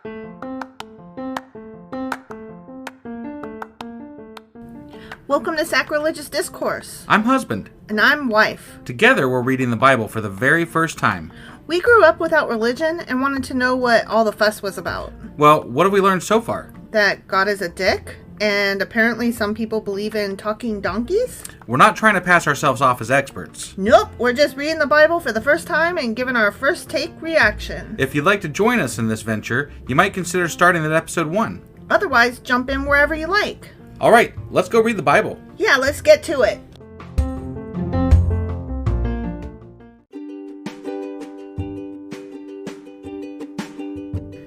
Welcome to Sacrilegious Discourse. I'm husband. And I'm wife. Together, we're reading the Bible for the very first time. We grew up without religion and wanted to know what all the fuss was about. Well, what have we learned so far? That God is a dick, and apparently some people believe in talking donkeys. We're not trying to pass ourselves off as experts. Nope, we're just reading the Bible for the first time and giving our first take reaction. If you'd like to join us in this venture, you might consider starting at episode 1. Otherwise, jump in wherever you like. All right, let's go read the Bible. Yeah, let's get to it.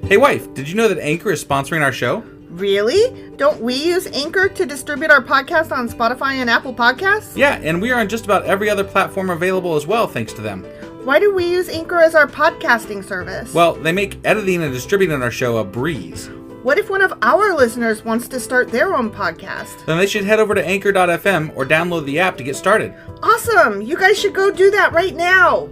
Hey wife, did you know that Anchor is sponsoring our show? Really? Don't we use Anchor to distribute our podcast on Spotify and Apple Podcasts? Yeah, and we are on just about every other platform available as well, thanks to them. Why do we use Anchor as our podcasting service? Well, they make editing and distributing our show a breeze. What if one of our listeners wants to start their own podcast? Then they should head over to anchor.fm or download the app to get started. Awesome! You guys should go do that right now!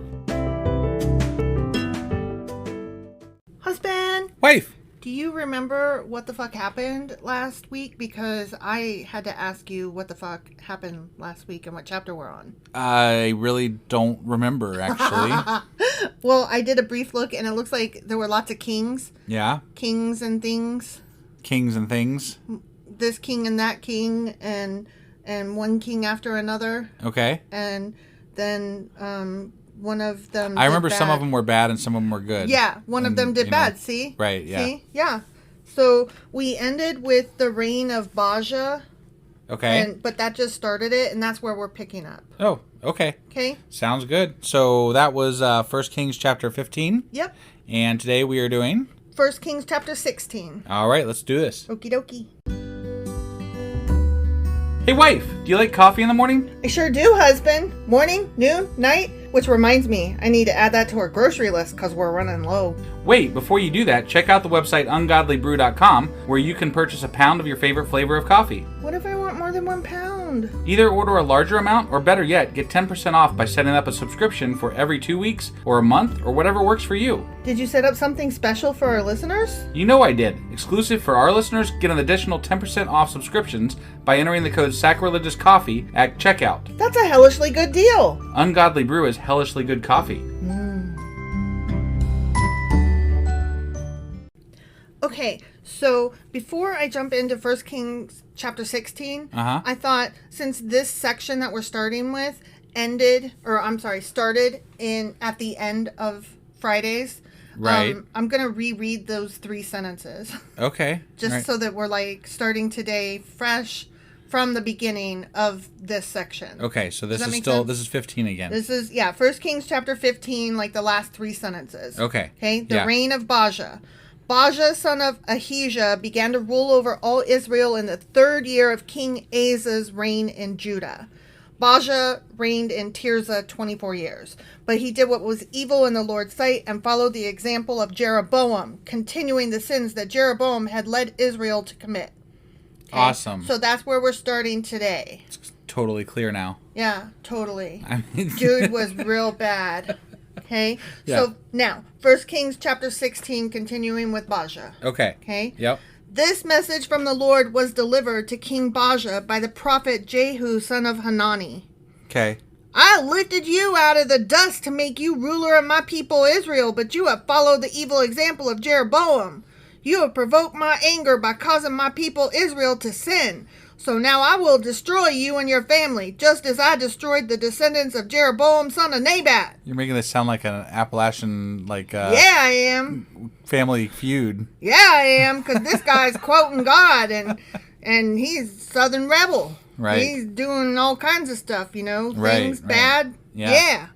Husband! Wife! Do you remember what the fuck happened last week? Because I had to ask you what the fuck happened last week and what chapter we're on. I really don't remember, actually. Well, I did a brief look and it looks like there were lots of kings. Yeah? Kings and things. Kings and things. This king and that king and one king after another. Okay. And then one of them I remember bad. some of them were bad and some of them were good. Yeah, one of them did bad, see? Right, yeah. See? Yeah. So we ended with the reign of Baja. Okay. But that just started it, and that's where we're picking up. Oh, okay. Okay? Sounds good. So that was 1 Kings chapter 15. Yep. And today we are doing 1 Kings chapter 16. All right, let's do this. Okie dokie. Hey wife, do you like coffee in the morning? I sure do, husband. Morning, noon, night. Which reminds me, I need to add that to our grocery list because we're running low. Wait, before you do that, check out the website ungodlybrew.com where you can purchase a pound of your favorite flavor of coffee. What if I want more than 1 pound? Either order a larger amount or better yet, get 10% off by setting up a subscription for every 2 weeks or a month or whatever works for you. Did you set up something special for our listeners? You know I did. Exclusive for our listeners, get an additional 10% off subscriptions by entering the code Sacrilegious Coffee at checkout. That's a hellishly good deal. Ungodly Brew is hellishly good coffee. Okay, so before I jump into 1 Kings chapter 16, I thought since this section that we're starting with started at the end of Fridays, right? I'm going to reread those 3 sentences. Okay. Just so that we're like starting today fresh from the beginning of this section. Okay, so this is 15 again. This is 1 Kings chapter 15, like the last 3 sentences. Okay. Okay, the reign of Baja. Baja, son of Ahijah, began to rule over all Israel in the 3rd year of King Asa's reign in Judah. Baja reigned in Tirzah 24 years, but he did what was evil in the Lord's sight and followed the example of Jeroboam, continuing the sins that Jeroboam had led Israel to commit. Okay? Awesome. So that's where we're starting today. It's totally clear now. Yeah, totally. I mean... Dude was real bad. Okay? Yeah. So now, 1 Kings chapter 16, continuing with Baja. Okay. Okay? Yep. This message from the Lord was delivered to King Baja by the prophet Jehu, son of Hanani. Okay. I lifted you out of the dust to make you ruler of my people Israel, but you have followed the evil example of Jeroboam. You have provoked my anger by causing my people Israel to sin. So now I will destroy you and your family, just as I destroyed the descendants of Jeroboam, son of Nebat. You're making this sound like an Appalachian, yeah, I am. Family Feud. Yeah, I am, because this guy's quoting God, and he's Southern rebel. Right. He's doing all kinds of stuff, things right. bad. Yeah.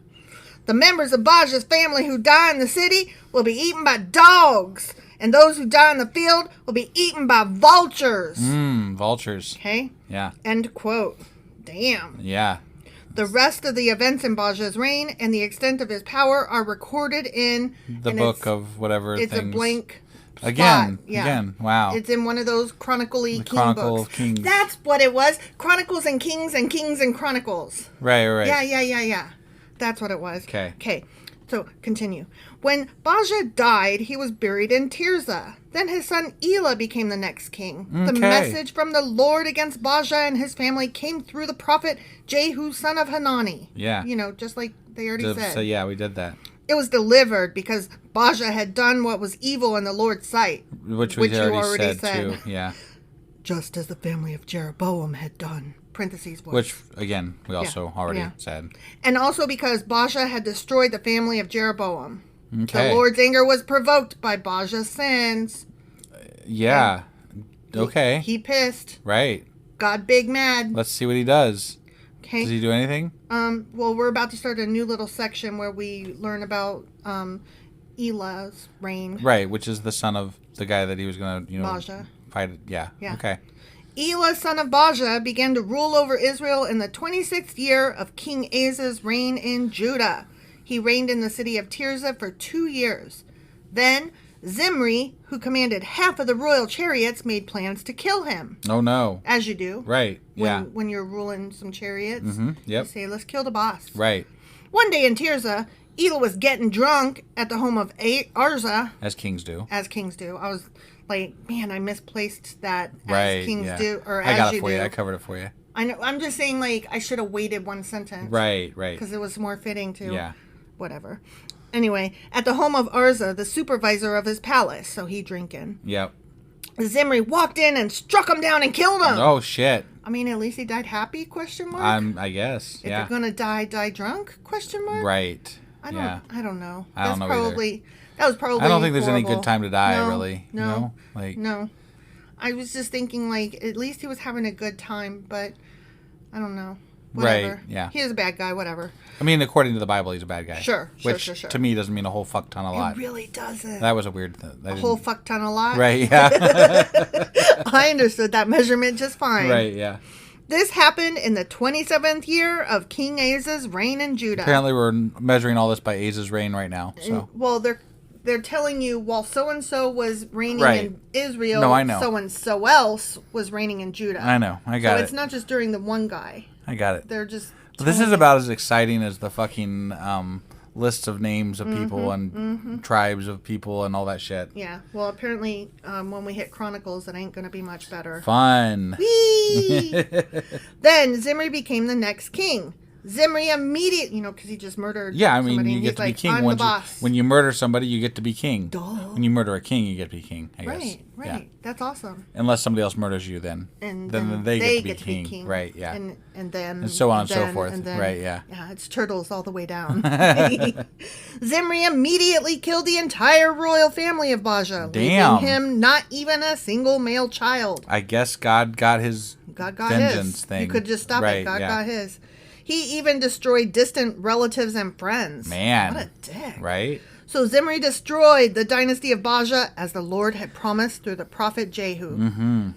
The members of Baja's family who die in the city will be eaten by dogs. And those who die in the field will be eaten by vultures. Vultures. Okay? Yeah. End quote. Damn. Yeah. The rest of the events in Baja's reign and the extent of his power are recorded in... the book of whatever it's things. A blank spot. Again. Wow. It's in one of those Chronicle-y king Chronicle books. of Kings. That's what it was. Chronicles and Kings and Chronicles. Right. Yeah. That's what it was. Okay. So, continue. When Baasha died, he was buried in Tirzah. Then his son Elah became the next king. The message from the Lord against Baasha and his family came through the prophet Jehu, son of Hanani. Yeah. Just like they already said. So, yeah, we did that. It was delivered because Baasha had done what was evil in the Lord's sight. Which we already said, too. Yeah. Just as the family of Jeroboam had done. Parentheses voice. Which, again, we also already said. And also because Baasha had destroyed the family of Jeroboam. Okay. The Lord's anger was provoked by Baasha's sins. Yeah. Okay. He pissed. Right. Got big mad. Let's see what he does. Okay. Does he do anything? Well, we're about to start a new little section where we learn about Elah's reign. Right, which is the son of the guy that he was going to, Baasha. fight. Yeah. Okay. Elah, son of Baasha, began to rule over Israel in the 26th year of King Asa's reign in Judah. He reigned in the city of Tirzah for 2 years. Then Zimri, who commanded half of the royal chariots, made plans to kill him. Oh, no. As you do. Right, yeah. When you're ruling some chariots. Mm-hmm. Yep. You say, let's kill the boss. Right. One day in Tirzah, Elah was getting drunk at the home of Arza. As kings do. As kings do. I was like, man, I misplaced that. Right, as kings do. Or I as got it you for do. you. I covered it for you. I know. I'm just saying, like, I should have waited one sentence. Right. Because it was more fitting to. Yeah. Whatever. Anyway, at the home of Arza, the supervisor of his palace, so he drinking. Yep. Zimri walked in and struck him down and killed him. Oh, shit. I mean, at least he died happy, question mark? I guess, If you're going to die drunk, question mark? Right. I don't know. I don't know That was probably I don't think there's any horrible. good time to die, No, really. No. No. I was just thinking, like, at least he was having a good time, but I don't know. Whatever. Right, yeah. He was a bad guy, whatever. I mean, according to the Bible, he's a bad guy. Sure. Which, to me, doesn't mean a whole fuck ton a lot. It really doesn't. That was a weird thing. A whole fuck ton a lot? Right, yeah. I understood that measurement just fine. Right, yeah. This happened in the 27th year of King Asa's reign in Judah. Apparently, we're measuring all this by Asa's reign right now. So. Well, they're telling you while so-and-so was reigning in Israel, no, I know. So-and-so else was reigning in Judah. I know. I got it. So it's not just during the one guy. I got it. They're just... This is about as exciting as the fucking lists of names of people and tribes of people and all that shit. Yeah. Well, apparently, when we hit Chronicles, it ain't going to be much better. Fun. Whee! Then Zimri became the next king. Zimri immediately, because he just murdered somebody, you get to be king. I'm the boss. When you murder somebody, you get to be king. Duh. When you murder a king, you get to be king, I guess. Right. Yeah. That's awesome. Unless somebody else murders you, then they get to be king. Right, yeah. And then... And so on and so forth. Right, yeah. Yeah, it's turtles all the way down. Zimri immediately killed the entire royal family of Baasha, leaving him not even a single male child. I guess God got his vengeance thing. You could just stop it. God got his. He even destroyed distant relatives and friends. Man. What a dick. Right? So Zimri destroyed the dynasty of Baasha as the Lord had promised through the prophet Jehu. Mm-hmm.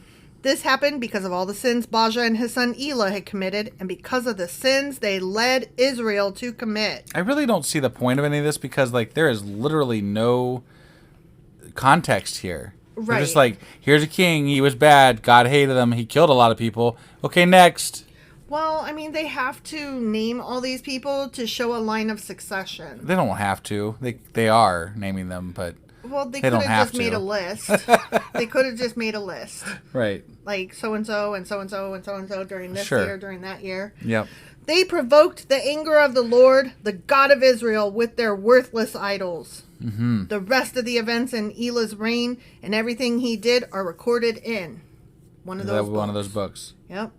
This happened because of all the sins Baasha and his son Elah had committed, and because of the sins they led Israel to commit. I really don't see the point of any of this because, there is literally no context here. Right. They're just like, here's a king, he was bad, God hated him, he killed a lot of people. Okay, next. Well, I mean, they have to name all these people to show a line of succession. They don't have to. They are naming them, but they could have just made a list. They could have just made a list. Right. Like so-and-so and so-and-so and so-and-so during this year, during that year. Yep. They provoked the anger of the Lord, the God of Israel, with their worthless idols. Mm-hmm. The rest of the events in Elah's reign and everything he did are recorded in one of those books. Yep.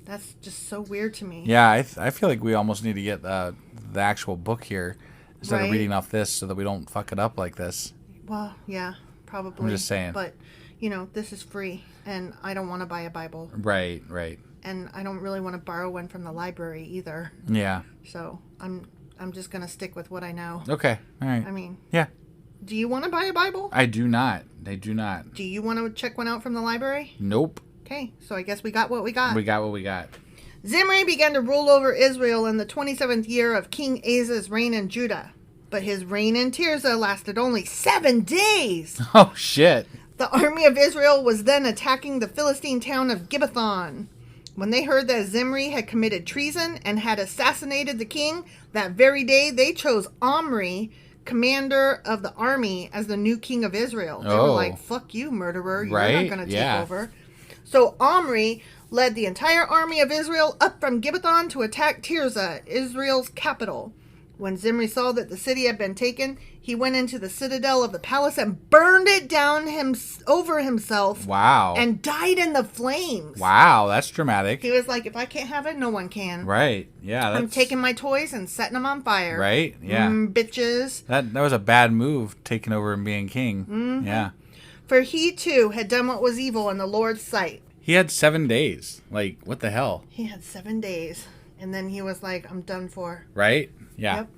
That's just so weird to me. Yeah, I feel like we almost need to get the actual book here instead of reading off this so that we don't fuck it up like this. Well, yeah, probably. I'm just saying. But, this is free, and I don't want to buy a Bible. Right. And I don't really want to borrow one from the library either. Yeah. So I'm just going to stick with what I know. Okay. All right. I mean. Yeah. Do you want to buy a Bible? I do not. I do not. Do you want to check one out from the library? Nope. Okay, so I guess we got what we got. We got what we got. Zimri began to rule over Israel in the 27th year of King Asa's reign in Judah. But his reign in Tirzah lasted only 7 days. Oh, shit. The army of Israel was then attacking the Philistine town of Gibbethon. When they heard that Zimri had committed treason and had assassinated the king, that very day they chose Omri, commander of the army, as the new king of Israel. They were like, fuck you, murderer. You're not going to take over. So Omri led the entire army of Israel up from Gibbethon to attack Tirzah, Israel's capital. When Zimri saw that the city had been taken, he went into the citadel of the palace and burned it down over himself. Wow. And died in the flames. Wow, that's dramatic. He was like, if I can't have it, no one can. Right, yeah. I'm taking my toys and setting them on fire. Right, yeah. Bitches. That was a bad move, taking over and being king. Mm-hmm. Yeah. For he, too, had done what was evil in the Lord's sight. He had 7 days. Like, what the hell? He had 7 days. And then he was like, I'm done for. Right? Yeah. Yep.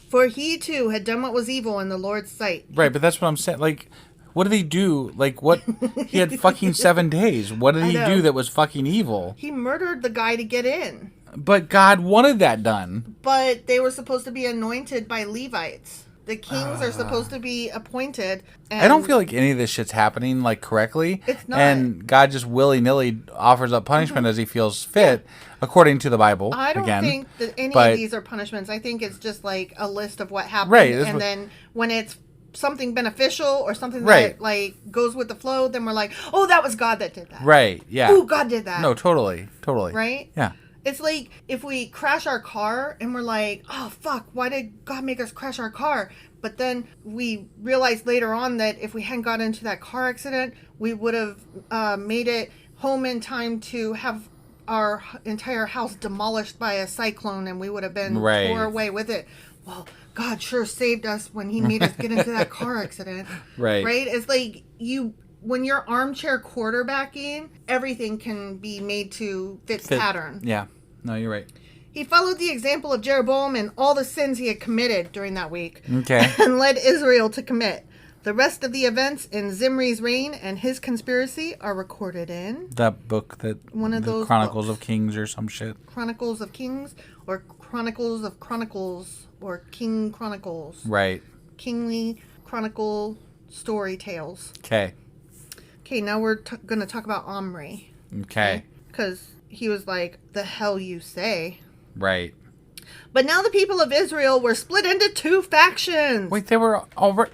For he, too, had done what was evil in the Lord's sight. Right, but that's what I'm saying. Like, what did he do? Like, what? He had fucking 7 days. What did he do that was fucking evil? He murdered the guy to get in. But God wanted that done. But they were supposed to be anointed by Levites. The kings are supposed to be appointed. And I don't feel like any of this shit's happening, like, correctly. It's not. And God just willy-nilly offers up punishment as he feels fit, according to the Bible. I don't think that any of these are punishments. I think it's just, like, a list of what happened. Right. And then when it's something beneficial or something that, like, goes with the flow, then we're like, oh, that was God that did that. Right, yeah. Oh, God did that. No, totally. Right? Yeah. It's like if we crash our car and we're like, oh, fuck, why did God make us crash our car? But then we realized later on that if we hadn't got into that car accident, we would have made it home in time to have our entire house demolished by a cyclone, and we would have been tore away with it. Well, God sure saved us when he made us get into that car accident. Right. It's like when you're armchair quarterbacking, everything can be made to fit pattern. Yeah. No, you're right. He followed the example of Jeroboam and all the sins he had committed during that week. Okay. And led Israel to commit. The rest of the events in Zimri's reign and his conspiracy are recorded in that book, that one of those Chronicles books. of Kings or some shit. Chronicles of Kings or Chronicles of Chronicles or King Chronicles. Right. Kingly Chronicle Story Tales. Okay. Okay, now we're going to talk about Omri. Okay. Because he was like, the hell you say. Right. But now the people of Israel were split into 2 factions. Wait, they were already...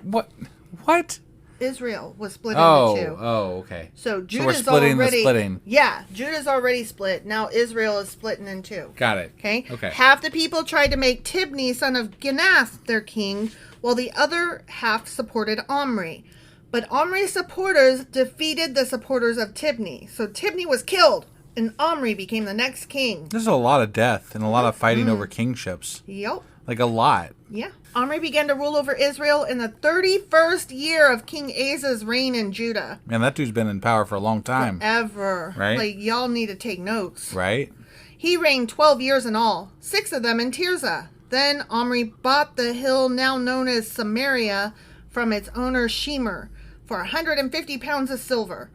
What? Israel was split into 2. Oh, okay. So Judah's so we're splitting already... the splitting. Yeah, Judah's already split. Now Israel is splitting in 2. Got it. Okay? Okay. Half the people tried to make Tibni, son of Ginath, their king, while the other half supported Omri. But Omri's supporters defeated the supporters of Tibni. So Tibni was killed, and Omri became the next king. There's a lot of death and a lot of fighting over kingships. Yep. Like a lot. Yeah. Omri began to rule over Israel in the 31st year of King Asa's reign in Judah. Man, that dude's been in power for a long time. Forever. Right? Like, y'all need to take notes. Right? He reigned 12 years in all, 6 of them in Tirzah. Then Omri bought the hill now known as Samaria from its owner Shemer for 150 pounds of silver.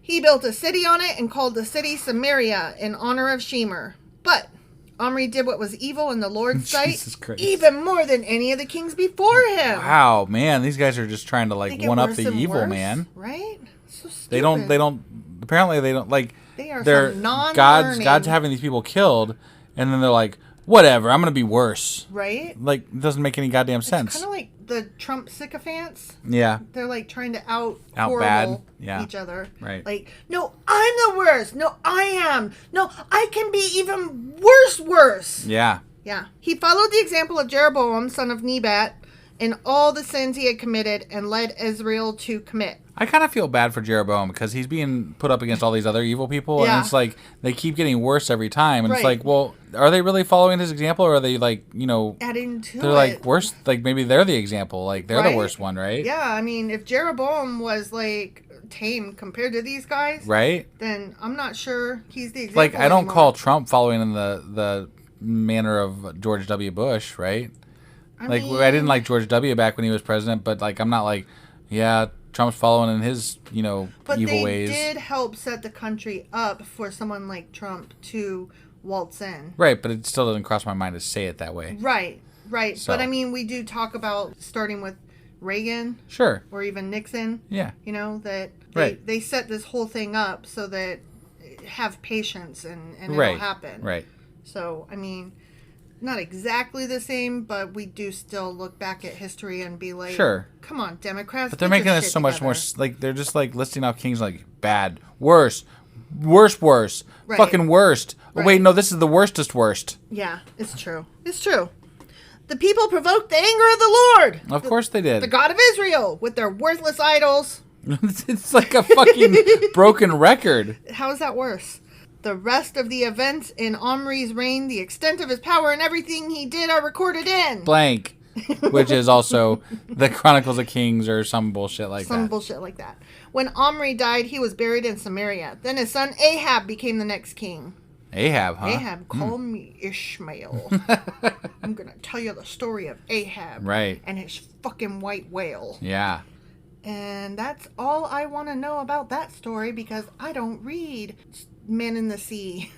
He built a city on it and called the city Samaria in honor of Shemer. But Omri did what was evil in the Lord's sight, even more than any of the kings before him. Wow, man, these guys are just trying to like one up the evil, worse, man. Right? So stupid. They don't. Apparently, they don't like. They are they're some non-learning. God's having these people killed, and then they're like, whatever, I'm gonna be worse. Right? Like, it doesn't make any goddamn sense. Kind of like the Trump sycophants. Yeah. They're like trying to out bad each other. Right. Like, no, I'm the worst. No, I am. No, I can be even worse. Yeah. Yeah. He followed the example of Jeroboam, son of Nebat, in all the sins he had committed and led Israel to commit. I kind of feel bad for Jeroboam because he's being put up against all these other evil people, and it's like they keep getting worse every time. And it's like, well, are they really following his example, or are they like, adding to they're it? Like worse, like maybe they're the example, like they're the worst one, right? Yeah, I mean, if Jeroboam was like tame compared to these guys, right? Then I'm not sure he's the example. Like I don't anymore. call Trump following in the manner of George W. Bush, right? I didn't like George W. back when he was president, but like I'm not like, yeah, Trump's following in his, evil ways. But they did help set the country up for someone like Trump to waltz in. Right, but it still doesn't cross my mind to say it that way. Right. So. But I mean, we do talk about starting with Reagan. Sure. Or even Nixon. Yeah. That they set this whole thing up so that have patience and Right. it'll happen. Right. So, I mean, not exactly the same, but we do still look back at history and be like, Sure. come on, Democrats. But they're get making this this shit so much more, together." like, they're just, like, listing off kings, like, bad, worse, worst, Right. fucking worst. Right. Oh, wait, no, this is the worstest worst. Yeah, it's true. It's true. The people provoked the anger of the Lord. Of course they did. The God of Israel with their worthless idols. It's like a fucking broken record. How is that worse? The rest of the events in Omri's reign, the extent of his power, and everything he did are recorded in. Blank. Which is also the Chronicles of Kings or some bullshit like that. Some bullshit like that. When Omri died, he was buried in Samaria. Then his son Ahab became the next king. Ahab, huh? Ahab, call me Ishmael. I'm going to tell you the story of Ahab. Right. And his fucking white whale. Yeah. And that's all I want to know about that story because I don't read Men in the Sea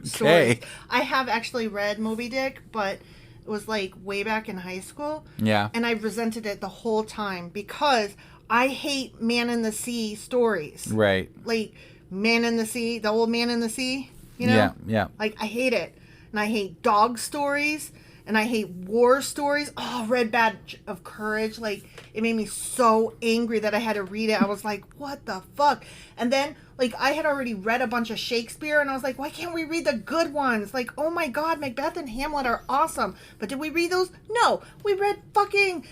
stories. Okay. I have actually read Moby Dick, but it was like way back in high school. Yeah. And I resented it the whole time because I hate Man in the Sea stories. Right. Like Man in the Sea, the old Man in the Sea, you know? Yeah, yeah. Like I hate it. And I hate dog stories. And I hate war stories. Oh, Red Badge of Courage. Like, it made me so angry that I had to read it. I was like, what the fuck? And then, like, I had already read a bunch of Shakespeare. And I was like, why can't we read the good ones? Like, oh my God, Macbeth and Hamlet are awesome. But did we read those? No. We read fucking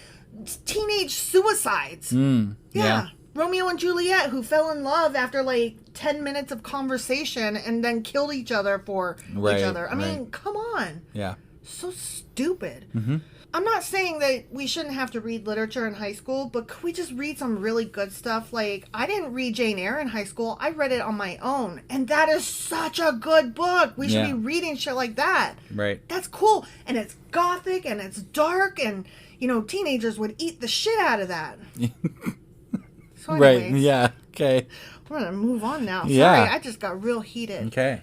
teenage suicides. Yeah. Romeo and Juliet, who fell in love after, like, 10 minutes of conversation and then killed each other for each other. I mean, come on. Yeah. So stupid. Mm-hmm. I'm not saying that we shouldn't have to read literature in high school, but could we just read some really good stuff? Like, I didn't read Jane Eyre in high school. I read it on my own. And that is such a good book. We should be reading shit like that. Right. That's cool. And it's gothic and it's dark and, you know, teenagers would eat the shit out of that. So anyways, Right. Yeah. Okay. I'm going to move on now. Sorry, Yeah. I just got real heated. Okay.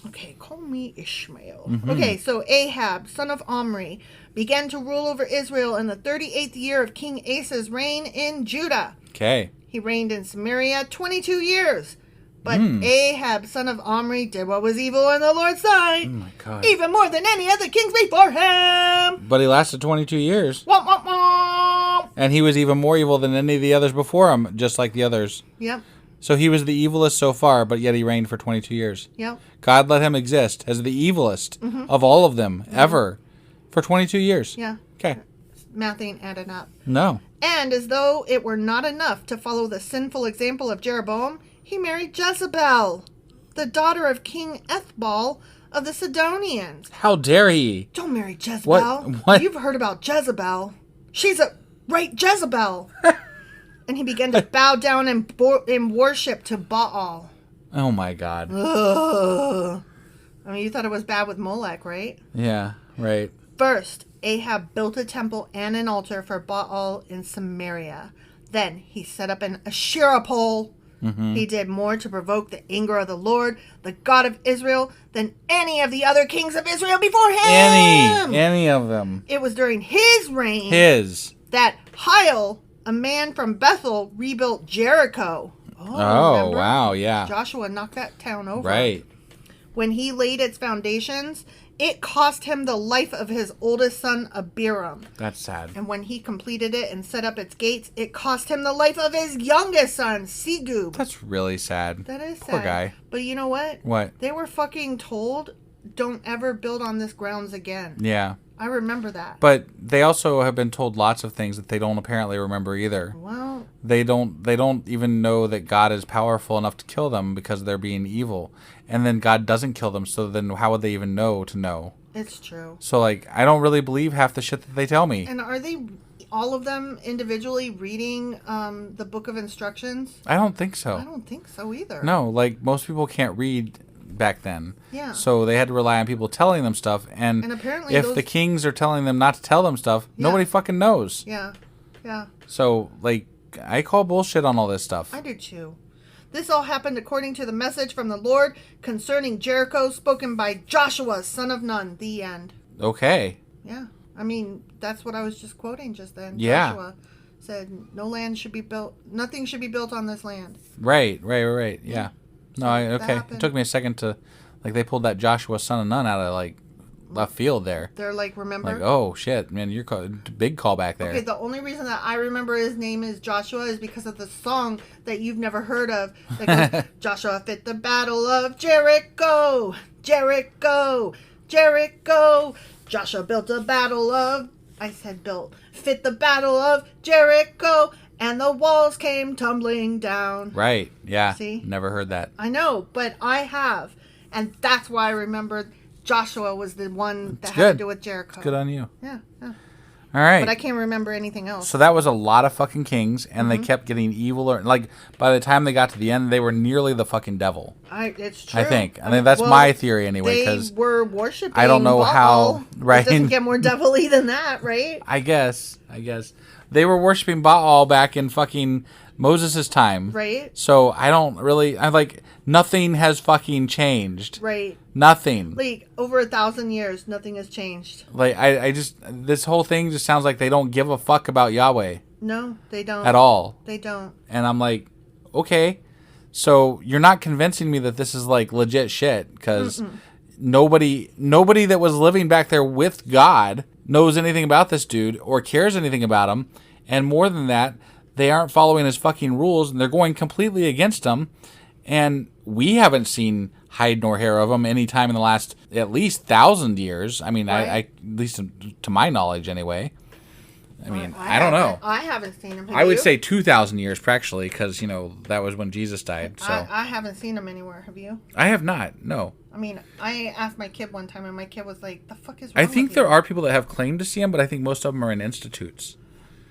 Okay, call me Ishmael. Mm-hmm. Okay, so Ahab, son of Omri, began to rule over Israel in the 38th year of King Asa's reign in Judah. Okay. He reigned in Samaria 22 years. But Ahab, son of Omri, did what was evil in the Lord's sight. Oh my God. Even more than any other kings before him. But he lasted 22 years. Womp, womp, womp. And he was even more evil than any of the others before him, just like the others. Yep, So he was the evilest so far, but yet he reigned for 22 years. yep. God let him exist as the evilest of all of them ever for 22 years. Yeah, Okay. math ain't adding up. No. And as though it were not enough to follow the sinful example of Jeroboam, he married Jezebel, the daughter of King Ethbal of the Sidonians. How dare he? Don't marry Jezebel. What? You've heard about Jezebel. She's a right Jezebel. And he began to bow down in worship to Baal. Oh my God. Ugh. I mean, you thought it was bad with Molech, right? Yeah, right. First, Ahab built a temple and an altar for Baal in Samaria. Then he set up an Asherah pole. He did more to provoke the anger of the Lord, the God of Israel, than any of the other kings of Israel before him. Any of them. It was during his reign His. that Hiel, a man from Bethel, rebuilt Jericho. Oh, remember? wow, yeah. Joshua knocked that town over. Right. When he laid its foundations, it cost him the life of his oldest son, Abiram. That's sad. And when he completed it and set up its gates, it cost him the life of his youngest son, Segub. That's really sad. That is sad. Poor guy. But you know what? What? They were fucking told, don't ever build on this grounds again. Yeah. I remember that. But they also have been told lots of things that they don't apparently remember either. Well, They don't even know that God is powerful enough to kill them because they're being evil. And then God doesn't kill them, so then how would they even know to know? it's true. So, like, I don't really believe half the shit that they tell me. And are they, all of them individually reading the book of instructions? I don't think so. I don't think so either. No, like, most people can't read back then. Yeah. So they had to rely on people telling them stuff. And apparently if those- the kings are telling them not to tell them stuff, nobody fucking knows. Yeah. Yeah. So, like, I call bullshit on all this stuff. I do too. This all happened according to the message from the Lord concerning Jericho spoken by Joshua, son of Nun. The end. Okay. Yeah. I mean, that's what I was just quoting just then. Yeah. Joshua said, no land should be built, nothing should be built on this land. Right. Yeah. No, okay. It took me a second to, like, they pulled that Joshua son of Nun out of, like, left field there. They're like, remember? Like, oh, shit, man, you're big callback there. Okay, the only reason that I remember his name is Joshua is because of the song that you've never heard of. That goes, Joshua fit the battle of Jericho, Jericho, Jericho. Joshua built a battle of, I said built, fit the battle of Jericho, and the walls came tumbling down. Right, yeah. See? Never heard that. I know, but I have. And that's why I remembered Joshua was the one that had to do with Jericho. It's good on you. Yeah. All right. But I can't remember anything else. So that was a lot of fucking kings, and they kept getting eviler. Like, by the time they got to the end, they were nearly the fucking devil. It's true. I think that's my theory anyway. They were worshiping I don't know Baal. how. Right? It doesn't get more devil-y than that, right? I guess. They were worshiping Baal back in fucking Moses' time. Right. So I don't really... nothing has fucking changed. Right. Nothing. Like, over 1,000 years, nothing has changed. Like, I just... This whole thing just sounds like they don't give a fuck about Yahweh. No, they don't. At all. They don't. And I'm like, okay. So you're not convincing me that this is, like, legit shit. Because nobody that was living back there with God knows anything about this dude or cares anything about him. And more than that, they aren't following his fucking rules, and they're going completely against him. And we haven't seen hide nor hair of him any time in the last at least 1,000 years. I mean, right. I at least to my knowledge anyway. I mean, I don't know. I haven't seen him. I would say 2,000 years, actually, because, that was when Jesus died. So I haven't seen him anywhere. Have you? I have not, no. I mean, I asked my kid one time, and my kid was like, the fuck is wrong I think with there you? are people that have claimed to see him, but I think most of them are in institutes.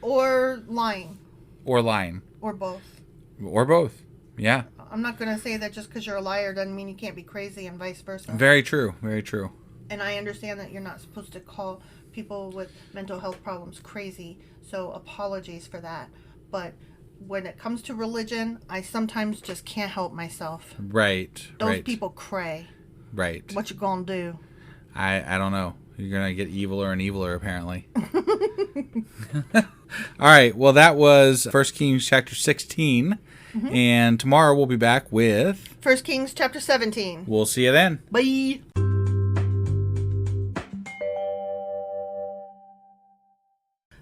Or lying. Or lying. Or both. Or both, yeah. I'm not going to say that just because you're a liar doesn't mean you can't be crazy and vice versa. Very true, very true. And I understand that you're not supposed to call people with mental health problems crazy, so apologies for that. But when it comes to religion, I sometimes just can't help myself. Right, Those people cray. Right. What you gonna do? I don't know. You're going to get eviler and eviler, apparently. All right, well, that was 1 Kings chapter 16. And tomorrow we'll be back with 1 Kings chapter 17. We'll see you then. Bye.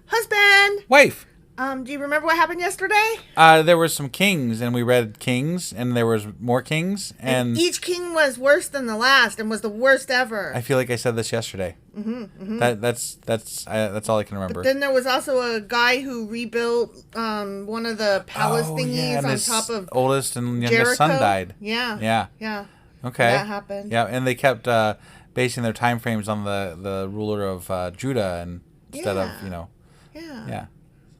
Husband. Wife. Do you remember what happened yesterday? There were some kings, and we read kings, and there was more kings, and each king was worse than the last, and was the worst ever. I feel like I said this yesterday. That's all I can remember. But then there was also a guy who rebuilt one of the palace thingies on top of oldest and youngest Jericho. son died. Yeah. Okay. That happened. Yeah, and they kept basing their time frames on the ruler of Judah instead of Yeah.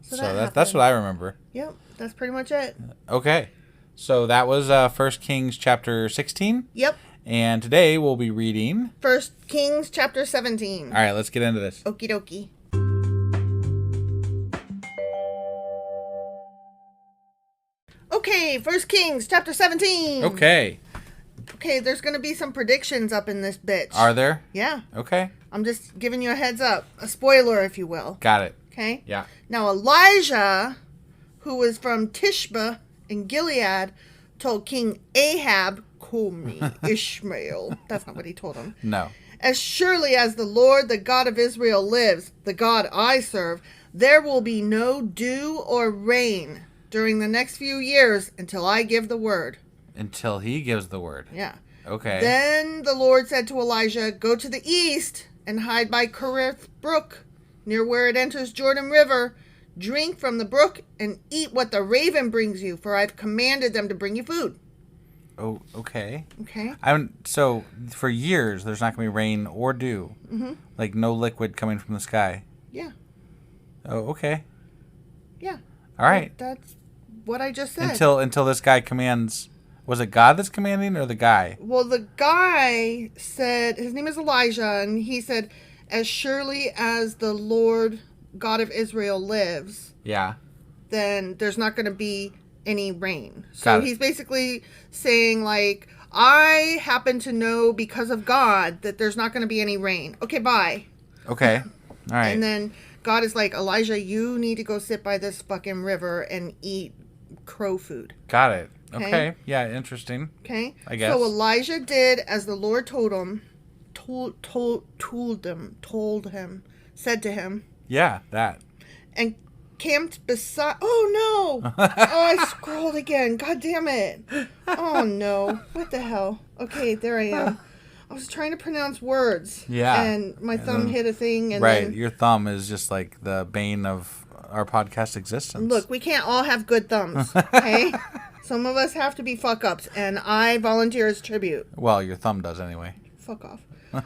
So that's what I remember. Yep, that's pretty much it. Okay. So that was 1 Kings chapter 16. Yep. And today we'll be reading 1 Kings chapter 17. All right, let's get into this. Okie dokie. Okay, 1 Kings chapter 17. Okay. Okay, there's going to be some predictions up in this bitch. Are there? Yeah. Okay. I'm just giving you a heads up. A spoiler, if you will. Got it. Okay? Yeah. Now, Elijah, who was from Tishbe in Gilead, told King Ahab, call me Ishmael. That's not what he told him. No. As surely as the Lord, the God of Israel, lives, the God I serve, there will be no dew or rain during the next few years until I give the word. Until he gives the word. Yeah. Okay. Then the Lord said to Elijah, go to the east and hide by Kerith Brook, near where it enters Jordan River. Drink from the brook and eat what the raven brings you, for I've commanded them to bring you food. Oh, okay. Okay. So for years, there's not going to be rain or dew. Mm-hmm. Like no liquid coming from the sky. Yeah. Oh, okay. Yeah. All right. That's what I just said. Until this guy commands. Was it God that's commanding or the guy? Well, the guy said, his name is Elijah, and he said, as surely as the Lord God of Israel lives, yeah, then there's not going to be any rain. So Got it. He's basically saying, like, I happen to know because of God that there's not going to be any rain. Okay, bye. Okay. All right. And then God is like, Elijah, you need to go sit by this fucking river and eat crow food. Got it. Okay. Yeah, interesting. Okay. I guess. So Elijah did as the Lord told him, said to him. Yeah, that. And camped beside. Oh no! Oh, I scrolled again. God damn it! Oh no! What the hell? Okay, there I am. I was trying to pronounce words. Yeah. And my thumb hit a thing. And right. Then, Your thumb is just like the bane of our podcast existence. look, we can't all have good thumbs. Okay. Some of us have to be fuck ups, and I volunteer as tribute. Well, your thumb does anyway. Fuck off.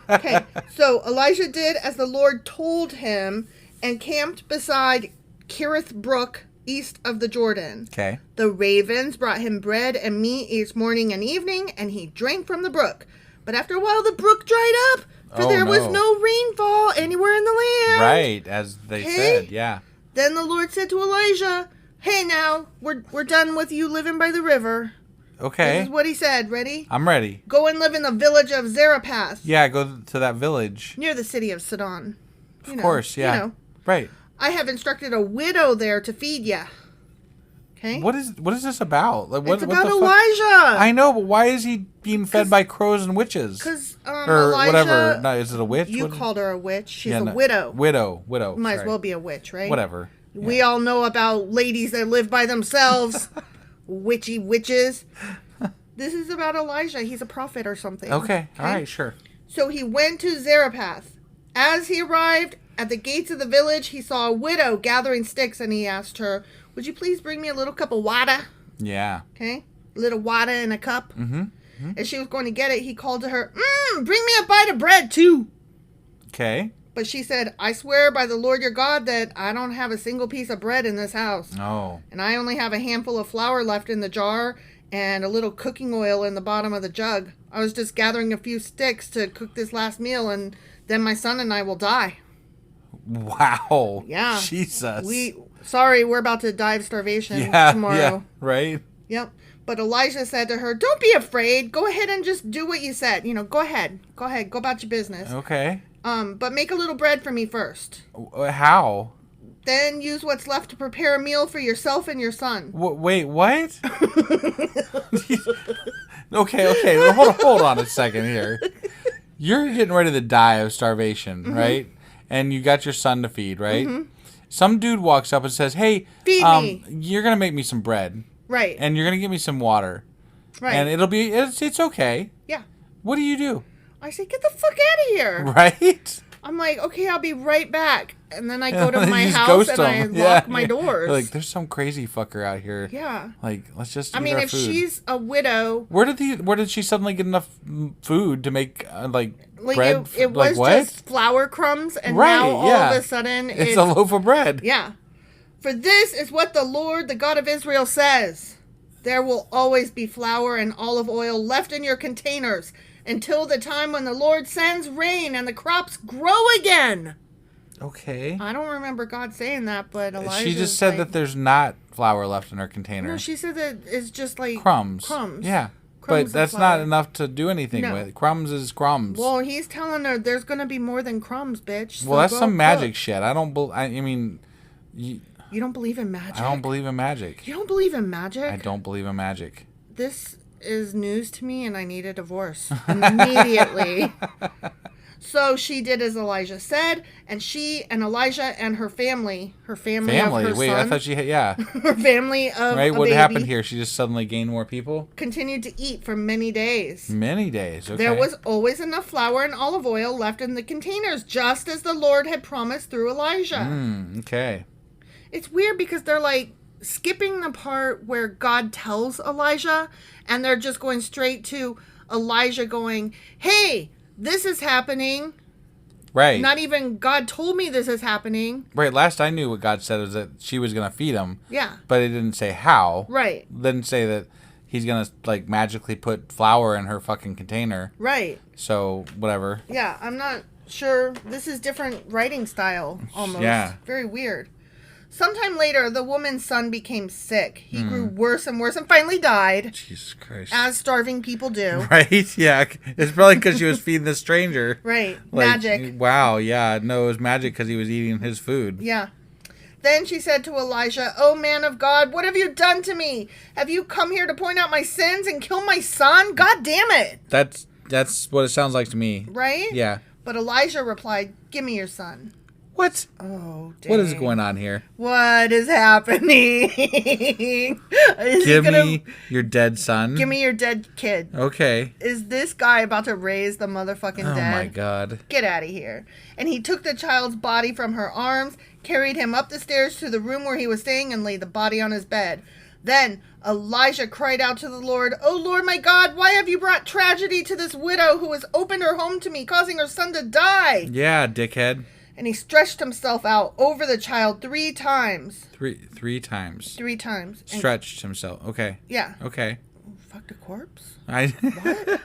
Okay, so Elijah did as the Lord told him and camped beside Kerith Brook, east of the Jordan. Okay. The ravens brought him bread and meat each morning and evening, and he drank from the brook. But after a while, the brook dried up, for there was no rainfall anywhere in the land. Right, as they said, yeah. Then the Lord said to Elijah, "Hey, now we're done with you living by the river." Okay. This is what he said. Ready? I'm ready. Go and live in the village of Zarephath. Yeah, go to that village. Near the city of Sidon. Of course, yeah. You know. Right. I have instructed a widow there to feed ya. Okay? What is this about? Like, It's about Elijah. I know, but why is he being fed by crows and witches? Because or Elijah, whatever. No, is it a witch? You called her a witch. She's a no. widow. Widow. Might as sorry. well be a witch, right? Whatever. Yeah. We all know about ladies that live by themselves. Witchy witches. This is about Elijah. He's a prophet or something. Okay. All right, sure. So he went to Zarephath. As he arrived at the gates of the village, he saw a widow gathering sticks, and he asked her, "Would you please bring me a little cup of water?" Yeah. Okay? A little water in a cup. Mm-hmm. As she was going to get it, he called to her, "Bring me a bite of bread, too." Okay. But she said, "I swear by the Lord your God that I don't have a single piece of bread in this house. Oh. And I only have a handful of flour left in the jar and a little cooking oil in the bottom of the jug. I was just gathering a few sticks to cook this last meal, and then my son and I will die." Wow. Yeah. Jesus. Sorry, we're about to die of starvation tomorrow. Yeah, right? Yep. But Elijah said to her, "Don't be afraid. Go ahead and just do what you said. Go ahead. Go about your business. Okay. But make a little bread for me first. How? Then use what's left to prepare a meal for yourself and your son." Wait, what? Okay. Hold on a second here. You're getting ready to die of starvation, right? And you got your son to feed, right? Mm-hmm. Some dude walks up and says, "Hey, feed me. You're gonna make me some bread, right? And you're gonna give me some water, right? And it's okay." Yeah. What do? I say, "Get the fuck out of here!" Right? I'm like, "Okay, I'll be right back," and then I go to my house and I lock lock my doors. Like, there's some crazy fucker out here. Yeah. Like, let's just. I mean, if she's a widow, where did she suddenly get enough food to make bread? It was just flour crumbs, and now all of a sudden it's a loaf of bread. Yeah. "For this is what the Lord, the God of Israel, says: There will always be flour and olive oil left in your containers until the time when the Lord sends rain and the crops grow again." Okay. I don't remember God saying that, but Elijah. She just said that there's not flour left in her container. No, she said that it's just like crumbs. Crumbs Yeah. But that's not enough to do anything No. with. Crumbs is crumbs. Well, he's telling her there's going to be more than crumbs, bitch. Well, that's some magic shit. I don't You don't believe in magic? I don't believe in magic. You don't believe in magic? I don't believe in magic. This is news to me, and I need a divorce immediately. So she did as Elijah said, and she and Elijah and her family of her Wait, son, I thought she had, yeah. her family of right, a what baby happened here? She just suddenly gained more people? continued to eat for many days. Many days, okay. There was always enough flour and olive oil left in the containers, just as the Lord had promised through Elijah. Okay. It's weird because they're like skipping the part where God tells Elijah, and they're just going straight to Elijah going, "Hey, this is happening." Right. Not even God told me this is happening. Right. Last I knew what God said was that she was going to feed him. Yeah. But it didn't say how. Right. Didn't say that he's going to magically put flour in her fucking container. Right. So, whatever. Yeah, I'm not sure. This is different writing style almost. Yeah. Very weird. Sometime later, the woman's son became sick. He grew worse and worse and finally died. Jesus Christ. As starving people do. Right? Yeah. It's probably because she was feeding the stranger. Right. Magic. Wow. Yeah. No, it was magic because he was eating his food. Yeah. Then she said to Elijah, "O man of God, what have you done to me? Have you come here to point out my sins and kill my son? God damn it." That's what it sounds like to me. Right? Yeah. But Elijah replied, "Give me your son." What? Oh, dang. What is going on here? What is happening? Give me your dead son. Give me your dead kid. Okay. Is this guy about to raise the motherfucking dead? Oh my God. Get out of here. And he took the child's body from her arms, carried him up the stairs to the room where he was staying, and laid the body on his bed. Then Elijah cried out to the Lord, "O Lord my God, why have you brought tragedy to this widow who has opened her home to me, causing her son to die?" Yeah, dickhead. And he stretched himself out over the child 3 times. Three times. 3 times. And Stretched himself. Okay. yeah. Okay. Fucked a corpse? What?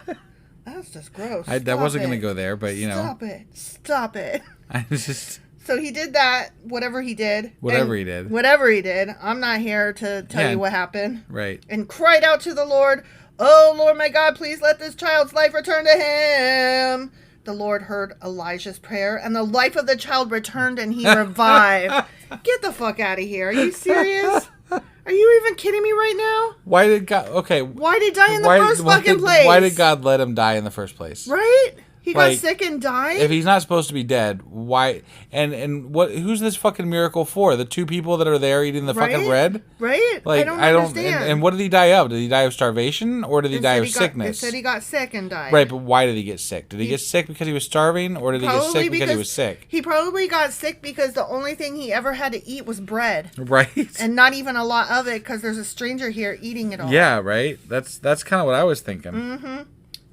That's just gross. That wasn't going to go there, but you know. Stop it. I just. So he did that, whatever he did. Whatever he did. Whatever he did. I'm not here to tell you what happened. Right. And cried out to the Lord, "Oh, Lord my God, please let this child's life return to him." The Lord heard Elijah's prayer, and the life of the child returned, and he revived. Get the fuck out of here. Are you serious? Are you even kidding me right now? Why did God... Okay. Why did he die in the first fucking place? Why did God let him die in the first place? Right? He got Like, sick and died? If he's not supposed to be dead, why? And what? Who's this fucking miracle for? The 2 people that are there eating the fucking bread? Right? Like, I don't understand. And what did he die of? Did he die of starvation or did he die of sickness? They said he got sick and died. Right, but why did he get sick? Did he get sick because he was starving, or did he get sick because he was sick? He probably got sick because the only thing he ever had to eat was bread. Right. And not even a lot of it because there's a stranger here eating it all. Yeah, right. That's kind of what I was thinking. Mm-hmm.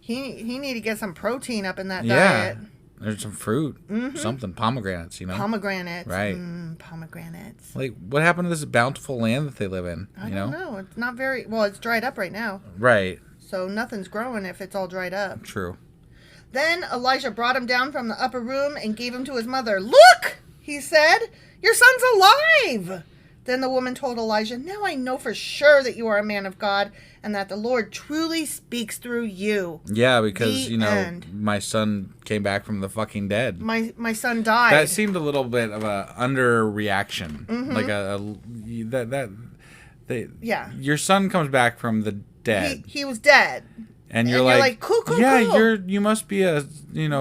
He need to get some protein up in that diet. There's some fruit, something, pomegranates, you know. Pomegranates, right? Pomegranates. Like, what happened to this bountiful land that they live in? I don't know. It's not very well. It's dried up right now. Right. So nothing's growing if it's all dried up. True. Then Elijah brought him down from the upper room and gave him to his mother. "Look," he said, "your son's alive." Then the woman told Elijah, "Now I know for sure that you are a man of God and that the Lord truly speaks through you." Yeah, because, The end. my son came back from the fucking dead. My son died. That seemed a little bit of a underreaction. Like yeah. Your son comes back from the dead. He was dead. And you're like, cool. you must be a,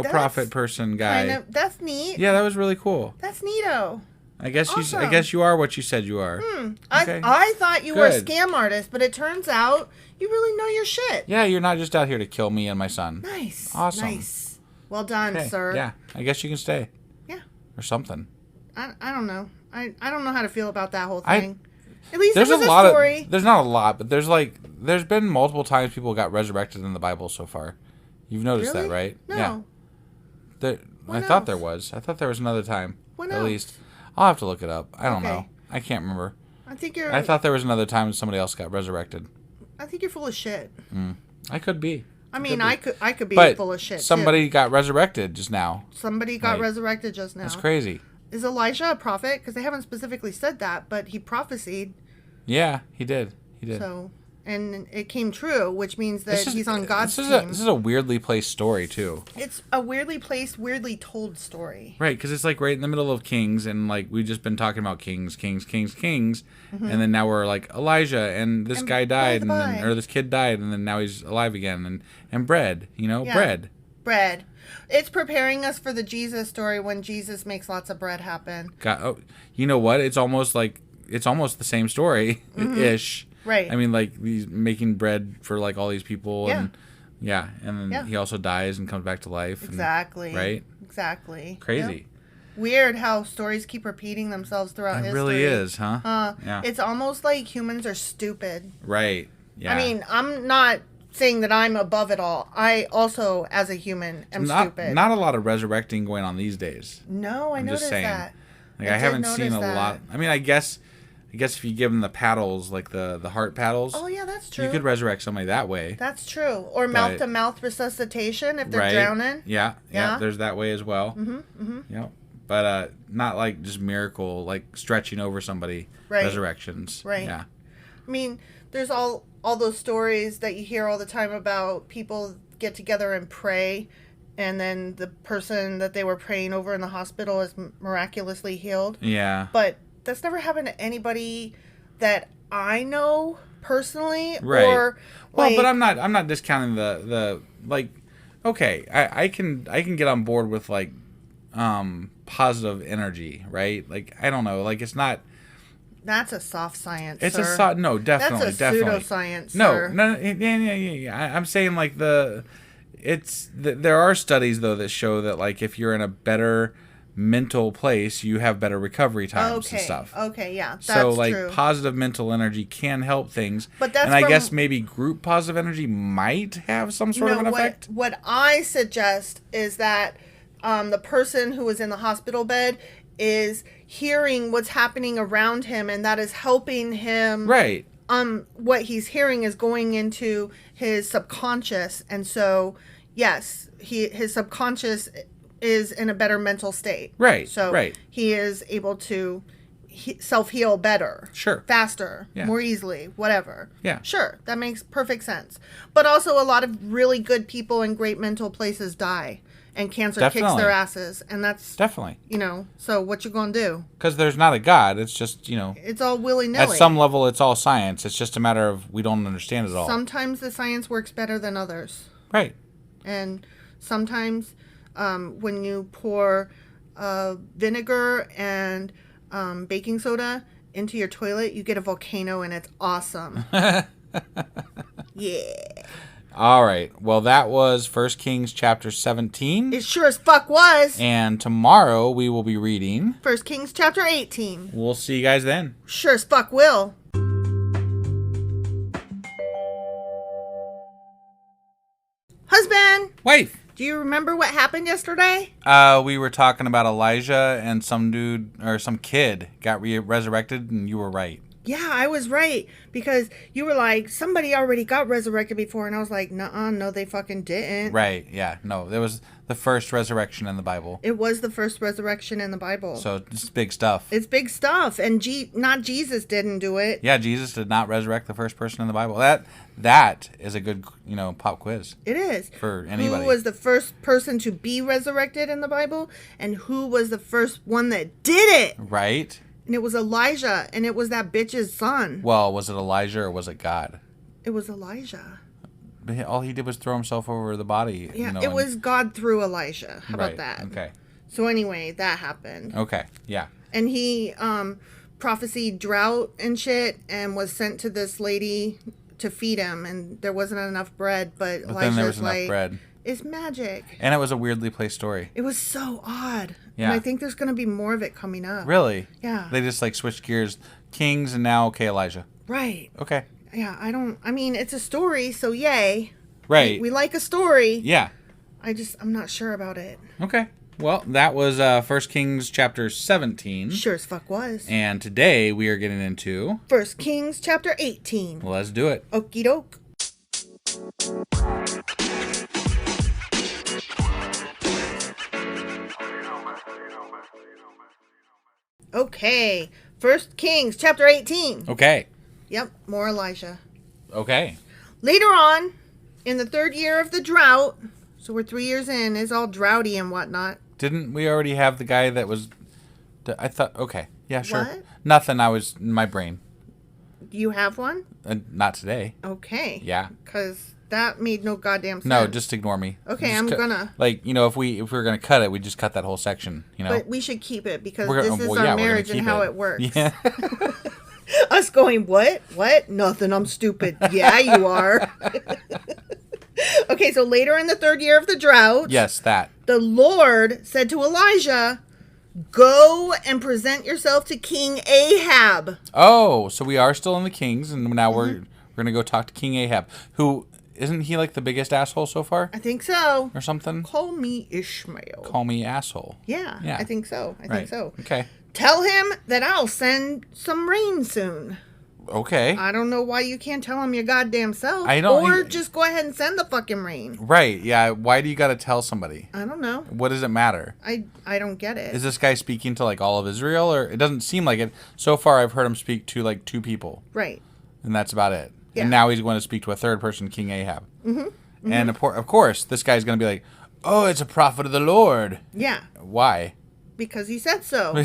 prophet person guy. That's neat. Yeah, that was really cool. That's neato. I guess Awesome. I guess you are what you said you are. Okay. I thought you were a Good. scam artist, but it turns out you really know your shit. Yeah, you're not just out here to kill me and my son. Nice. Awesome. Nice. Well done, Okay, sir. yeah, I guess you can stay. Yeah. Or something. I don't know. I don't know how to feel about that whole thing. At least There's it was a lot story. of there's not a lot, but there's been multiple times people got resurrected in the Bible so far. You've noticed Really? that, right? No. Yeah. I When thought else? there was. I thought there was another time. When at else? least. I'll have to look it up. I don't Okay. know. I can't remember. I think you're. I thought there was another time somebody else got resurrected. I think you're full of shit. I could be. I mean, I could be But full of shit. somebody too. got resurrected just now. Somebody got Like, resurrected just now. That's crazy. Is Elijah a prophet? Because they haven't specifically said that, but he prophesied. Yeah, he did. He did. So, and it came true, which means that This is- he's on God's this team. this is a weirdly placed story too. It's a weirdly placed, weirdly told story. Right, because it's like right in the middle of Kings, and like we've just been talking about Kings, and then now we're like Elijah, and this guy died, or this kid died, and then now he's alive again, and bread, Yeah. Bread. It's preparing us for the Jesus story when Jesus makes lots of bread happen. You know what? It's almost the same story ish. Right. I mean, like he's making bread for like all these people, Yeah. and then he also dies and comes back to life. Exactly. And, right. Exactly. Crazy. Yep. Weird how stories keep repeating themselves throughout It history. really is, huh? Yeah. It's almost like humans are stupid. Right. Yeah. I mean, I'm not saying that I'm above it all. I also, as a human, am stupid. Not a lot of resurrecting going on these days. No, I I'm noticed just saying. that. Like I haven't did seen a notice that. lot. I mean, I guess if you give them the paddles, like the heart paddles, Oh, yeah, that's true. you could resurrect somebody that way. That's true. Or mouth-to-mouth resuscitation if they're Right. drowning. Yeah. Yeah. There's that way as well. Yeah. But not like just miracle, like stretching over somebody. Right. Resurrections. Right. Yeah. I mean, there's all those stories that you hear all the time about people get together and pray, and then the person that they were praying over in the hospital is miraculously healed. Yeah. But that's never happened to anybody that I know personally. Right. Or, well, like, but I'm not discounting the like. Okay, I can get on board with like positive energy, right? Like I don't know, like it's not. That's a soft science. It's sir. no, definitely, That's a definitely pseudoscience. No, sir. no, yeah. I'm saying like there are studies though that show that like if you're in a better mental place, you have better recovery times and stuff. Okay, yeah, that's so like true. positive mental energy can help things, But that's and I guess maybe group positive energy might have some sort of an effect. What I suggest is that the person who is in the hospital bed is hearing what's happening around him, and that is helping him. Right. What he's hearing is going into his subconscious, and so yes, his subconscious is in a better mental state. Right. So right. he is able to self-heal better. Sure. Faster. Yeah. More easily. Whatever. Yeah. Sure. That makes perfect sense. But also a lot of really good people in great mental places die. And cancer kicks their asses. And that's... Definitely. So what you gonna do? Because there's not a God. It's just, It's all willy-nilly. At some level, it's all science. It's just a matter of we don't understand it all. Sometimes the science works better than others. Right. And sometimes when you pour vinegar and baking soda into your toilet, you get a volcano, and it's awesome. Yeah. All right. Well, that was 1 Kings chapter 17. It sure as fuck was. And tomorrow we will be reading 1 Kings chapter 18. We'll see you guys then. Sure as fuck will. Husband. Wife. Do you remember what happened yesterday? We were talking about Elijah and some dude or some kid got resurrected, and you were right. Yeah, I was right, because you were like, somebody already got resurrected before, and I was like, nuh-uh, no, they fucking didn't. Right, yeah, no, there was the first resurrection in the Bible. It was the first resurrection in the Bible. So it's big stuff. It's big stuff, and not Jesus didn't do it. Yeah, Jesus did not resurrect the first person in the Bible. That is a good, pop quiz. It is. For anybody. Who was the first person to be resurrected in the Bible, and who was the first one that did it? Right. And it was Elijah, and it was that bitch's son. Well, was it Elijah or was it God? It was Elijah. All he did was throw himself over the body. Yeah, it was God through Elijah. How about that? Okay. So anyway, that happened. Okay, yeah. And he prophesied drought and shit, and was sent to this lady to feed him, and there wasn't enough bread, but Elijah's then there was enough bread. It's magic. And it was a weirdly placed story. It was so odd. Yeah. And I think there's going to be more of it coming up. Really? Yeah. They just switched gears. Kings and now, Elijah. Right. Okay. Yeah, I mean, it's a story, so yay. Right. We like a story. Yeah. I'm not sure about it. Okay. Well, that was 1 Kings chapter 17. Sure as fuck was. And today we are getting into 1 Kings chapter 18. Let's do it. Okie doke. Okay. 1 Kings chapter 18. Okay. Yep, more Elijah. Okay. Later on, in the 3rd year of the drought, so we're 3 years in, it's all droughty and whatnot. Didn't we already have the guy that was... I thought... Okay. Yeah, sure. What? Nothing. I was in my brain. You have one? Not today. Okay. Yeah. Because that made no goddamn sense. No, just ignore me. Okay, Just I'm gonna... Like, if we were going to cut it, we'd just cut that whole section, But we should keep it, because We're this gonna- is well, our yeah, we're gonna marriage and keep how it. it works. Yeah. Us going, what? What? Nothing, I'm stupid. Yeah, you are. Okay, so later in the 3rd year of the drought... Yes, that. The Lord said to Elijah, go and present yourself to King Ahab. Oh, so we are still in the Kings, and now Mm-hmm. we're going to go talk to King Ahab, who... Isn't he like the biggest asshole so far? I think so. Or something? Call me Ishmael. Call me asshole. Yeah, I think so. I think so. Okay. Tell him that I'll send some rain soon. Okay. I don't know why you can't tell him your goddamn self. I don't- Or just go ahead and send the fucking rain. Right, yeah. Why do you got to tell somebody? I don't know. What does it matter? I don't get it. Is this guy speaking to, all of Israel? Or it doesn't seem like it. So far, I've heard him speak to, 2 people. Right. And that's about it. Yeah. And now he's going to speak to a third person, King Ahab. Mm-hmm. And, of course, this guy's going to be like, oh, it's a prophet of the Lord. Yeah. Why? because he said so.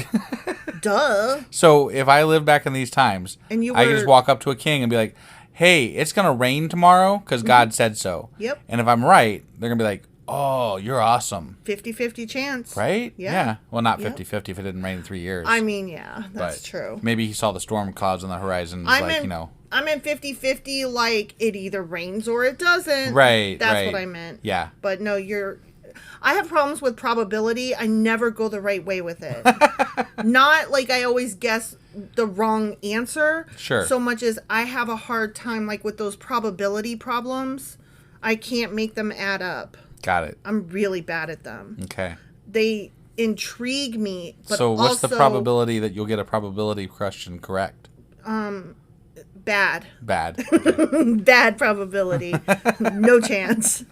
Duh. So if I lived back in these times, And you I could just were- walk up to a king and be like, hey, it's going to rain tomorrow because God said so. Yep. And if I'm right, they're going to be like, oh, you're awesome. 50-50 chance. Right? Yeah. Well, not Yep. 50-50 if it didn't rain in 3 years. I mean, yeah, that's But true. Maybe he saw the storm clouds on the horizon. And was like, you know. I'm in 50-50, like, it either rains or it doesn't. Right, That's right. what I meant. Yeah. But no, I have problems with probability. I never go the right way with it. Not like I always guess the wrong answer. Sure. So much as I have a hard time, like, with those probability problems. I can't make them add up. Got it. I'm really bad at them. Okay. They intrigue me, but So what's also the probability that you'll get a probability question correct? bad. Bad. Okay. Bad probability. No chance.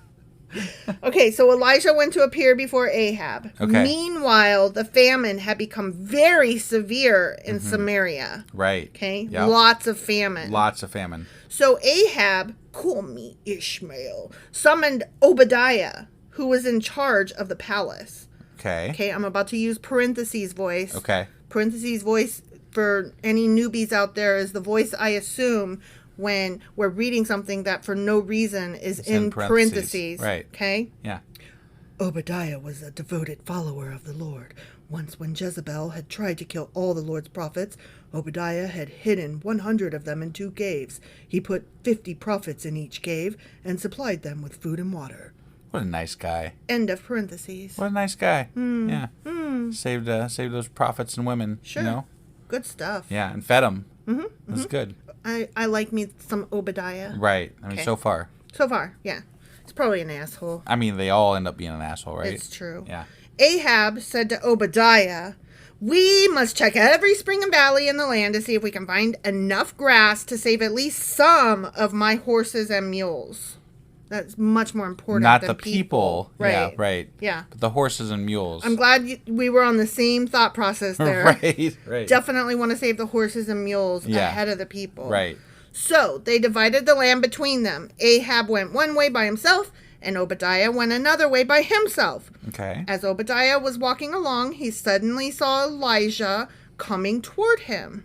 Okay, so Elijah went to appear before Ahab. Okay. Meanwhile, the famine had become very severe in Samaria. Right. Okay? Yep. Lots of famine. Lots of famine. So Ahab, call me Ishmael, summoned Obadiah, who was in charge of the palace. Okay. Okay, I'm about to use parentheses voice. Okay. Parentheses voice for any newbies out there is the voice I assume when we're reading something that for no reason is It's in parentheses. Right. Okay? Yeah. Obadiah was a devoted follower of the Lord. Once when Jezebel had tried to kill all the Lord's prophets, Obadiah had hidden 100 of them in 2 caves. He put 50 prophets in each cave and supplied them with food and water. What a nice guy. End of parentheses. What a nice guy. Yeah. Saved those prophets and women. Sure. You know? Good stuff. Yeah, and fed them. Mm-hmm. That's good. I like me some Obadiah. Right. I mean, Okay. so far. So far, yeah. It's probably an asshole. I mean, they all end up being an asshole, right? It's true. Yeah. Ahab said to Obadiah, "We must check every spring and valley in the land to see if we can find enough grass to save at least some of my horses and mules." That's much more important Not than the people. Right. Yeah, right. Yeah. But the horses and mules. I'm glad we were on the same thought process there. right. Definitely want to save the horses and mules Yeah. ahead of the people. Right. So they divided the land between them. Ahab went one way by himself, and Obadiah went another way by himself. Okay. As Obadiah was walking along, he suddenly saw Elijah coming toward him.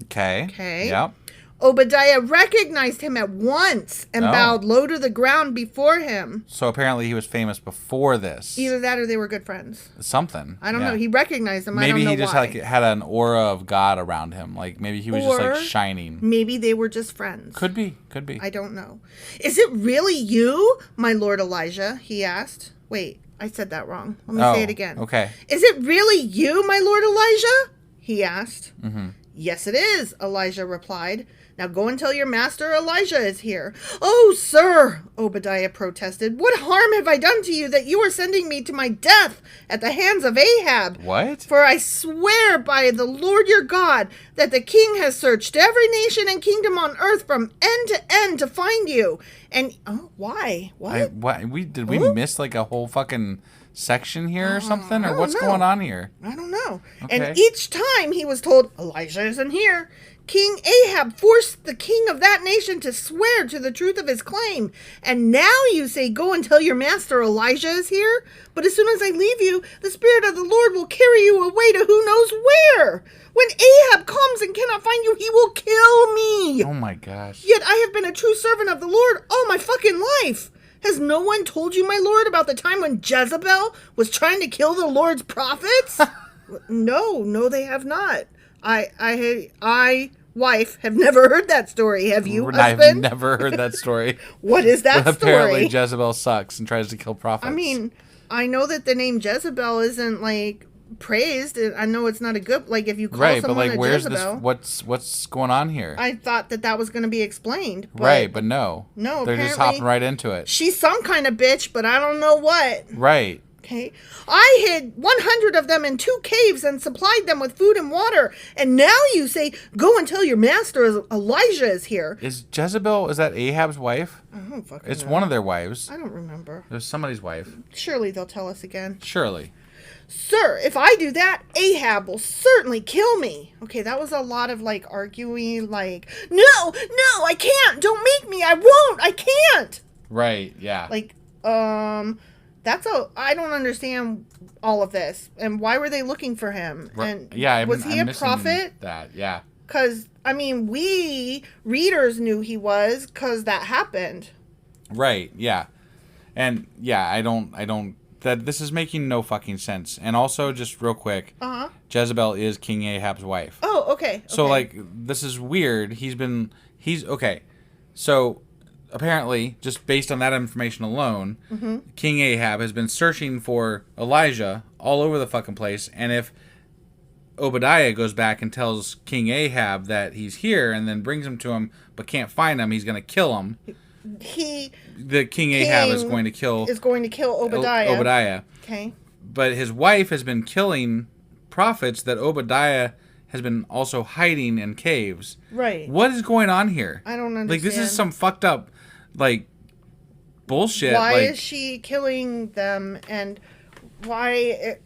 Okay. Okay. Yep. Obadiah recognized him at once and Oh. bowed low to the ground before him. So apparently he was famous before this. Either that or they were good friends. Something. I don't Yeah. know. He recognized him. I Maybe don't know he just why. had an aura of God around him. Like maybe he was just Or- like shining. Maybe they were just friends. Could be. I don't know. "Is it really you, my Lord Elijah?" he asked. Wait, I said that wrong. Let me say it again. Okay. "Is it really you, my Lord Elijah?" he asked. Mm-hmm. "Yes, it is," Elijah replied. "Now go and tell your master Elijah is here." "Oh, sir," Obadiah protested, "what harm have I done to you that you are sending me to my death at the hands of Ahab? What? For I swear by the Lord your God that the king has searched every nation and kingdom on earth from end to end to find you. And, why? What? We miss like a whole fucking section here or something? I Or don't what's know. going on here? I don't know. Okay. And each time he was told, Elijah isn't here, King Ahab forced the king of that nation to swear to the truth of his claim. And now you say, go and tell your master Elijah is here? But as soon as I leave you, the Spirit of the Lord will carry you away to who knows where. When Ahab comes and cannot find you, he will kill me. Oh my gosh. Yet I have been a true servant of the Lord all my fucking life. Has no one told you, my lord, about the time when Jezebel was trying to kill the Lord's prophets? No, they have not. I, wife, have never heard that story. Have you, I've husband? never heard that story. What is that Apparently story? Jezebel sucks and tries to kill prophets. I mean, I know that the name Jezebel isn't, like, praised. I know it's not a good, like, if you call right, but someone like, a where's Jezebel. this? What's going on here? I thought that was going to be explained. But right, but no. No, they're just apparently- hopping right into it. she's some kind of bitch, but I don't know what. Right. Okay. "I hid 100 of them in 2 caves and supplied them with food and water. And now you say, go and tell your master Elijah is here." Is that Ahab's wife? I don't fucking It's know. one of their wives. I don't remember. There's somebody's wife. Surely they'll tell us again. Surely. "Sir, if I do that, Ahab will certainly kill me." Okay, that was a lot of, like, arguing, like, no, I can't. Don't make me. I won't. I can't. Right, yeah. Like, I don't understand all of this. And why were they looking for him? And was he a prophet? That, yeah. Because, I mean, we readers knew he was because that happened. Right, yeah. And, yeah, I don't, that this is making no fucking sense. And also, just real quick, Jezebel is King Ahab's wife. Oh, okay. So, like, this is weird. Okay. So, apparently, just based on that information alone, King Ahab has been searching for Elijah all over the fucking place. And if Obadiah goes back and tells King Ahab that he's here and then brings him to him but can't find him, he's going to kill him. The King Ahab is going to kill Obadiah. Okay. But his wife has been killing prophets that Obadiah has been also hiding in caves. Right. What is going on here? I don't understand. Like, this is some fucked up, like, bullshit. Why is she killing them, and why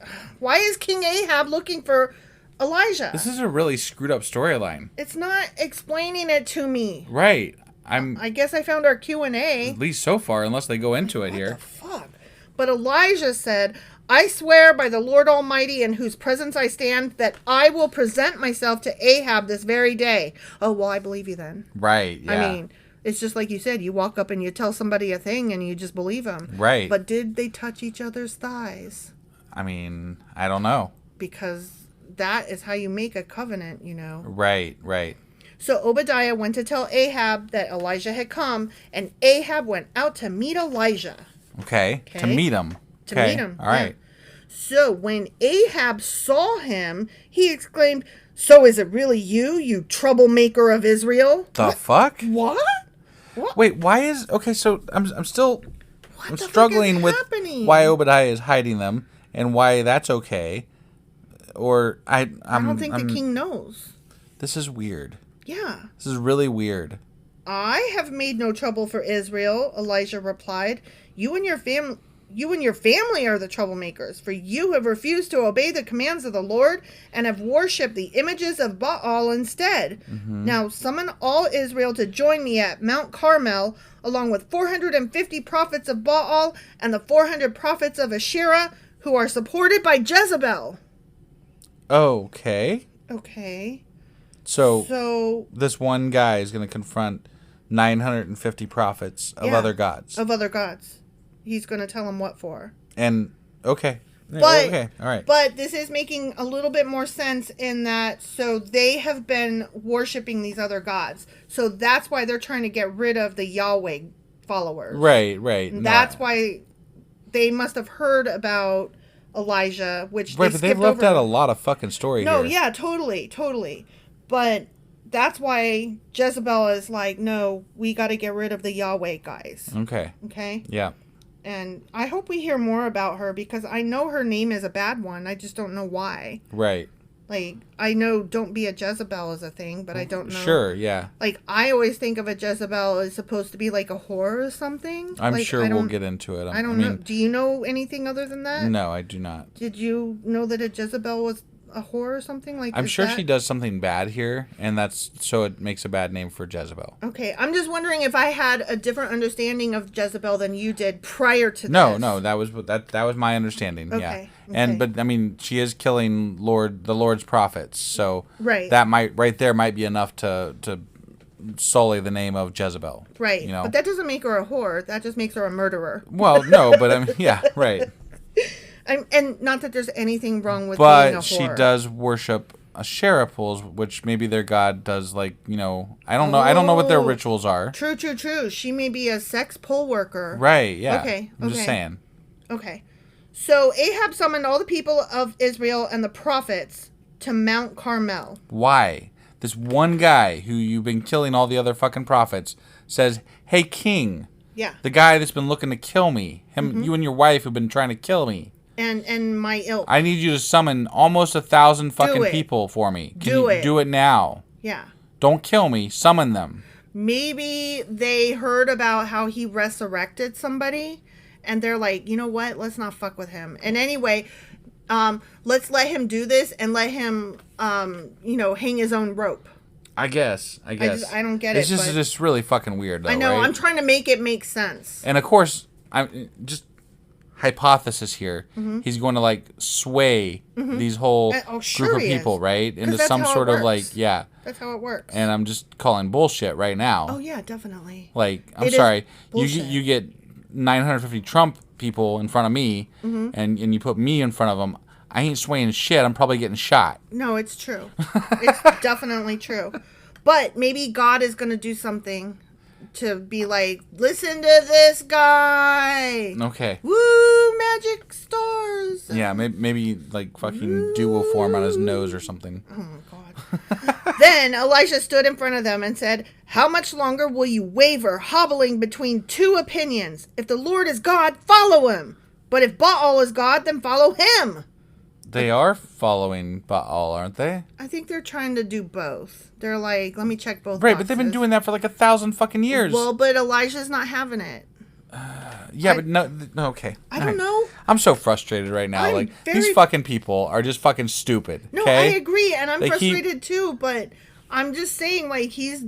is King Ahab looking for Elijah? This is a really screwed up storyline. It's not explaining it to me. Right. I guess I found our Q&A. At least so far, unless they go into it here. What the fuck? But Elijah said, I swear by the Lord Almighty in whose presence I stand that I will present myself to Ahab this very day. Oh, well, I believe you then. Right, yeah. I mean, it's just like you said. You walk up and you tell somebody a thing and you just believe them. Right. But did they touch each other's thighs? I mean, I don't know. Because that is how you make a covenant, you know. Right, right. So Obadiah went to tell Ahab that Elijah had come, and Ahab went out to meet Elijah. Okay. To meet him. To meet him. All right. Yeah. So when Ahab saw him, he exclaimed, "So is it really you, you troublemaker of Israel?" The fuck? What? Wait, why is... Okay, so I'm still... I'm struggling with happening? Why Obadiah is hiding them and why that's okay. Or I don't think the king knows. This is weird. Yeah. This is really weird. I have made no trouble for Israel, Elijah replied. You and your family are the troublemakers, for you have refused to obey the commands of the Lord and have worshipped the images of Baal instead. Now summon all Israel to join me at Mount Carmel, along with 450 prophets of Baal and the 400 prophets of Asherah, who are supported by Jezebel. Okay. Okay. So this one guy is going to confront 950 prophets of other gods. Of other gods. He's going to tell them what for. And, okay. But, okay, all right. But this is making a little bit more sense in that, so they have been worshiping these other gods. So that's why they're trying to get rid of the Yahweh followers. Right. And that's why they must have heard about Elijah, which but they've left out a lot of fucking story here. No, yeah, totally. But that's why Jezebel is like, no, we got to get rid of the Yahweh guys. Okay? Yeah. And I hope we hear more about her because I know her name is a bad one. I just don't know why. Right. Like, I know don't be a Jezebel is a thing, but I don't know. Sure, yeah. Like, I always think of a Jezebel as supposed to be like a whore or something. I'm sure we'll get into it. I don't know. Do you know anything other than that? No, I do not. Did you know that a Jezebel was a whore or something? Like, I'm sure she does something bad here, and that's so it makes a bad name for Jezebel. Okay, I'm just wondering if I had a different understanding of Jezebel than you did prior to this. No, that was my understanding. Okay, yeah, okay. But I mean, she is killing the Lord's prophets, so right. That might be enough to sully the name of Jezebel. Right, you know? But that doesn't make her a whore. That just makes her a murderer. Well, no, but I mean, yeah, right. And not that there's anything wrong with being a whore. But she does worship Asherah poles, which maybe their god does, like, you know, I don't know. I don't know what their rituals are. True. She may be a sex pole worker. Right, yeah. Okay. I'm just saying. Okay. So Ahab summoned all the people of Israel and the prophets to Mount Carmel. Why? This one guy who you've been killing all the other fucking prophets says, hey, king. Yeah. The guy that's been looking to kill me. You and your wife have been trying to kill me. And my ilk. I need you to summon almost 1,000 fucking people for me. Do it now. Yeah. Don't kill me. Summon them. Maybe they heard about how he resurrected somebody, and they're like, you know what? Let's not fuck with him. And anyway, let's let him do this and let him, hang his own rope. I guess. I don't get it. It's just really fucking weird, though, I know. right? I'm trying to make it make sense. And of course, I'm just hypothesis here. He's going to like sway these whole sure group of he is. people, right? Into that's some how it sort of works. like, yeah. That's how it works. And I'm just calling bullshit right now. Oh yeah, definitely. Like, I'm It is sorry. bullshit. You get 950 Trump people in front of me, and you put me in front of them. I ain't swaying shit. I'm probably getting shot. No, it's true. It's definitely true. But maybe God is going to do something to be like, listen to this guy. Okay. Woo, magic stars. Yeah, maybe like fucking dew will form on his nose or something. Oh my God. Then Elijah stood in front of them and said, how much longer will you waver, hobbling between two opinions? If the Lord is God, follow him. But if Baal is God, then follow him. They are following Baal, aren't they? I think they're trying to do both. They're like, let me check both Right, boxes. but they've been doing that for like 1,000 fucking years. Well, but Elijah's not having it. Yeah, but no, okay. I don't know. I'm so frustrated right now. I'm Like, very- these fucking people are just fucking stupid. No, okay? I agree, and I'm They keep- frustrated too, but I'm just saying, like, he's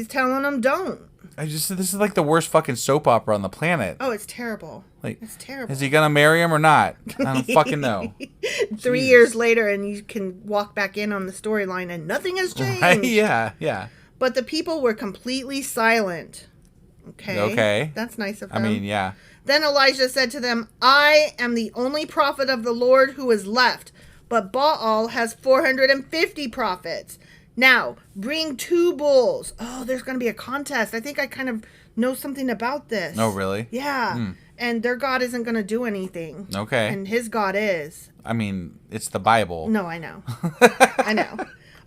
telling them don't. This is like the worst fucking soap opera on the planet. Oh, it's terrible. Like, It's terrible. is he gonna marry him or not? I don't fucking know. 3 years later, and you can walk back in on the storyline, and nothing has changed. Right? Yeah. But the people were completely silent. Okay. That's nice of them. I mean, yeah. Then Elijah said to them, I am the only prophet of the Lord who is left, but Baal has 450 prophets. Now, bring 2 bulls. Oh, there's going to be a contest. I think I kind of know something about this. Oh, really? Yeah. And their God isn't going to do anything. Okay. And his God is. I mean, it's the Bible. No, I know. I know.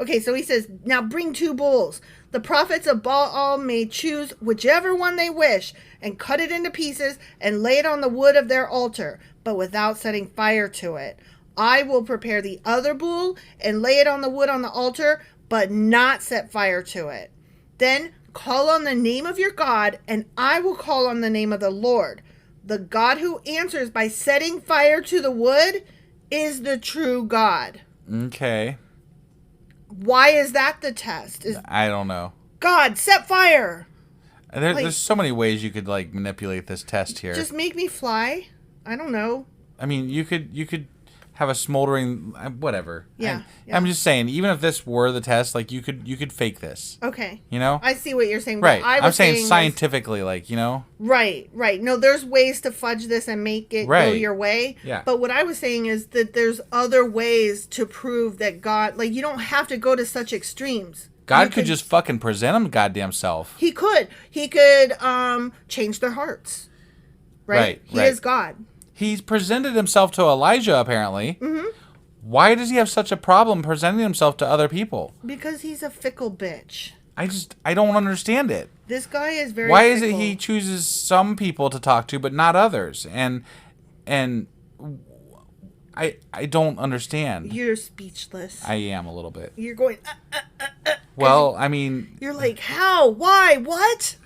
Okay, so he says, now bring 2 bulls. The prophets of Baal may choose whichever one they wish and cut it into pieces and lay it on the wood of their altar, but without setting fire to it. I will prepare the other bull and lay it on the wood on the altar, but not set fire to it. Then call on the name of your God, and I will call on the name of the Lord. The God who answers by setting fire to the wood is the true God. Okay. Why is that the test? I don't know. God, set fire. There's so many ways you could like manipulate this test here. Just make me fly. I don't know. I mean, you could have a smoldering whatever. Yeah, I'm just saying, even if this were the test, like you could fake this. Okay. You know? I see what you're saying. Right. What I'm saying was- scientifically, like, you know? Right. No, there's ways to fudge this and make it go Right. your way. Yeah. But what I was saying is that there's other ways to prove that God, like, you don't have to go to such extremes. God You could just fucking present him goddamn self. He could change their hearts. Right. He right. is God. He's presented himself to Elijah, apparently. Mm-hmm. Why does he have such a problem presenting himself to other people? Because he's a fickle bitch. I don't understand it. This guy is very Why is it fickle. he chooses some people to talk to but not others? And I don't understand. You're speechless. I am a little bit. You're going, Well, I mean, you're like, how? Why? What?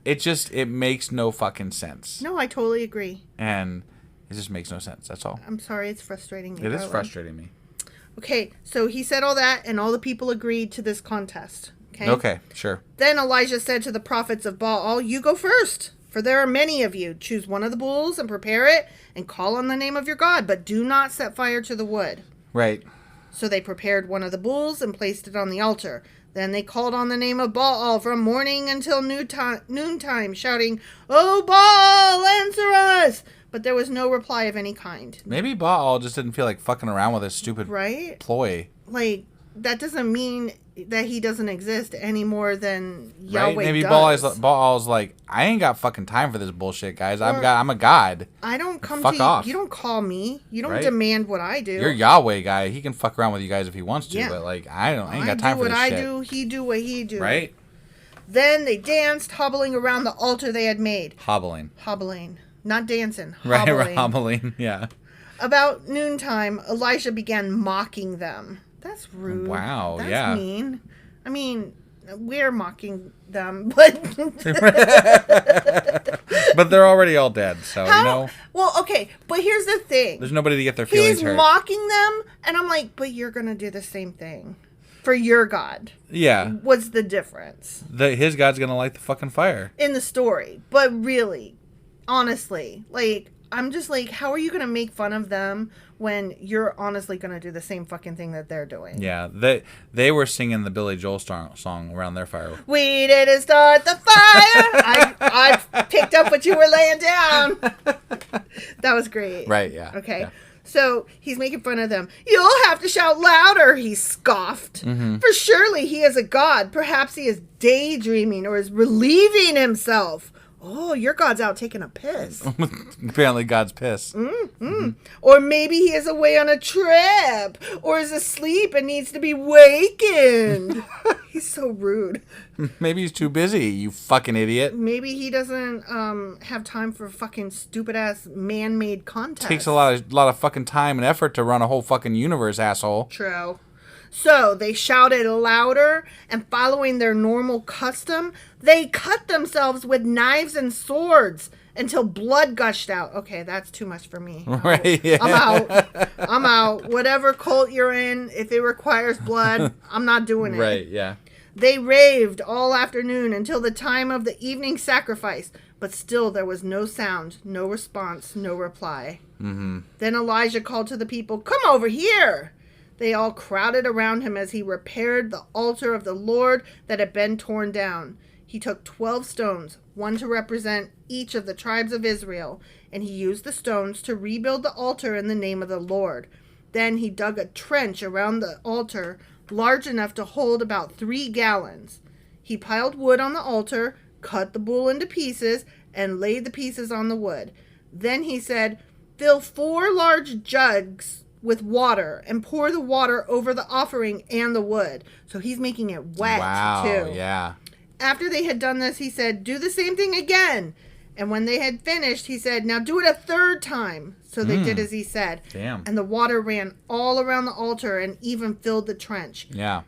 it makes no fucking sense. No, I totally agree. And it just makes no sense. That's all. I'm sorry, it's frustrating me. It is darling. frustrating me. Okay, so he said all that, and all the people agreed to this contest. Okay, sure. Then Elijah said to the prophets of Baal, you go first, for there are many of you. Choose one of the bulls and prepare it, and call on the name of your God, but do not set fire to the wood. Right. So they prepared one of the bulls and placed it on the altar. Then they called on the name of Baal from morning until noontime, shouting, "Oh, Baal, answer us!" But there was no reply of any kind. Maybe Baal just didn't feel like fucking around with his stupid Right? ploy. Like, that doesn't mean that he doesn't exist any more than Yahweh Right? Maybe does. Baal's like, I ain't got fucking time for this bullshit, guys. I'm a god. I don't come Fuck to you. off. You don't call me. You don't Right? demand what I do. You're Yahweh guy. He can fuck around with you guys if he wants to, Yeah. but like I ain't got time do for what this I shit. do. He do what he do. Right? Then they danced, hobbling around the altar they had made. Hobbling. Not dancing. Right, Hobbling. hobbling. Yeah. About noontime, Elijah began mocking them. That's rude. Wow, That's yeah. mean. I mean, we're mocking them, but But they're already all dead, so how? you know Well, okay, but here's the thing. there's nobody to get their feelings He's hurt. mocking them, and I'm like, but you're gonna do the same thing for your God. Yeah. What's the difference His God's gonna light the fucking fire. in the story? But really, honestly, like, I'm just like, how are you going to make fun of them when you're honestly going to do the same fucking thing that they're doing? Yeah, they were singing the Billy Joel song around their fire. We didn't start the fire. I picked up what you were laying down. That was great. Right, yeah. Okay. Yeah. So he's making fun of them. You'll have to shout louder, he scoffed. Mm-hmm. For surely he is a god. Perhaps he is daydreaming or is relieving himself. Oh, your God's out taking a piss. Apparently God's pissed. Mm-hmm. Or maybe he is away on a trip. Or is asleep and needs to be wakened. He's so rude. Maybe he's too busy, you fucking idiot. Maybe he doesn't have time for fucking stupid-ass man-made contests. Takes a lot of fucking time and effort to run a whole fucking universe, asshole. True. So they shouted louder, and following their normal custom, they cut themselves with knives and swords until blood gushed out. Okay, that's too much for me. Right, yeah. I'm out. Whatever cult you're in, if it requires blood, I'm not doing it. Right, yeah. They raved all afternoon until the time of the evening sacrifice, but still there was no sound, no response, no reply. Mm-hmm. Then Elijah called to the people, "Come over here!" They all crowded around him as he repaired the altar of the Lord that had been torn down. He took 12 stones, one to represent each of the tribes of Israel, and he used the stones to rebuild the altar in the name of the Lord. Then he dug a trench around the altar large enough to hold about 3 gallons. He piled wood on the altar, cut the bull into pieces, and laid the pieces on the wood. Then he said, "Fill 4 large jugs with water and pour the water over the offering and the wood." So he's making it wet, too. Yeah. After they had done this, he said, "Do the same thing again." And when they had finished, he said, "Now do it a 3rd time." So they did as he said. Damn. And the water ran all around the altar and even filled the trench. Yeah.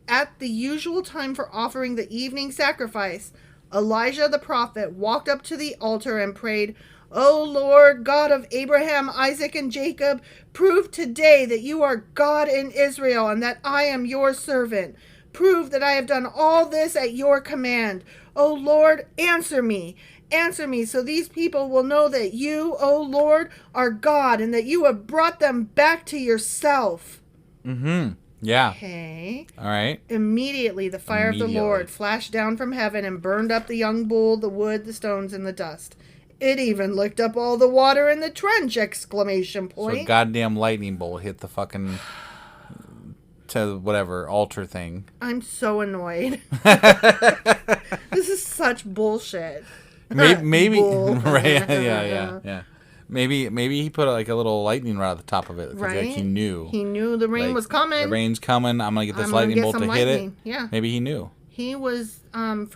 At the usual time for offering the evening sacrifice, Elijah the prophet walked up to the altar and prayed, "O Lord, God of Abraham, Isaac, and Jacob, prove today that you are God in Israel and that I am your servant. Prove that I have done all this at your command. O Lord, answer me. Answer me so these people will know that you, O Lord, are God and that you have brought them back to yourself." Mm-hmm. Yeah. Okay. All right. Immediately the fire of the Lord flashed down from heaven and burned up the young bull, the wood, the stones, and the dust. It even licked up all the water in the trench! Exclamation point. So a goddamn lightning bolt hit the fucking to whatever altar thing. I'm so annoyed. This is such bullshit. Maybe Bull. right? Yeah. Maybe he put like a little lightning rod at the top of it. Right. Like he knew. He knew the rain was coming. The rain's coming. I'm gonna get this I'm gonna lightning get bolt some to hit it. lightning. Yeah. Maybe he knew. He was Dr.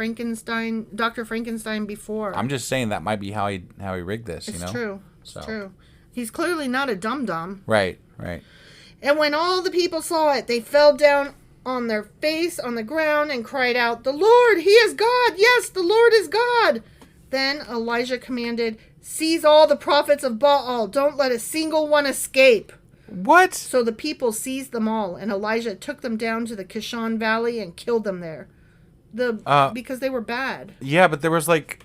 Frankenstein before. I'm just saying that might be how he rigged this. It's you know. true. So. It's true. He's clearly not a dum-dum. Right. And when all the people saw it, they fell down on their face on the ground and cried out, "The Lord, he is God! Yes, the Lord is God!" Then Elijah commanded, "Seize all the prophets of Baal. Don't let a single one escape." What? So the people seized them all, and Elijah took them down to the Kishon Valley and killed them there. Because they were bad. Yeah, but there was like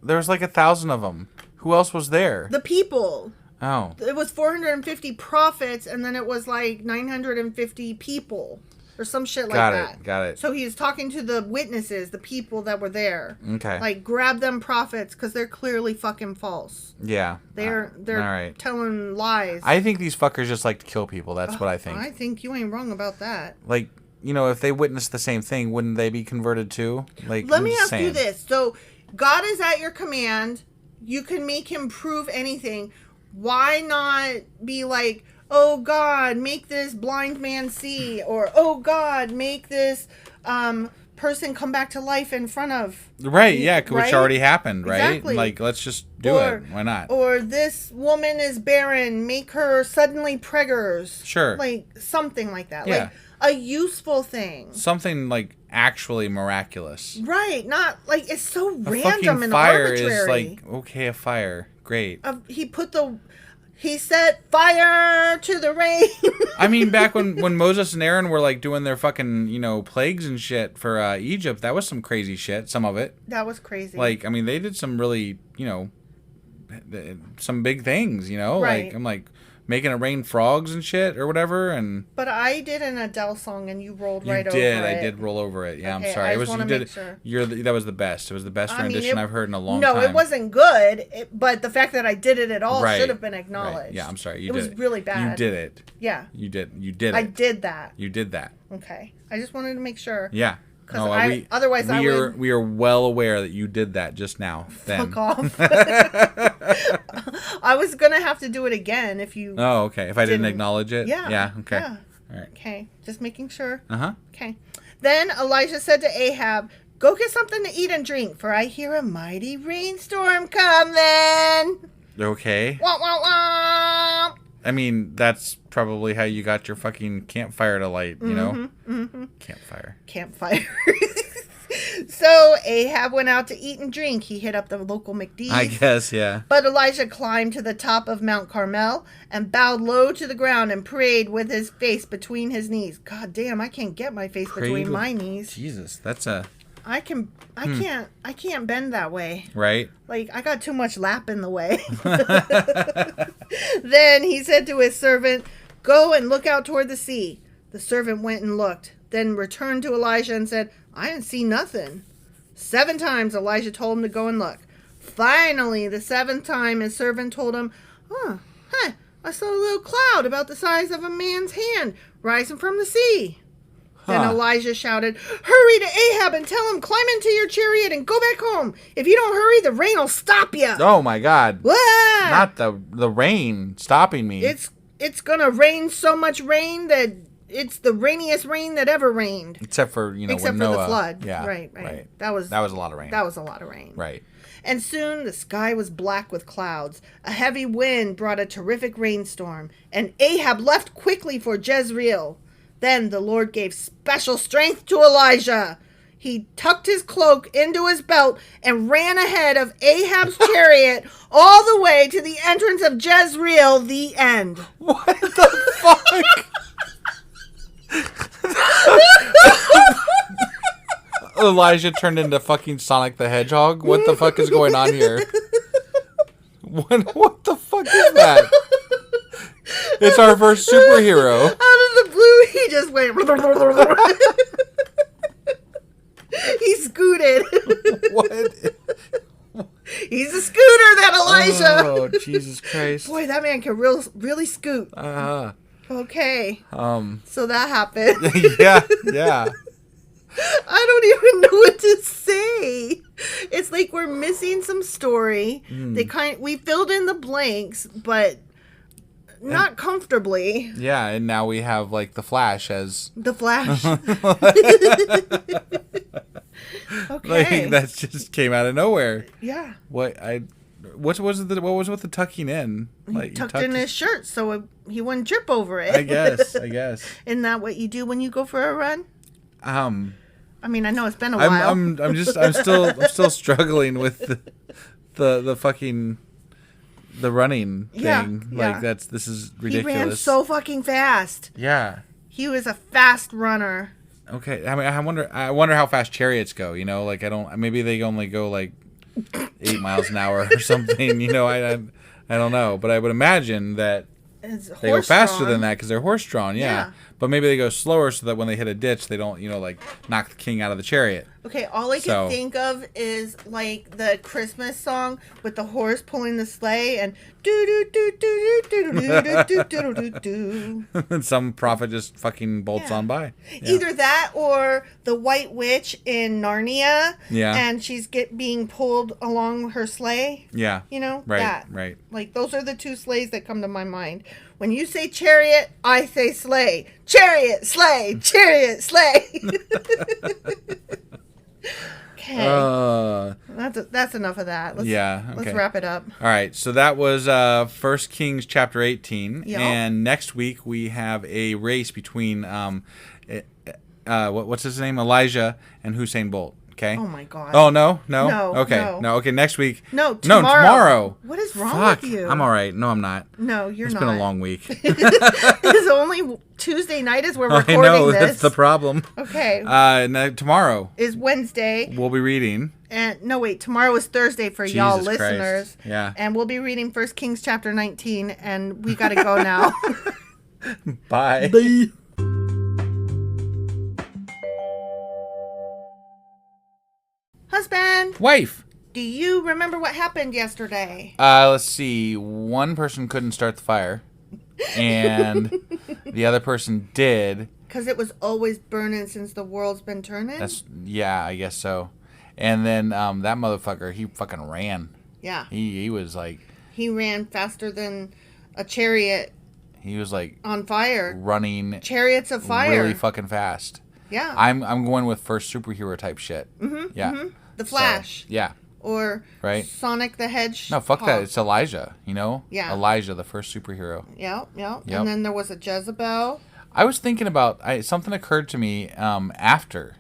1,000 of them. Who else was there? The people. Oh. It was 450 prophets, and then it was like 950 people. Or some shit like that. Got it. So he was talking to the witnesses, the people that were there. Okay. Like, grab them prophets, because they're clearly fucking false. Yeah. They're all right. telling lies. I think these fuckers just like to kill people. That's what I think. I think you ain't wrong about that. Like, if they witnessed the same thing, wouldn't they be converted too? Like, Let me ask you this. So, God is at your command. You can make him prove anything. Why not be like, "Oh God, make this blind man see," or "Oh God, make this person come back to life in front of." Right, yeah, which right? already happened, right? Exactly. Like, let's just do it. Why not? Or "This woman is barren, make her suddenly preggers." Sure. Like something like that. Yeah. Like a useful thing. Something like actually miraculous. Right, not like it's so A random fucking and fire arbitrary. is like, okay, a fire. Great. He set fire to the rain. I mean, back when Moses and Aaron were like doing their fucking, plagues and shit for Egypt, that was some crazy shit, some of it. That was crazy. Like, I mean, they did some really, some big things, you know? Right. Like, I'm like, making it rain frogs and shit or whatever, and... But I did an Adele song, and you rolled right over it. You did. I did roll over it. Yeah, okay, I'm sorry. I just want to make sure. That was the best. It was the best rendition I've heard in a long time. No, it wasn't good, but the fact that I did it at all should have been acknowledged. Right. Yeah, I'm sorry. It was really bad. You did it. Yeah. You did it. I did that. You did that. Okay. I just wanted to make sure. Yeah. Because otherwise I would... We are well aware that you did that just now. Fuck off. I was going to have to do it again if you... Oh, okay. If I didn't acknowledge it? Yeah. Yeah, okay. Yeah. All right. Okay. Just making sure. Uh-huh. Okay. Then Elijah said to Ahab, "Go get something to eat and drink, for I hear a mighty rainstorm coming." Okay. Wah, wah, wah. I mean, that's probably how you got your fucking campfire to light, you know? Mm-hmm. Campfire. So Ahab went out to eat and drink. He hit up the local McDee's. I guess, yeah. But Elijah climbed to the top of Mount Carmel and bowed low to the ground and prayed with his face between his knees. God damn, I can't get my face between my knees. Jesus, that's a... I can't bend that way. Right. Like, I got too much lap in the way. Then he said to his servant, "Go and look out toward the sea." The servant went and looked, then returned to Elijah and said, "I didn't see nothing." 7 times Elijah told him to go and look. Finally, the 7th time, his servant told him, I saw a little cloud about the size of a man's hand rising from the sea." Then Elijah shouted, "Hurry to Ahab and tell him, climb into your chariot and go back home. If you don't hurry, the rain will stop you." Oh my God. What? Not the rain stopping me. It's gonna rain so much rain that it's the rainiest rain that ever rained. Except for, Except for the flood. Yeah. Right. That was a lot of rain. That was a lot of rain. Right. And soon the sky was black with clouds. A heavy wind brought a terrific rainstorm, and Ahab left quickly for Jezreel. Then the Lord gave special strength to Elijah. He tucked his cloak into his belt and ran ahead of Ahab's chariot all the way to the entrance of Jezreel, the end. What the fuck? Elijah turned into fucking Sonic the Hedgehog? What the fuck is going on here? What the fuck is that? It's our first superhero. Out of the blue, he just went... He scooted. What? He's a scooter, that Elijah. Oh, Jesus Christ. Boy, that man can really scoot. Okay. So that happened. Yeah. I don't even know what to say. It's like we're missing some story. We filled in the blanks, but not comfortably. Yeah, and now we have like the Flash as the Flash. Okay. Like that just came out of nowhere. Yeah. What was with the tucking in? Like he tucked in his shirt so he wouldn't trip over it. I guess. Isn't that what you do when you go for a run? I mean, I know it's been a while. I'm still struggling with the fucking the running thing. Like this is ridiculous. He ran so fucking fast. Yeah. He was a fast runner. Okay. I mean, I wonder how fast chariots go, you know? Like maybe they only go like 8 miles an hour or something, you know? I don't know, but I would imagine that they go faster than that because they're horse drawn, yeah. But maybe they go slower so that when they hit a ditch, they don't, like knock the king out of the chariot. Okay, all I can think of is like the Christmas song with the horse pulling the sleigh and do do do do do do do do do do do. And some prophet just fucking bolts on by. Yeah. Either that or the White Witch in Narnia. Yeah. And she's being pulled along her sleigh. Yeah. You know? Right. Like those are the 2 sleighs that come to my mind. When you say chariot, I say sleigh. Chariot, sleigh, chariot, sleigh. Okay. That's enough of that. Let's wrap it up. All right. So that was 1 Kings chapter 18. Yep. And next week we have a race between what's his name? Elijah and Usain Bolt. Okay. Oh my God. Oh no. No, Okay. no. No. Okay. Next week. No, No, tomorrow. tomorrow. What is wrong Fuck. with you? I'm all right. No, I'm not. No, you're It's not. been a long week. It's only Tuesday night as we're recording I know. this. That's the problem. Okay. Now, tomorrow Is Wednesday. we'll be reading. And no, wait. Tomorrow is Thursday for y'all Jesus listeners. Christ. Yeah. And we'll be reading 1 Kings chapter 19, and we got to go now. Bye. Bye. Husband, Wife. do you remember what happened yesterday? Let's see. One person couldn't start the fire, and the other person did. Because it was always burning since the world's been turning? Yeah, I guess so. And then that motherfucker, he fucking ran. Yeah. He was like... He ran faster than a chariot He was like... on fire. running... Chariots of fire. Really fucking fast. Yeah. I'm going with first superhero type shit. Mm-hmm. Yeah. Mm-hmm. The Flash. So, yeah. Or right? Sonic the Hedgehog. No, fuck that. It's Elijah, you know? Yeah. Elijah, the first superhero. Yep. Yep. And then there was a Jezebel. I was thinking about... something occurred to me after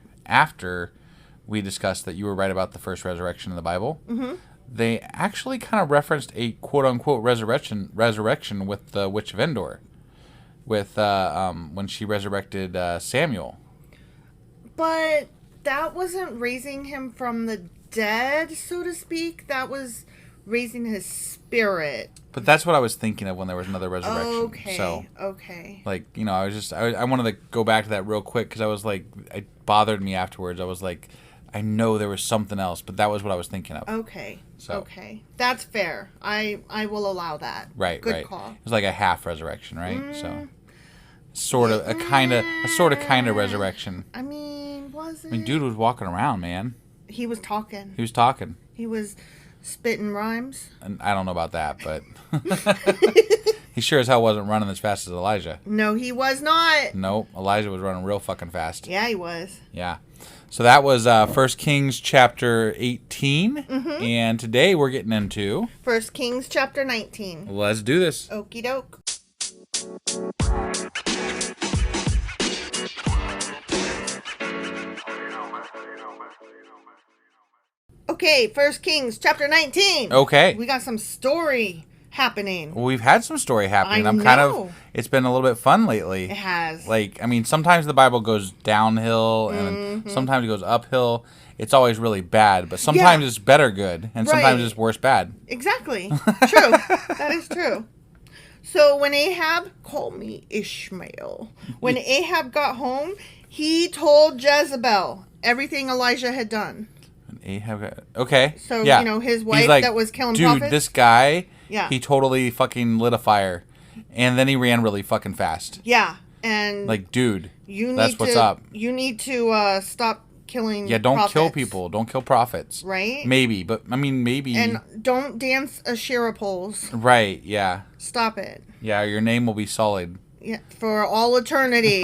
we discussed that you were right about the first resurrection in the Bible. Mm-hmm. They actually kind of referenced a quote-unquote resurrection with the Witch of Endor. With when she resurrected Samuel. But that wasn't raising him from the dead, so to speak. That was raising his spirit. But that's what I was thinking of when there was another resurrection. Okay. So, okay. like, you know, I wanted to go back to that real quick because I was like, it bothered me afterwards. I was like, I know there was something else, but that was what I was thinking of. Okay. So. Okay. That's fair. I will allow that. Right. Good right. call. It was like a half resurrection, right? So, sort of a kind of resurrection. I mean, was it? I mean, dude was walking around, man. He was talking. He was talking. He was spitting rhymes. And I don't know about that, but he sure as hell wasn't running as fast as Elijah. No, he was not. Nope, Elijah was running real fucking fast. Yeah, he was. Yeah. So that was 1 Kings chapter 18, and today we're getting into 1 Kings chapter 19. Let's do this. Okie doke. Okay, 1 Kings chapter 19. Okay. We got some story happening. Well, we've had some story happening. I I'm kind know. of, it's been a little bit fun lately. It has. Like, I mean, sometimes the Bible goes downhill and sometimes it goes uphill. It's always really bad, but sometimes it's better good and sometimes Right. it's worse bad. Exactly. True. That is true. So when Ahab, call me Ishmael, when Ahab got home, he told Jezebel everything Elijah had done. Okay. So, yeah. you know, his He's wife like, that was killing dude, prophets? this guy, Yeah. he totally fucking lit a fire. And then he ran really fucking fast. Yeah. And Like, dude, you need that's what's up. You need to stop killing Yeah, don't kill prophets. people. Don't kill prophets. Right? Maybe, but I mean, maybe. And don't dance Asherah poles. Right, yeah. Stop it. Yeah, your name will be sullied. Yeah, for all eternity.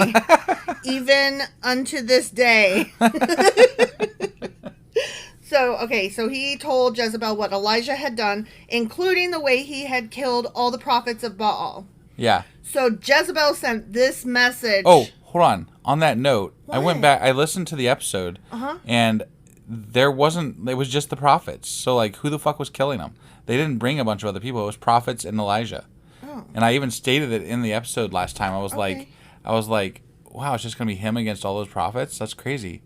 Even unto this day. So he told Jezebel what Elijah had done, including the way he had killed all the prophets of Baal. Yeah. So Jezebel sent this message. Oh, hold on. On that note, I What? went back, I listened to the episode, and it was just the prophets. So, like, who the fuck was killing them? They didn't bring a bunch of other people. It was prophets and Elijah. Oh. And I even stated it in the episode last time. I was like, wow, it's just going to be him against all those prophets? That's crazy.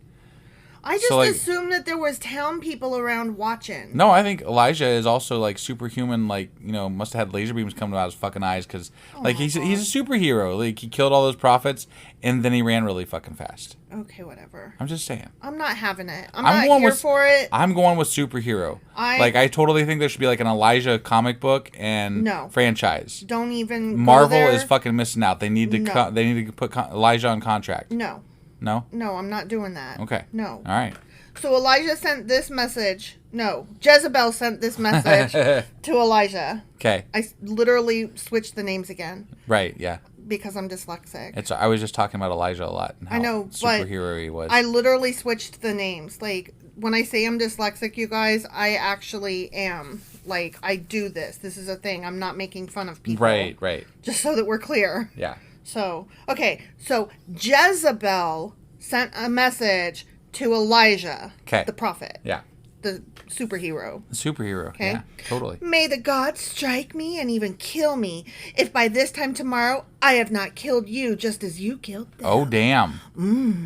I just So, like- assumed that there was town people around watching. No, I think Elijah is also, like, superhuman, like, you know, must have had laser beams coming out of his fucking eyes, because, like, he's a superhero. Like, he killed all those prophets, and then he ran really fucking fast. Okay, whatever. I'm just saying. I'm not having it. I'm going not here with- for it. I'm going with superhero. I totally think there should be, like, an Elijah comic book and No. franchise. Don't even Marvel go there. is fucking missing out. They need to No. they need to put Elijah on contract. No. No? No, I'm not doing that. Okay. No. All right. So Elijah sent this message. No, Jezebel sent this message to Elijah. Okay. I literally switched the names again Right, yeah. because I'm dyslexic. I was just talking about Elijah a lot and how I know, but superhero he was. I literally switched the names. Like, when I say I'm dyslexic, you guys, I actually am. Like, I do this. This is a thing. I'm not making fun of people. Right. Just so that we're clear. Yeah. So, okay. So, Jezebel sent a message to Elijah, Okay. the prophet, Yeah. the superhero. Superhero. Okay. Yeah, totally. May the gods strike me and even kill me if by this time tomorrow I have not killed you just as you killed them. Oh, damn.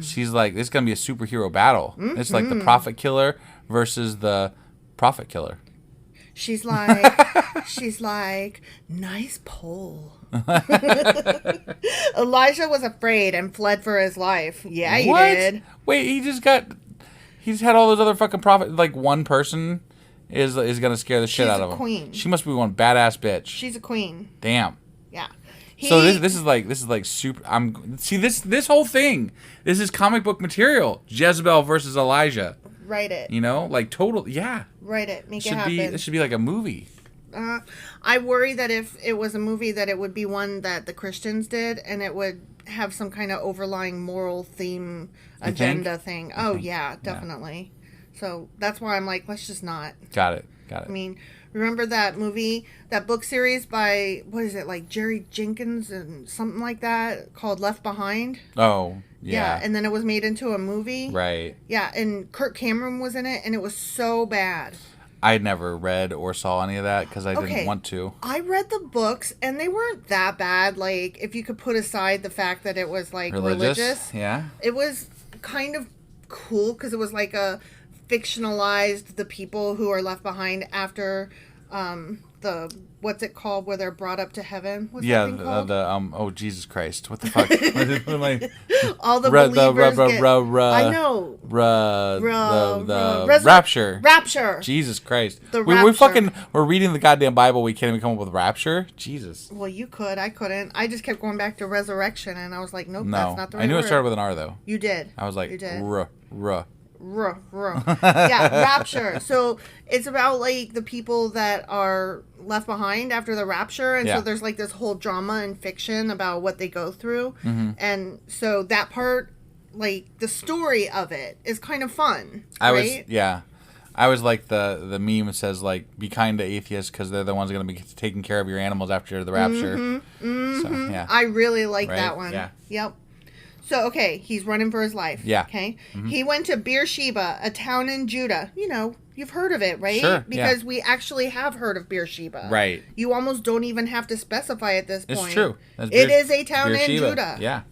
She's like, this is going to be a superhero battle. It's like the prophet killer versus the prophet killer. She's like, nice pull. Elijah was afraid and fled for his life. Yeah, he did. Wait, he's had all those other fucking prophets. Like, one person is going to scare the shit out of him. She's a queen. She must be one badass bitch. She's a queen. Damn. Yeah. So this is like super. This whole thing. This is comic book material. Jezebel versus Elijah. Write it. You know, like total. Yeah. Write it. Make it happen. This should be like a movie. I worry that if it was a movie, that it would be one that the Christians did, and it would have some kind of overlying moral theme agenda thing. Oh yeah, definitely. Yeah. So that's why I'm like, let's just not. Got it. I mean, remember that movie, that book series by, what is it, like Jerry Jenkins and something like that, called Left Behind? Oh, yeah. And then it was made into a movie. Right. Yeah, and Kirk Cameron was in it, and it was so bad. I never read or saw any of that because I didn't want to. I read the books, and they weren't that bad. Like, if you could put aside the fact that it was, like, religious. Yeah. It was kind of cool because it was like a fictionalized the people who are left behind after the, what's it called, where they're brought up to heaven? What's that thing called? Oh, Jesus Christ. What the fuck? What am I? All the believers I know. The rapture. Rapture. Jesus Christ. The rapture. We're reading the goddamn Bible. We can't even come up with rapture. Jesus. Well, you could. I couldn't. I just kept going back to resurrection, and I was like, nope, that's not the right I knew word. it started with an R, though. You did. I was like, you did. Yeah, rapture. So it's about like the people that are left behind after the rapture, and so there's like this whole drama and fiction about what they go through, and so that part, like the story of it, is kind of fun. I was like the meme says like, be kind to atheists because they're the ones going to be taking care of your animals after the rapture. So yeah, I really like that one. Yeah. Yep. So, okay, he's running for his life. Yeah. Okay. He went to Beersheba, a town in Judah. You know, you've heard of it, right? Sure. Because we actually have heard of Beersheba. Right. You almost don't even have to specify at this point. It's true. It is a town in Judah. Yeah.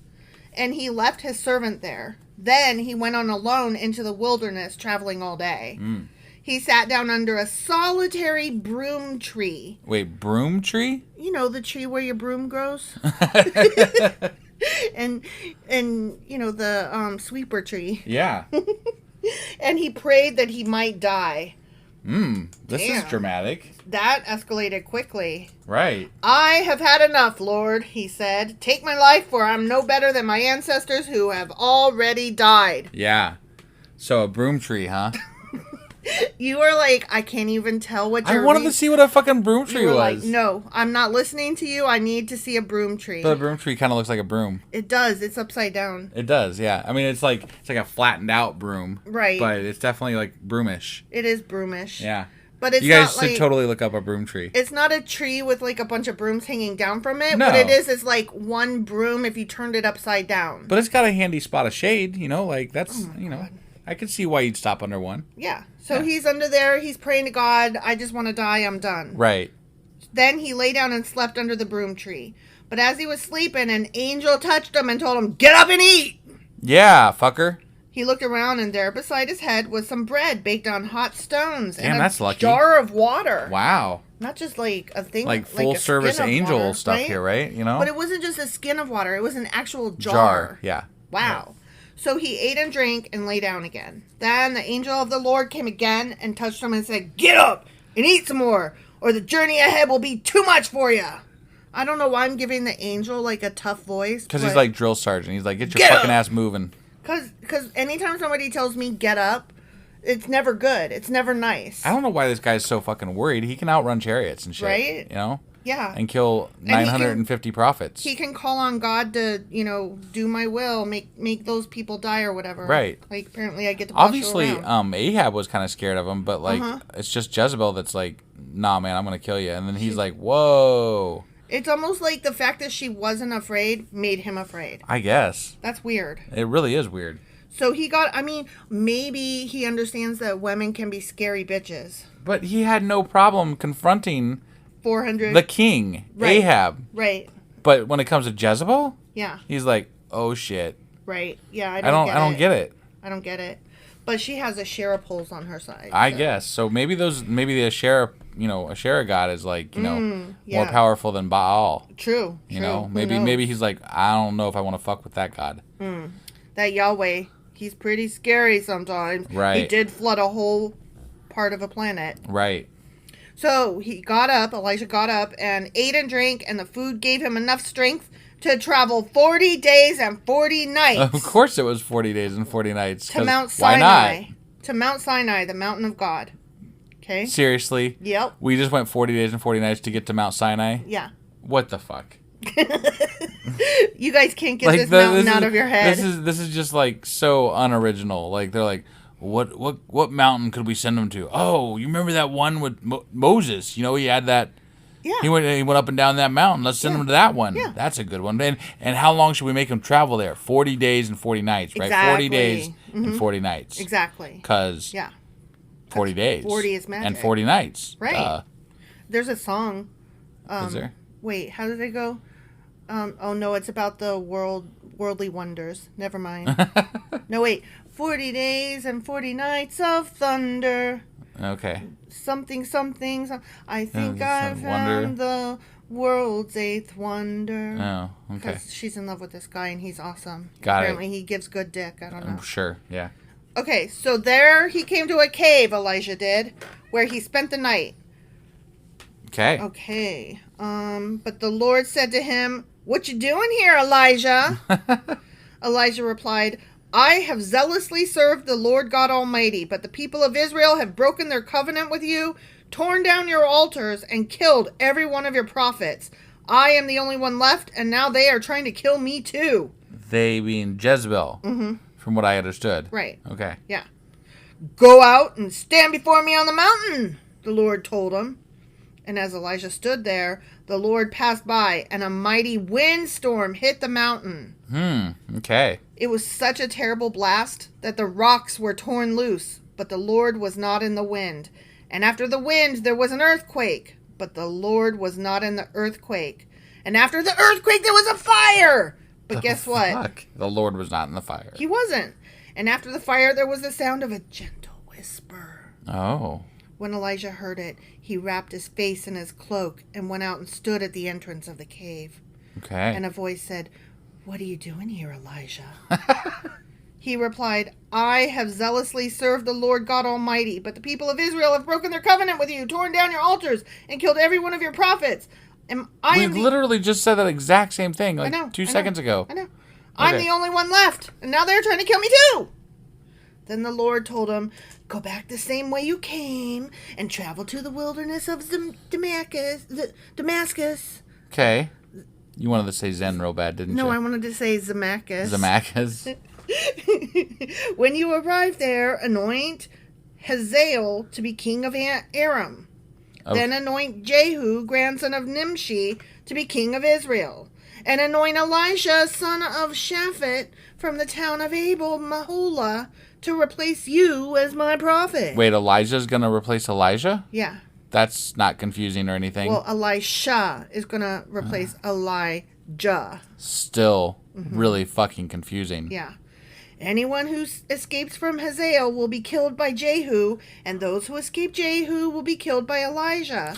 And he left his servant there. Then he went on alone into the wilderness, traveling all day. He sat down under a solitary broom tree. Wait, broom tree? You know, the tree where your broom grows? and you know, the sweeper tree. Yeah. And he prayed that he might die. This is dramatic. That escalated quickly. Right. I have had enough, Lord, he said. Take my life, for I'm no better than my ancestors who have already died. Yeah. So a broom tree, huh? You were like, I can't even tell what you're I wanted to see what a fucking broom tree was. Like, no, I'm not listening to you. I need to see a broom tree. The broom tree kind of looks like a broom. It does. It's upside down. It does, yeah. I mean, it's like a flattened out broom. Right. But it's definitely like broomish. It is broomish. Yeah. But it's you guys not should totally look up a broom tree. It's not a tree with like a bunch of brooms hanging down from it. No. What it is like one broom if you turned it upside down. But it's got a handy spot of shade, you know, like that's, God. I could see why you'd stop under one. Yeah. So he's under there. He's praying to God. I just want to die. I'm done. Right. Then he lay down and slept under the broom tree. But as he was sleeping, an angel touched him and told him, get up and eat. Yeah, fucker. He looked around, and there beside his head was some bread baked on hot stones. Damn, and that's lucky. Jar of water. Wow. Not just like a thing. Like full service angel water, stuff here, right? You know? But it wasn't just a skin of water. It was an actual jar. Yeah. Wow. Right. So he ate and drank and lay down again. Then the angel of the Lord came again and touched him and said, get up and eat some more, or the journey ahead will be too much for you. I don't know why I'm giving the angel like a tough voice. Because he's like drill sergeant. He's like, get your fucking ass moving. Because anytime somebody tells me get up, it's never good. It's never nice. I don't know why this guy's so fucking worried. He can outrun chariots and shit. Right? You know? Yeah. And kill 950 prophets. He can call on God to, you know, do my will, make those people die or whatever. Right. Like, apparently I get to boss obviously, Ahab was kind of scared of him, but, like, it's just Jezebel that's like, nah, man, I'm going to kill you. And then he's like, whoa. It's almost like the fact that she wasn't afraid made him afraid. I guess. That's weird. It really is weird. So he got, I mean, maybe he understands that women can be scary bitches. But he had no problem confronting 400. the king, Right. Ahab. Right. But when it comes to Jezebel, Yeah. he's like, oh shit. Right. Yeah, I don't get it. I don't get it. But she has a Asherah poles on her side. I guess. So maybe the Asherah, Asherah god is like, more powerful than Baal. True. You know, maybe he's like, I don't know if I want to fuck with that god. That Yahweh, he's pretty scary sometimes. Right. He did flood a whole part of a planet. Right. So Elijah got up and ate and drank, and the food gave him enough strength to travel 40 days and 40 nights. Of course it was 40 days and 40 nights. To Mount Sinai. Why not? To Mount Sinai, the mountain of God. Okay? Seriously? Yep. We just went 40 days and 40 nights to get to Mount Sinai? Yeah. What the fuck? You guys can't get this mountain out of your head. This is just like so unoriginal. Like they're like, what mountain could we send them to? Oh, you remember that one with Moses? You know, he had that. Yeah. He went up and down that mountain. Let's send him to that one. Yeah. That's a good one. And how long should we make him travel there? 40 days and 40 nights, right? Exactly. 40 days and 40 nights. Exactly. Because 40 days. 40 is magic. And 40 nights. Right. There's a song. Is there? Wait, how did it go? Oh no, it's about the worldly wonders. Never mind. No, wait. 40 days and 40 nights of thunder. Okay. Something. I think I found the world's eighth wonder. Oh, okay. Because she's in love with this guy and he's awesome. Apparently he gives good dick. I don't know. Sure, yeah. Okay, so there he came to a cave, Elijah did, where he spent the night. Okay. Okay. But the Lord said to him, "What you doing here, Elijah?" Elijah replied, "I have zealously served the Lord God Almighty, but the people of Israel have broken their covenant with you, torn down your altars, and killed every one of your prophets. I am the only one left, and now they are trying to kill me too." They being Jezebel, from what I understood. Right. Okay. Yeah. "Go out and stand before me on the mountain," the Lord told him. And as Elijah stood there, the Lord passed by, and a mighty windstorm hit the mountain. Okay. It was such a terrible blast that the rocks were torn loose, but the Lord was not in the wind. And after the wind, there was an earthquake, but the Lord was not in the earthquake. And after the earthquake, there was a fire. But guess what? Fuck. The Lord was not in the fire. He wasn't. And after the fire, there was the sound of a gentle whisper. Oh. When Elijah heard it, he wrapped his face in his cloak and went out and stood at the entrance of the cave. Okay. And a voice said, "What are you doing here, Elijah?" He replied, "I have zealously served the Lord God Almighty, but the people of Israel have broken their covenant with you, torn down your altars, and killed every one of your prophets. And we literally just said that exact same thing like 2 seconds ago. I know. I'm the only one left, and now they're trying to kill me too." Then the Lord told him, "Go back the same way you came and travel to the wilderness of Damascus." Okay. You wanted to say Zen real bad, didn't you? No, I wanted to say Zamacus. Zamacus. "When you arrive there, anoint Hazael to be king of Aram. Then anoint Jehu, grandson of Nimshi, to be king of Israel. And anoint Elisha, son of Shaphat, from the town of Abel Maholah, to replace you as my prophet." Wait, Elijah's going to replace Elijah? Yeah. That's not confusing or anything. Well, Elisha is going to replace Elijah. Still really fucking confusing. Yeah. "Anyone who escapes from Hazael will be killed by Jehu, and those who escape Jehu will be killed by Elijah.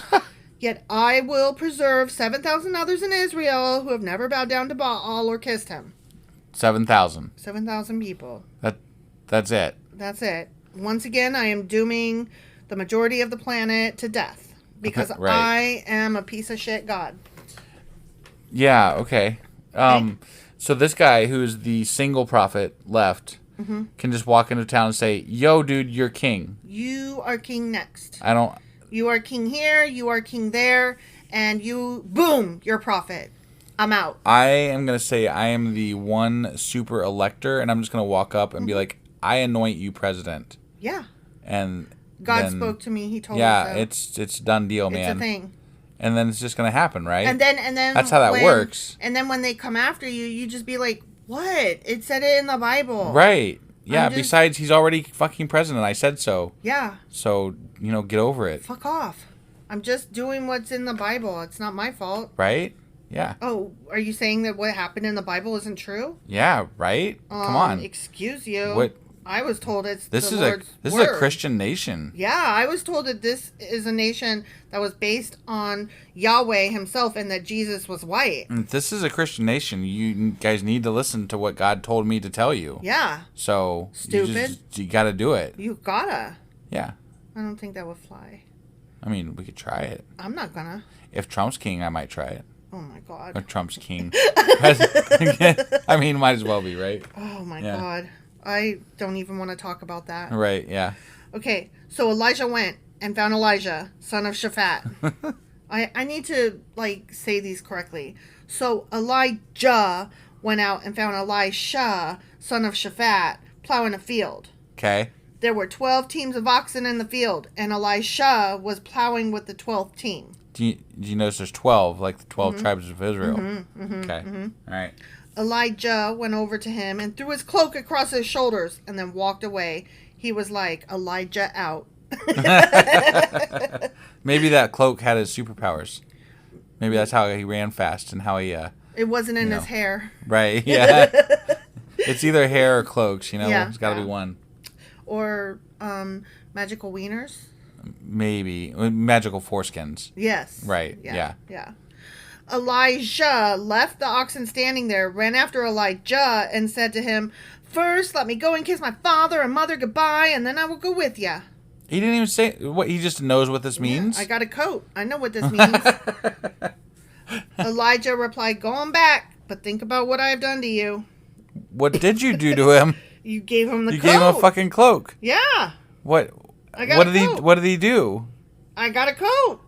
Yet I will preserve 7,000 others in Israel who have never bowed down to Baal or kissed him." 7,000. 7,000 people. That's it. That's it. Once again, I am dooming the majority of the planet to death because Right. I am a piece of shit God. Yeah, okay. So this guy who's the single prophet left can just walk into town and say, "Yo, dude, you're king. You are king next. You You are king here, you are king there, and you, boom, you're prophet. I'm out." I am going to say I am the one super elector, and I'm just going to walk up and be like, "I anoint you president." Yeah. And God then, spoke to me. He told me so. it's done deal, man. It's a thing. And then it's just going to happen, right? And then that's how that works. And then when they come after you, you just be like, "What? It said it in the Bible." Right. Yeah, besides, he's already fucking president. I said so. Yeah. So, get over it. Fuck off. I'm just doing what's in the Bible. It's not my fault. Right? Yeah. Oh, are you saying that what happened in the Bible isn't true? Yeah, right? Come on. Excuse you. What? I was told it's this the is Lord's This word. is a Christian nation. Yeah, I was told that this is a nation that was based on Yahweh himself and that Jesus was white. This is a Christian nation. You guys need to listen to what God told me to tell you. Yeah. So, Stupid. You got to do it. You gotta. Yeah. I don't think that would fly. I mean, we could try it. I'm not gonna. If Trump's king, I might try it. Oh my God. Or Trump's king. I mean, might as well be, right? Oh my God. I don't even want to talk about that. Right, yeah. Okay, so Elijah went and found Elijah, son of Shaphat. I need to, say these correctly. So Elijah went out and found Elisha, son of Shaphat, plowing a field. Okay. There were 12 teams of oxen in the field, and Elisha was plowing with the 12th team. Do you notice there's 12, like the 12 tribes of Israel? Okay. All right. Elijah went over to him and threw his cloak across his shoulders and then walked away. He was like, Elijah out. Maybe that cloak had his superpowers. Maybe that's how he ran fast and how he... It wasn't in his hair. Right, yeah. It's either hair or cloaks, Yeah, It's got to be one. Or magical wieners. Maybe. Magical foreskins. Yes. Right, yeah. Elijah left the oxen standing there, ran after Elijah, and said to him, "First, let me go and kiss my father and mother goodbye, and then I will go with you." He didn't even say... What, he just knows what this means? I got a coat. I know what this means. Elijah replied, "Go on back, but think about what I have done to you." What did you do to him? You gave him the coat. You gave him a fucking cloak. Yeah. What? I got what a did coat. What did he do? I got a coat.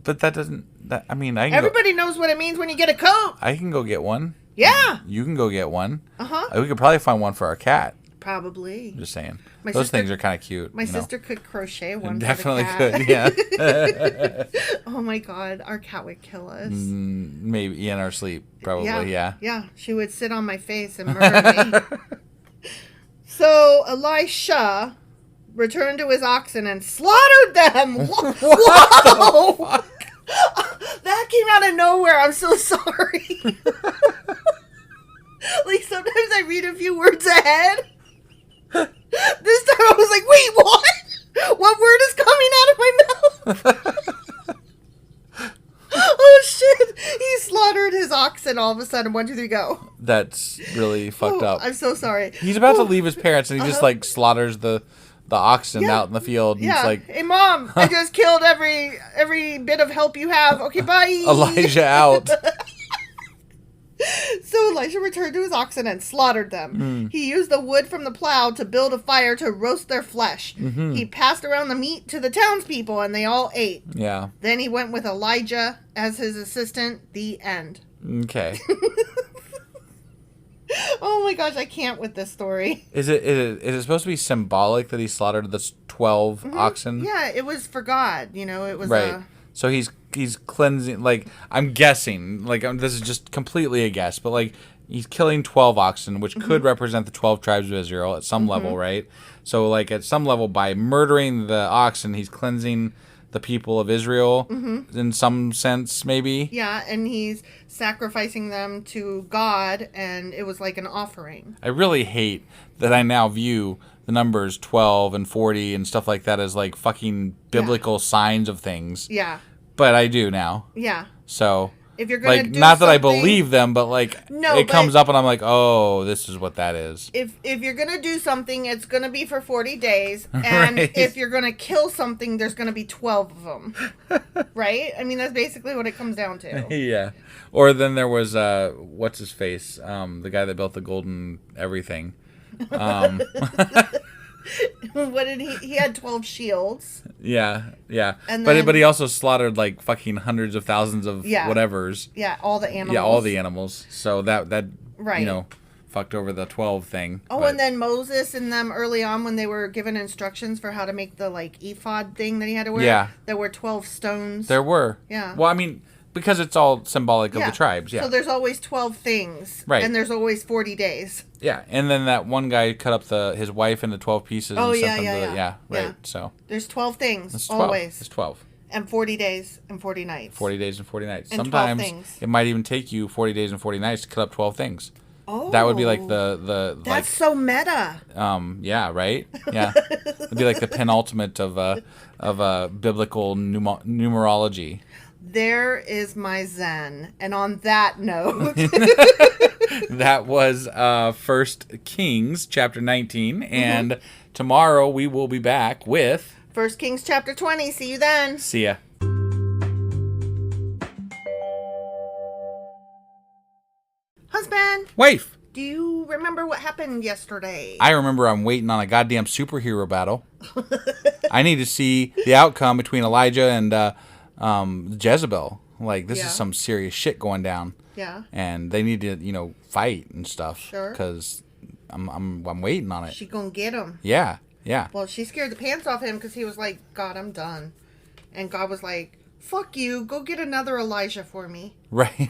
But that doesn't... I mean, I can Everybody knows what it means when you get a coat. I can go get one. Yeah. You can go get one. Uh-huh. We could probably find one for our cat. Probably. I'm just saying. My Those sister- things are kind of cute. My sister could crochet one Definitely for the cat. could, yeah. Oh my God, our cat would kill us. Maybe in our sleep, probably, yeah. Yeah, she would sit on my face and murder me. So Elisha returned to his oxen and slaughtered them. Whoa! That came out of nowhere. I'm so sorry. Sometimes I read a few words ahead. This time I was like, wait, what? What word is coming out of my mouth? Oh, shit. He slaughtered his oxen all of a sudden. 1, 2, 3, go. That's really fucked up. I'm so sorry. He's about to leave his parents, and he just, slaughters the oxen out in the field. And Yeah. it's like, hey, Mom, I just killed every bit of help you have. Okay, bye. Elijah out. So Elisha returned to his oxen and slaughtered them. He used the wood from the plow to build a fire to roast their flesh. He passed around the meat to the townspeople, and they all ate. Yeah. Then he went with Elijah as his assistant. The end. Okay. Oh my gosh, I can't with this story. Is it supposed to be symbolic that he slaughtered the 12 oxen? Yeah, it was for God. It was Right. So he's cleansing, I'm guessing, this is just completely a guess, but he's killing 12 oxen, which could represent the 12 tribes of Israel at some level, right? So at some level, by murdering the oxen, he's cleansing the people of Israel in some sense, maybe. Yeah, and he's sacrificing them to God, and it was like an offering. I really hate that I now view the numbers 12 and 40 and stuff like that as fucking biblical signs of things. Yeah. But I do now. Yeah. So, if you're gonna do not that I something- believe them, but No, it but- comes up and I'm like, oh, this is what that is. If you're gonna do something, it's gonna be for 40 days, and Right. if you're gonna kill something, there's gonna be 12 of them, right? I mean, that's basically what it comes down to. Yeah. Or then there was what's his face, the guy that built the golden everything. What did he had 12 shields. Yeah. And But then- he also slaughtered fucking hundreds of thousands of whatevers. Yeah, all the animals. Yeah, all the animals. So that Right. fucked over the 12 thing. Oh, but- and then Moses and them early on when they were given instructions for how to make the ephod thing that he had to wear. Yeah. There were 12 stones. There were. Yeah. Well, I mean, Because it's all symbolic of Yeah. the tribes, yeah. So there's always 12 things. Right. And there's always 40 days. Yeah, and then that one guy cut up his wife into 12 pieces Oh, and yeah, sent them yeah, to yeah. right. Yeah. So There's 12 things. it's 12. Always. It's 12. And 40 days and 40 nights. 40 days and 40 nights. And 12 Sometimes things. it might even take you 40 days and 40 nights to cut up 12 things. Oh. That would be like the That's so meta. yeah, right? Yeah. It'd be like the penultimate of biblical numerology. There is my Zen. And on that note, That was 1 Kings chapter 19, and tomorrow we will be back with 1 Kings chapter 20. See you then. See ya. Husband, Wife. do you remember what happened yesterday? I remember I'm waiting on a goddamn superhero battle. I need to see the outcome between Elijah and Jezebel. Like, this is some serious shit going down. Yeah. And they need to, fight and stuff. Sure. Because I'm waiting on it. She gonna get him. Yeah. Yeah. Well, she scared the pants off him because he was like, God, I'm done. And God was like, fuck you. Go get another Elijah for me. Right.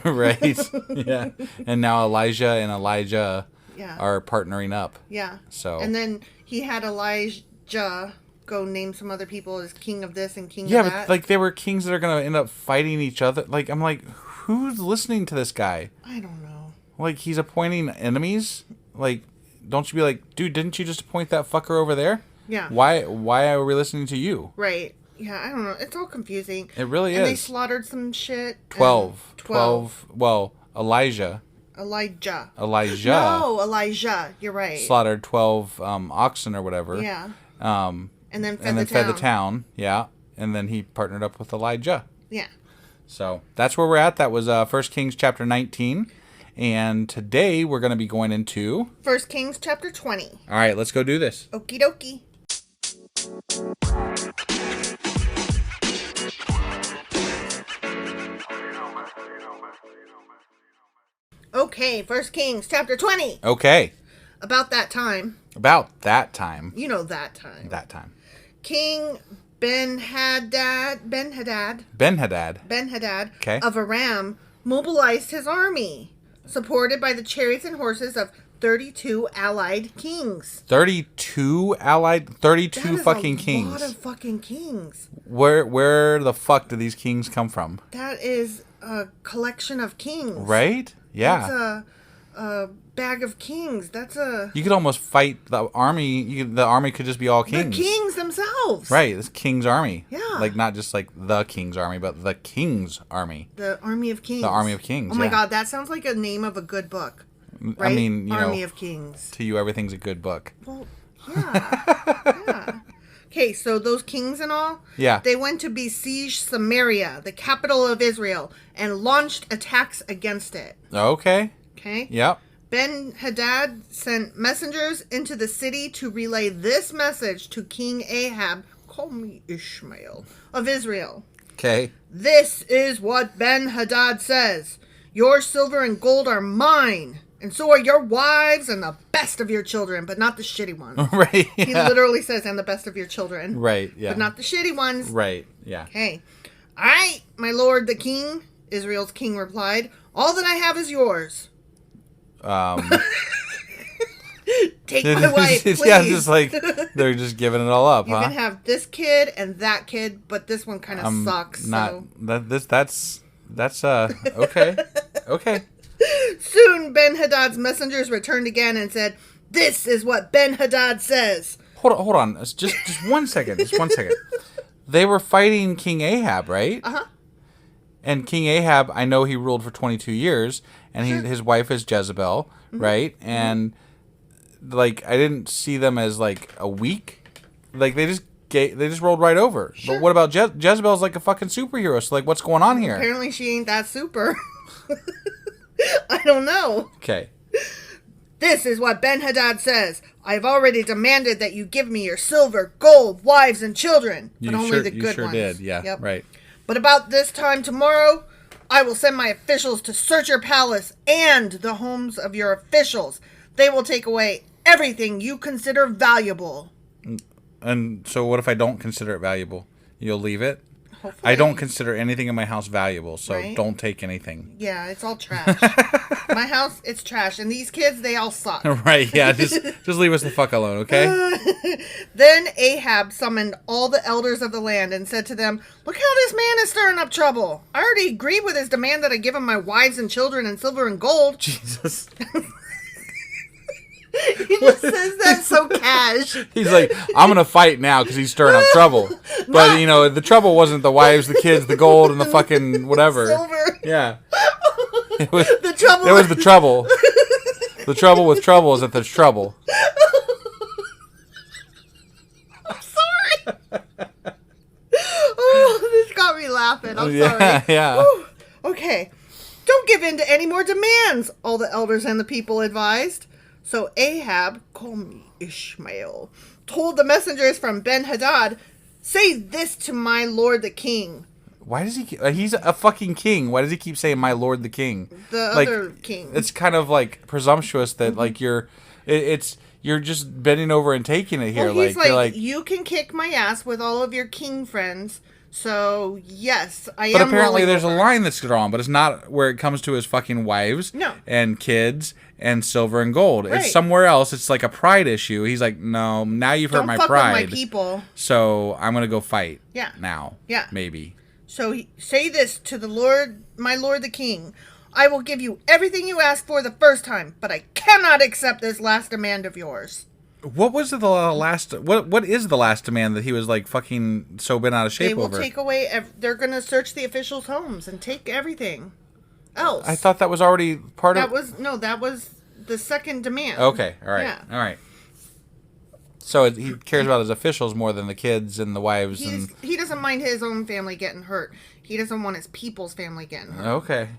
Yeah. And now Elijah and Elijah Yeah. are partnering up. Yeah. So. And then he had Elijah go name some other people as king of this and king Yeah, of that. but like they were kings that are gonna end up fighting each other. Like, I'm like, who's listening to this guy? I don't know. Like, he's appointing enemies. Like, don't you be like, dude, didn't you just appoint that fucker over there? Yeah. Why are we listening to you? Right. Yeah, I don't know. It's all confusing. It really and is. they slaughtered some shit. 12. 12. Well, Elijah. Elijah. No, Elijah. You're right. slaughtered 12 oxen or whatever. Yeah. And And then fed the town. Yeah. And then he partnered up with Elijah. Yeah. So that's where we're at. That was 1 Kings chapter 19. And today we're going to be going into 1 Kings chapter 20. All right, let's go do this. Okie dokie. Okay, 1 Kings chapter 20. Okay. About that time. About that time. You know that time. That time. King Ben-Hadad Okay. of Aram mobilized his army, supported by the chariots and horses of 32 allied kings. 32 fucking kings. That is a lot of fucking kings. Where the fuck do these kings come from? That is a collection of kings. Right? Yeah. That's a bag of kings. That's a... You could almost fight the army. The army could just be all kings. The kings themselves. Right. This king's army. Yeah. Like, not just like the king's army, but the king's army. The army of kings. The army of kings. Oh my yeah. God, that sounds like a name of a good book. Right? I mean, Army of Kings. To you, everything's a good book. Well, yeah. Yeah. Okay, so those kings and all, Yeah. they went to besiege Samaria, the capital of Israel, and launched attacks against it. Okay. Okay? Yep. Ben-Hadad sent messengers into the city to relay this message to King Ahab, call me Ishmael, of Israel. Okay. This is what Ben-Hadad says. Your silver and gold are mine, and so are your wives and the best of your children, but not the shitty ones. Right. Yeah. He literally says, and the best of your children. Right. Yeah. But not the shitty ones. Right. Yeah. Okay. All right, my lord the king, Israel's king replied. All that I have is yours. Take my wife, please. Yeah, just like they're just giving it all up, You huh? can have this kid and that kid, but this one kind of sucks. Not So. that's okay. Okay. Soon Ben-Hadad's messengers returned again and said, "This is what Ben-Hadad says." Hold on. Just 1 second. Just 1 second. They were fighting King Ahab, right? Uh-huh. And King Ahab, I know he ruled for 22 years, and his wife is Jezebel, right? And like, I didn't see them as like a weak. Like, they just rolled right over. Sure. But what about Jezebel's like a fucking superhero? So like, what's going on here? Apparently she ain't that super. I don't know. Okay. This is what Ben-Hadad says. I've already demanded that you give me your silver, gold, wives, and children. But only the good sure ones. did. Yeah. Yep. Right. But about this time tomorrow, I will send my officials to search your palace and the homes of your officials. They will take away everything you consider valuable. And so what if I don't consider it valuable? You'll leave it? Hopefully. I don't consider anything in my house valuable, so Right? don't take anything. Yeah, it's all trash. My house, it's trash. And these kids, they all suck. Right, yeah, just leave us the fuck alone, okay? Then Ahab summoned all the elders of the land and said to them, "Look how this man is stirring up trouble. I already agreed with his demand that I give him my wives and children and silver and gold." Jesus. He just says that so cash. He's like, I'm going to fight now because he's stirring up trouble. But, you know, the trouble wasn't the wives, the kids, the gold, and the fucking whatever. Silver. Yeah. It was The trouble. It was the trouble. The trouble with trouble is that there's trouble. I'm sorry. Oh, this got me laughing. I'm sorry. Yeah. Whew. Okay. Don't give in to any more demands, all the elders and the people advised. So Ahab, call me Ishmael, told the messengers from Ben-Hadad, "Say this to my lord the king." Why does he... he's a fucking king. Why does he keep saying, my lord the king? The like, other king. It's kind of, like, presumptuous that, like, you're just bending over and taking it here. Well, he's you're like, you can kick my ass with all of your king friends. So, yes, I am. But apparently there's over. a line that's drawn, but it's not where it comes to his fucking wives No. and kids and silver and gold. Right. It's somewhere else. It's like a pride issue. He's like, no, now you've hurt Don't my fuck pride. with my people. So I'm going to go fight. Yeah. Now. Yeah. Maybe. So say this to the Lord, my lord the king. I will give you everything you asked for the first time, but I cannot accept this last demand of yours. What was the last... What is the last demand that he was like fucking so bent out of shape They will over? take away... they're going to search the officials' homes and take everything else. I thought that was already part of... That was the second demand. Okay. All right. Yeah. All right. So he cares about his officials more than the kids and the wives. He doesn't mind his own family getting hurt. He doesn't want his people's family getting hurt. Okay.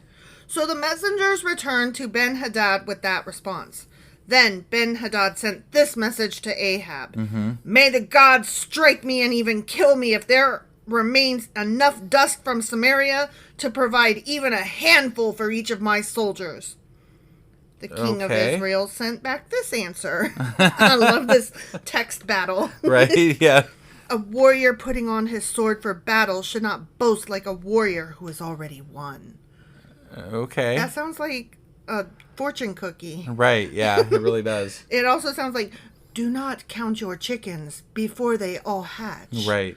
So the messengers returned to Ben-Hadad with that response. Then Ben-Hadad sent this message to Ahab. Mm-hmm. "May the gods strike me and even kill me if there remains enough dust from Samaria to provide even a handful for each of my soldiers." The king of Israel sent back this answer. I love this text battle. Right? Yeah. "A warrior putting on his sword for battle should not boast like a warrior who has already won." Okay. That sounds like a fortune cookie. Right, yeah, it really does. It also sounds like, "Do not count your chickens before they all hatch." Right.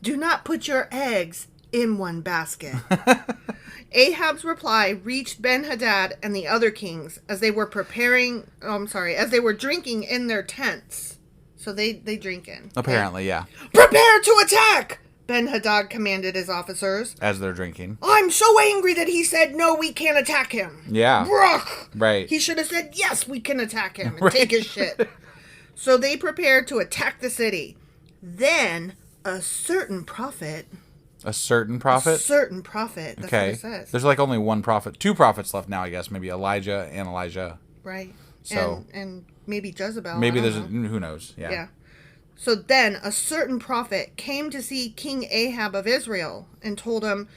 "Do not put your eggs in one basket." Ahab's reply reached Ben-Hadad and the other kings as they were as they were drinking in their tents. So they drink in. Apparently, yeah. "Prepare to attack!" Ben-Hadad commanded his officers. As they're drinking. "I'm so angry that he said, no, we can't attack him." Yeah. Bruh. Right. He should have said, yes, we can attack him and take his shit. So they prepared to attack the city. Then a certain prophet. A certain prophet? That's what it says. There's like only one prophet. Two prophets left now, I guess. Maybe Elijah and Elijah. Right. So and maybe Jezebel. Maybe I there's... don't know. Who knows? Yeah. Yeah. So then a certain prophet came to see King Ahab of Israel and told him,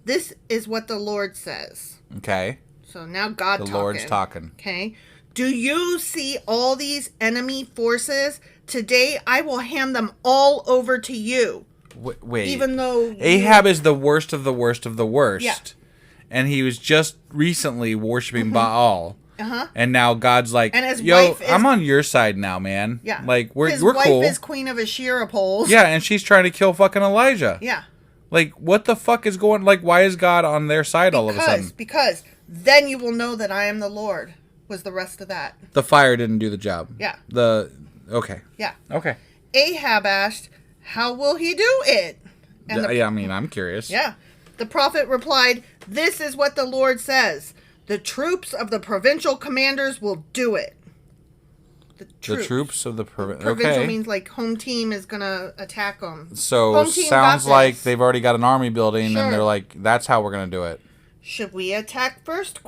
"This is what the Lord says." Okay. So now God The talking. Lord's talking. Okay. "Do you see all these enemy forces? Today I will hand them all over to you." Wait. Even though Ahab is the worst of the worst of the worst. Yeah. And he was just recently worshiping Baal. Uh-huh. And now God's like, And his yo, wife is- I'm on your side now, man. Yeah. Like, we're his cool. wife is queen of Asherah poles. Yeah, and she's trying to kill fucking Elijah. Yeah. Like, what the fuck is going... Like, why is God on their side all of a sudden? Because then you will know that I am the Lord, was the rest of that. The fire didn't do the job. Yeah. Okay. Yeah. Okay. Ahab asked, "How will he do it?" And Yeah, I mean, I'm curious. Yeah. The prophet replied, "This is what the Lord says. The troops of the provincial commanders will do it." The troops of the provincial okay. means like home team is going to attack them. So Home team sounds got like this. they've already got an army building Sure. and they're like, that's how we're going to do it. "Should we attack first? ?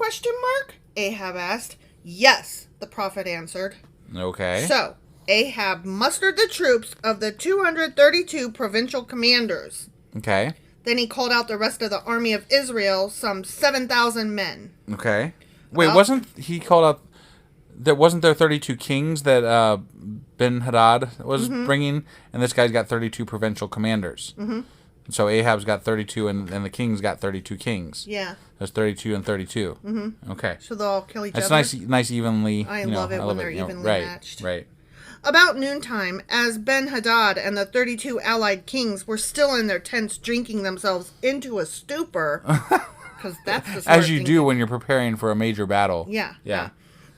Ahab asked. "Yes," the prophet answered. Okay. So, Ahab mustered the troops of the 232 provincial commanders. Okay. Then he called out the rest of the army of Israel, some 7,000 men. Okay. Wait, Well- wasn't he called out... Wasn't there 32 kings that Ben-Hadad was bringing? And this guy's got 32 provincial commanders. Mm-hmm. So Ahab's got 32, and the king's got 32 kings. Yeah. There's 32 and 32. Mm-hmm. Okay. So they'll all kill each other. That's nice, evenly. I love it when they're evenly matched. Right. About noontime, as Ben-Hadad and the 32 allied kings were still in their tents drinking themselves into a stupor, because that's the as you do when you're preparing for a major battle. Yeah.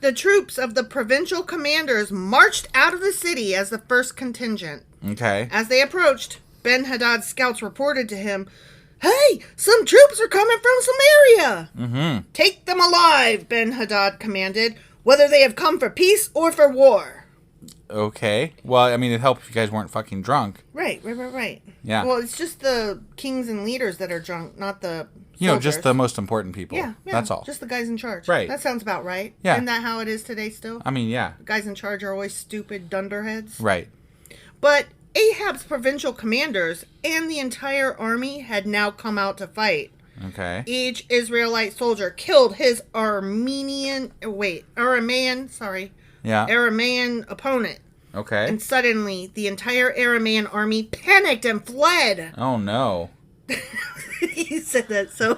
The troops of the provincial commanders marched out of the city as the first contingent. Okay. As they approached, Ben-Hadad's scouts reported to him, "Hey, some troops are coming from Samaria." Mm-hmm. "Take them alive," Ben-Hadad commanded, "whether they have come for peace or for war." Okay. Well, I mean, it'd help if you guys weren't fucking drunk. Right. Yeah. Well, it's just the kings and leaders that are drunk, not the soldiers. Just the most important people. Yeah. That's all. Just the guys in charge. Right. That sounds about right. Yeah. Isn't that how it is today still? I mean, yeah. The guys in charge are always stupid dunderheads. Right. But Ahab's provincial commanders and the entire army had now come out to fight. Okay. Each Israelite soldier killed his Aramean opponent. Okay. And suddenly, the entire Aramean army panicked and fled. Oh, no. He said that so.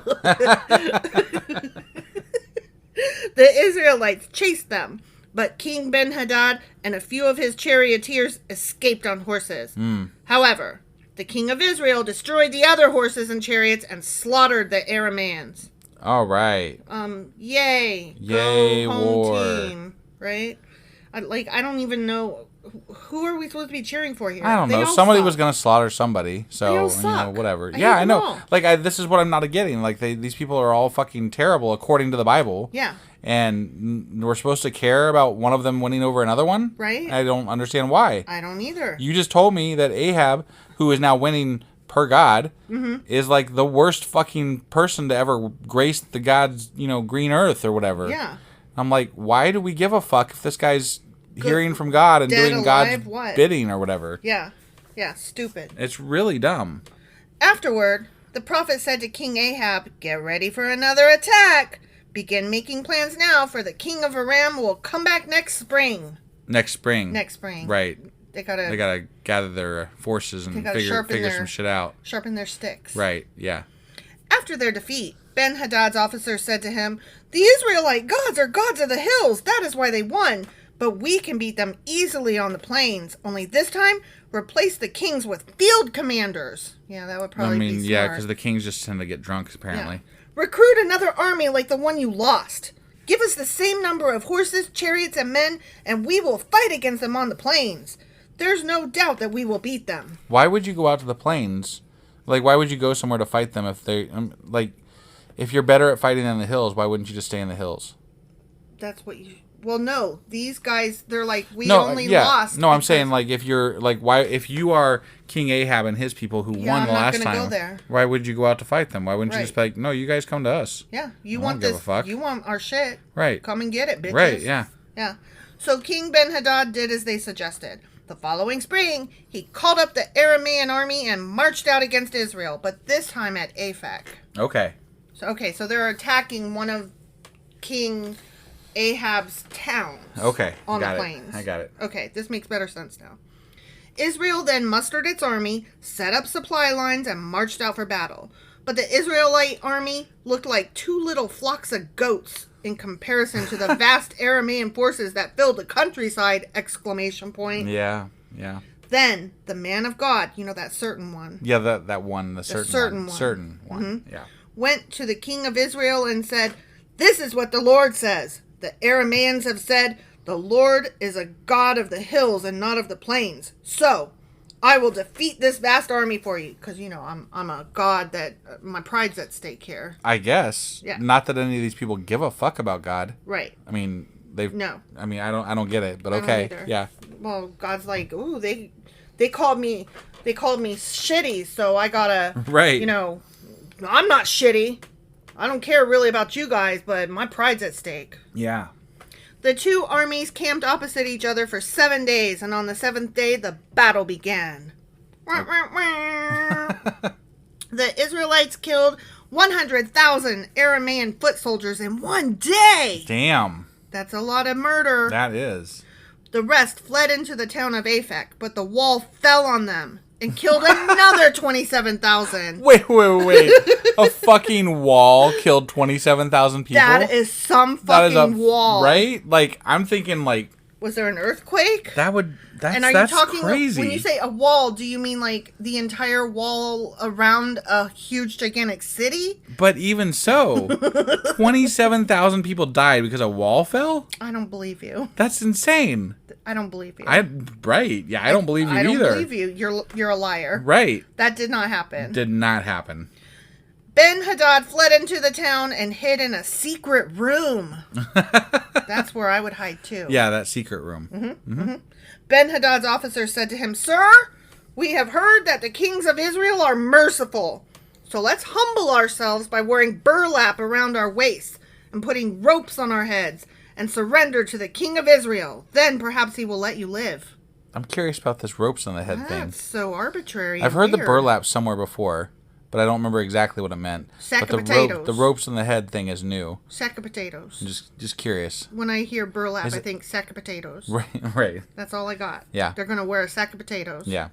The Israelites chased them, but King Ben-Hadad and a few of his charioteers escaped on horses. However, the king of Israel destroyed the other horses and chariots and slaughtered the Arameans. All right. Yay. Yay, Go home war. team, right? I don't even know. Who are we supposed to be cheering for here? I don't know. Somebody was going to slaughter somebody. So, whatever. I know. This is what I'm not getting. These people are all fucking terrible according to the Bible. Yeah. And we're supposed to care about one of them winning over another one? Right. I don't understand why. I don't either. You just told me that Ahab, who is now winning per God, is like the worst fucking person to ever grace the God's, green earth or whatever. Yeah. I'm like, why do we give a fuck if this guy's hearing from God and doing God's bidding or whatever? Yeah, stupid. It's really dumb. Afterward, the prophet said to King Ahab, "Get ready for another attack. Begin making plans now, for the king of Aram will come back next spring." Next spring. Right. They gotta gather their forces and figure some shit out. Sharpen their sticks. Right, yeah. After their defeat, Ben-Hadad's officers said to him, "The Israelite gods are gods of the hills. That is why they won. But we can beat them easily on the plains. Only this time, replace the kings with field commanders." Yeah, that would probably be smart. Yeah, because the kings just tend to get drunk, apparently. Yeah. "Recruit another army like the one you lost. Give us the same number of horses, chariots, and men, and we will fight against them on the plains. There's no doubt that we will beat them." Why would you go out to the plains? Why would you go somewhere to fight them if they... if you're better at fighting in the hills, why wouldn't you just stay in the hills? That's what you... Well, no, these guys, they're like, lost. No, I'm saying, if you're, why, if you are King Ahab and his people who won the last time, go there. Why would you go out to fight them? Why wouldn't you just be like, no, you guys come to us? Yeah, you want this, you want our shit. Right. Come and get it, bitches. Right, yeah. Yeah. So King Ben-Hadad did as they suggested. The following spring, he called up the Aramean army and marched out against Israel, but this time at Aphek. Okay. So they're attacking one of King Ahab's towns. Okay. On the plains. I got it. Okay, this makes better sense now. Israel then mustered its army, set up supply lines, and marched out for battle. But the Israelite army looked like two little flocks of goats in comparison to the vast Aramean forces that filled the countryside! ! Yeah. Then the man of God, that certain one. Yeah, that one, the certain one. Certain one. Mm-hmm. Yeah. Went to the king of Israel and said, "This is what the Lord says. The Arameans have said, 'The Lord is a God of the hills and not of the plains.' So I will defeat this vast army for you." Because, I'm a god that my pride's at stake here. I guess. Yeah. Not that any of these people give a fuck about God. Right. I mean, they've... No. I mean, I don't get it, but okay. Yeah. Well, God's like, ooh, they called me shitty, so I gotta... Right. I'm not shitty. I don't care really about you guys, but my pride's at stake. Yeah. The two armies camped opposite each other for 7 days, and on the 7th day, the battle began. The Israelites killed 100,000 Aramean foot soldiers in 1 day. Damn. That's a lot of murder. That is. The rest fled into the town of Aphek, but the wall fell on them. and killed another 27,000. Wait. A fucking wall killed 27,000 people? That is some fucking wall. Right? Like, I'm thinking, like... Was there an earthquake? That's crazy. When you say a wall, do you mean like the entire wall around a huge, gigantic city? But even so, 27,000 people died because a wall fell? I don't believe you. That's insane. I don't believe you. Right. Yeah, I don't believe you either. I don't believe you. You're a liar. Right. That did not happen. Did not happen. Ben-Hadad fled into the town and hid in a secret room. That's where I would hide too. Yeah, that secret room. Ben-Hadad's officer said to him, "Sir, we have heard that the kings of Israel are merciful. So let's humble ourselves by wearing burlap around our waists and putting ropes on our heads and surrender to the king of Israel. Then perhaps he will let you live." I'm curious about this ropes on the head thing. That's so arbitrary. I've heard the burlap somewhere before, but I don't remember exactly what it meant. Sack but of potatoes. The ropes on the head thing is new. Sack of potatoes. I'm just curious. When I hear burlap, I think sack of potatoes. Right. That's all I got. Yeah. They're going to wear a sack of potatoes. Yeah.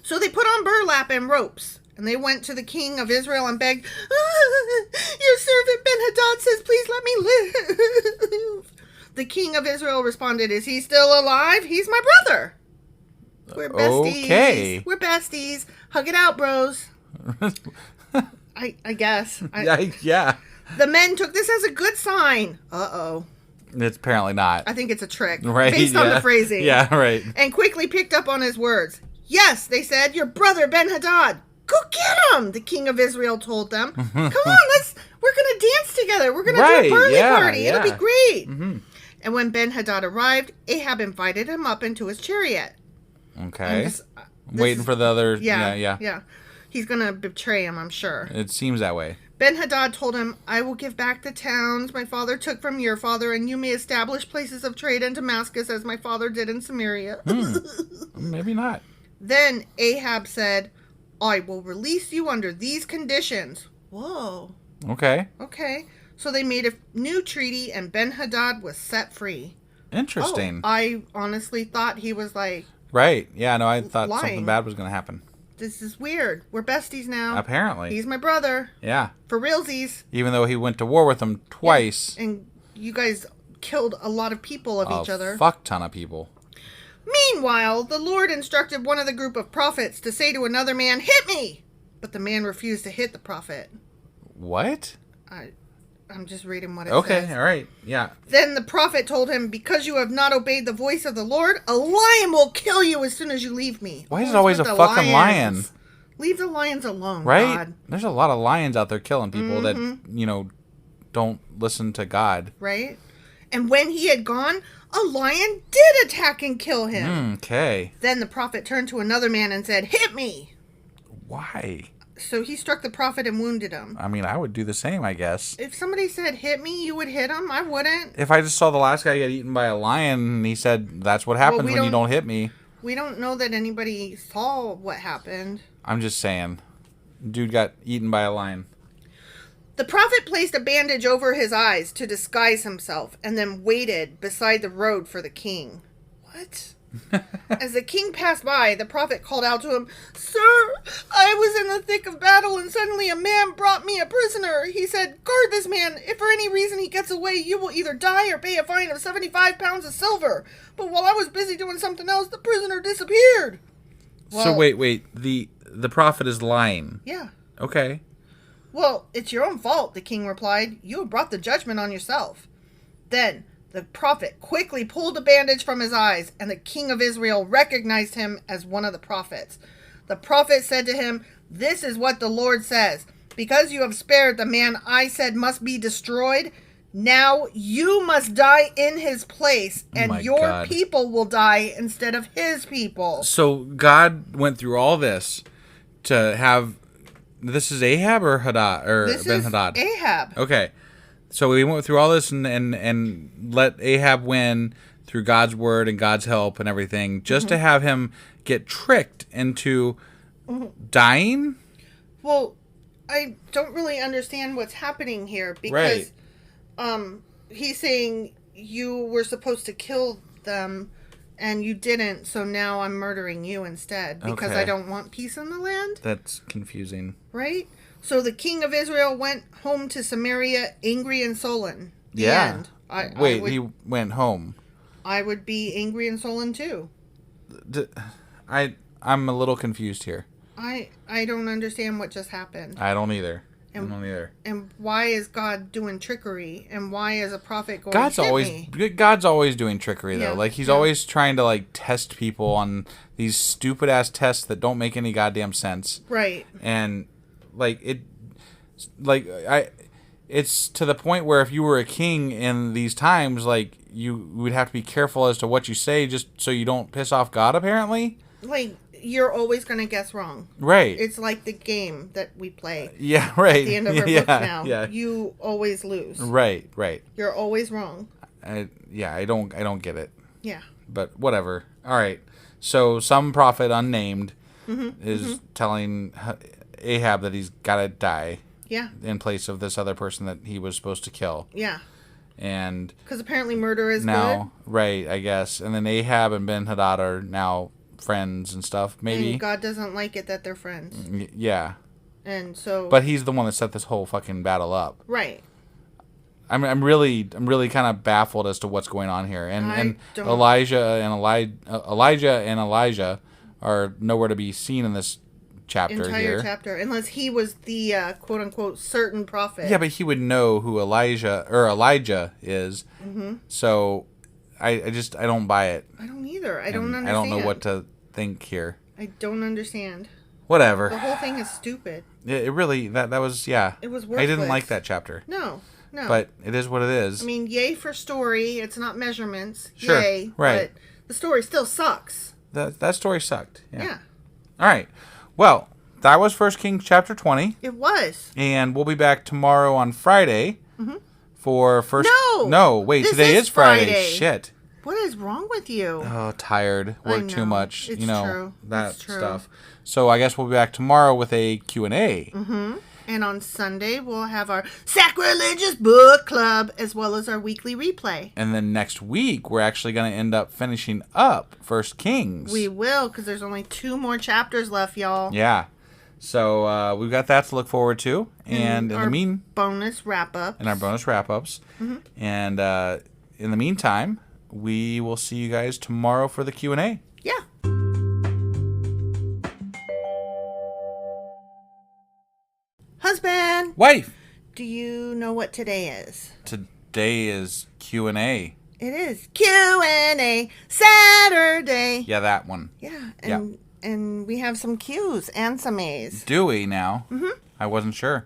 So they put on burlap and ropes, and they went to the king of Israel and begged, "Your servant Ben-Hadad says, please let me live." The king of Israel responded, "Is he still alive? He's my brother. We're besties. Okay. We're besties. Hug it out, bros." I guess. Yeah. The men took this as a good sign. Uh-oh. It's apparently not. I think it's a trick. Right. Based on the phrasing. Yeah, right. And quickly picked up on his words. "Yes," they said, "your brother Ben-Hadad. Go get him," the king of Israel told them. "Come on, we're going to dance together. We're going to do a burly party. It'll be great." Mm-hmm. And when Ben-Hadad arrived, Ahab invited him up into his chariot. Okay. Waiting for the other... Yeah. He's going to betray him, I'm sure. It seems that way. Ben-Hadad told him, "I will give back the towns my father took from your father, and you may establish places of trade in Damascus as my father did in Samaria." Maybe not. Then Ahab said, "I will release you under these conditions." Whoa. Okay. So they made a new treaty, and Ben-Hadad was set free. Interesting. I honestly thought he was like... Right. Yeah, no, I thought lying. something bad was going to happen. This is weird. We're besties now. Apparently. He's my brother. Yeah. For realsies. Even though he went to war with them twice. Yeah. And you guys killed a lot of people of each other. A fuck ton of people. Meanwhile, the Lord instructed one of the group of prophets to say to another man, "Hit me!" But the man refused to hit the prophet. What? I'm just reading what it says. Okay, all right. Yeah. Then the prophet told him, "Because you have not obeyed the voice of the Lord, a lion will kill you as soon as you leave me." Why is it always a fucking lion? Leave the lions alone, right? God. There's a lot of lions out there killing people that, don't listen to God. Right? And when he had gone, a lion did attack and kill him. Okay. Then the prophet turned to another man and said, "Hit me." Why? So he struck the prophet and wounded him. I mean, I would do the same, I guess. If somebody said, "Hit me," you would hit him? I wouldn't. If I just saw the last guy get eaten by a lion and he said, "That's what happens when you don't hit me." We don't know that anybody saw what happened. I'm just saying. Dude got eaten by a lion. The prophet placed a bandage over his eyes to disguise himself and then waited beside the road for the king. What? As the king passed by, the prophet called out to him, "Sir, I was in the thick of battle and suddenly a man brought me a prisoner. He said, 'Guard this man. If for any reason he gets away, you will either die or pay a fine of 75 pounds of silver.' But while I was busy doing something else, the prisoner disappeared." Well, so wait. The prophet is lying. Yeah. Okay. "Well, it's your own fault," the king replied. "You have brought the judgment on yourself." Then the prophet quickly pulled the bandage from his eyes, and the king of Israel recognized him as one of the prophets. The prophet said to him, "This is what the Lord says. Because you have spared the man I said must be destroyed, now you must die in his place, and your people will die instead of his people." So God went through all this to have... This is Ahab or Hadad or Ben-Hadad? This is Ahab. Okay. So we went through all this and let Ahab win through God's word and God's help and everything, just to have him get tricked into dying? Well, I don't really understand what's happening here because he's saying you were supposed to kill them And you didn't, so now I'm murdering you instead because Okay. I don't want peace in the land. That's confusing. Right? So the king of Israel went home to Samaria angry and sullen. The end. He went home. I would be angry and sullen too. I'm a little confused here. I don't understand what just happened. I don't either. And why is God doing trickery? And why is a prophet going God's always doing trickery though. Yeah, Like he's always trying to like test people on these stupid ass tests that don't make any goddamn sense. Right. And it's to the point where if you were a king in these times, like you would have to be careful as to what you say just so you don't piss off God apparently. Like you're always going to guess wrong. Right. It's like the game that we play. Yeah, right. At the end of our books now. Yeah. You always lose. Right. You're always wrong. I don't get it. Yeah. But whatever. All right. So some prophet unnamed is telling Ahab that he's got to die. Yeah. In place of this other person that he was supposed to kill. Yeah. And because apparently murder is now, good. Right, I guess. And then Ahab and Ben-Hadad are now friends and stuff. Maybe. And God doesn't like it that they're friends. Yeah. And so. But he's the one that set this whole fucking battle up. Right. I'm really kind of baffled as to what's going on here. And Elijah and Elijah are nowhere to be seen in this entire chapter, unless he was the quote unquote certain prophet. Yeah, but he would know who Elijah is. Mm-hmm. So I don't buy it. I don't either. I don't understand. I don't know what to think here. I don't understand. Whatever. The whole thing is stupid. It really that was It was worthless. I didn't like that chapter. No. But it is what it is. I mean, yay for story. It's not measurements. Sure. Yay. Right. But the story still sucks. That story sucked. Yeah. All right. Well, that was 1 Kings chapter 20. It was. And we'll be back tomorrow on Friday for first. No, wait. Today is Friday. Shit. What is wrong with you? Oh, tired. Work too much. It's true. That stuff. So I guess we'll be back tomorrow with a Q&A. Mm-hmm. And on Sunday, we'll have our Sacrilegious Book Club, as well as our weekly replay. And then next week, we're actually going to end up finishing up 1 Kings. We will, because there's only 2 more chapters left, y'all. Yeah. So we've got that to look forward to. And bonus wrap-ups. And our bonus wrap-ups. Mm-hmm. And in the meantime, we will see you guys tomorrow for the Q&A. Yeah. Husband. Wife. Do you know what today is? Today is Q&A. It is Q&A Saturday. Yeah, that one. Yeah. And we have some Q's and some A's. Do we now? Mm-hmm. I wasn't sure.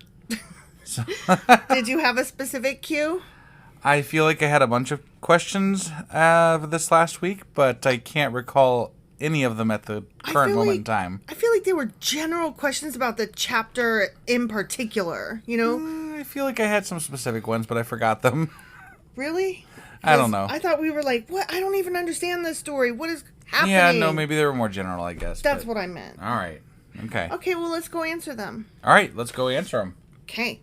Did you have a specific Q? I feel like I had a bunch of questions this last week, but I can't recall any of them at the current moment in time. I feel like they were general questions about the chapter in particular, you know? I feel like I had some specific ones, but I forgot them. Really? I don't know. I thought we were like, what? I don't even understand this story. What is happening? Yeah, no, maybe they were more general, I guess. That's what I meant. All right. Okay. Okay, well, let's go answer them. All right, let's go answer them. Okay.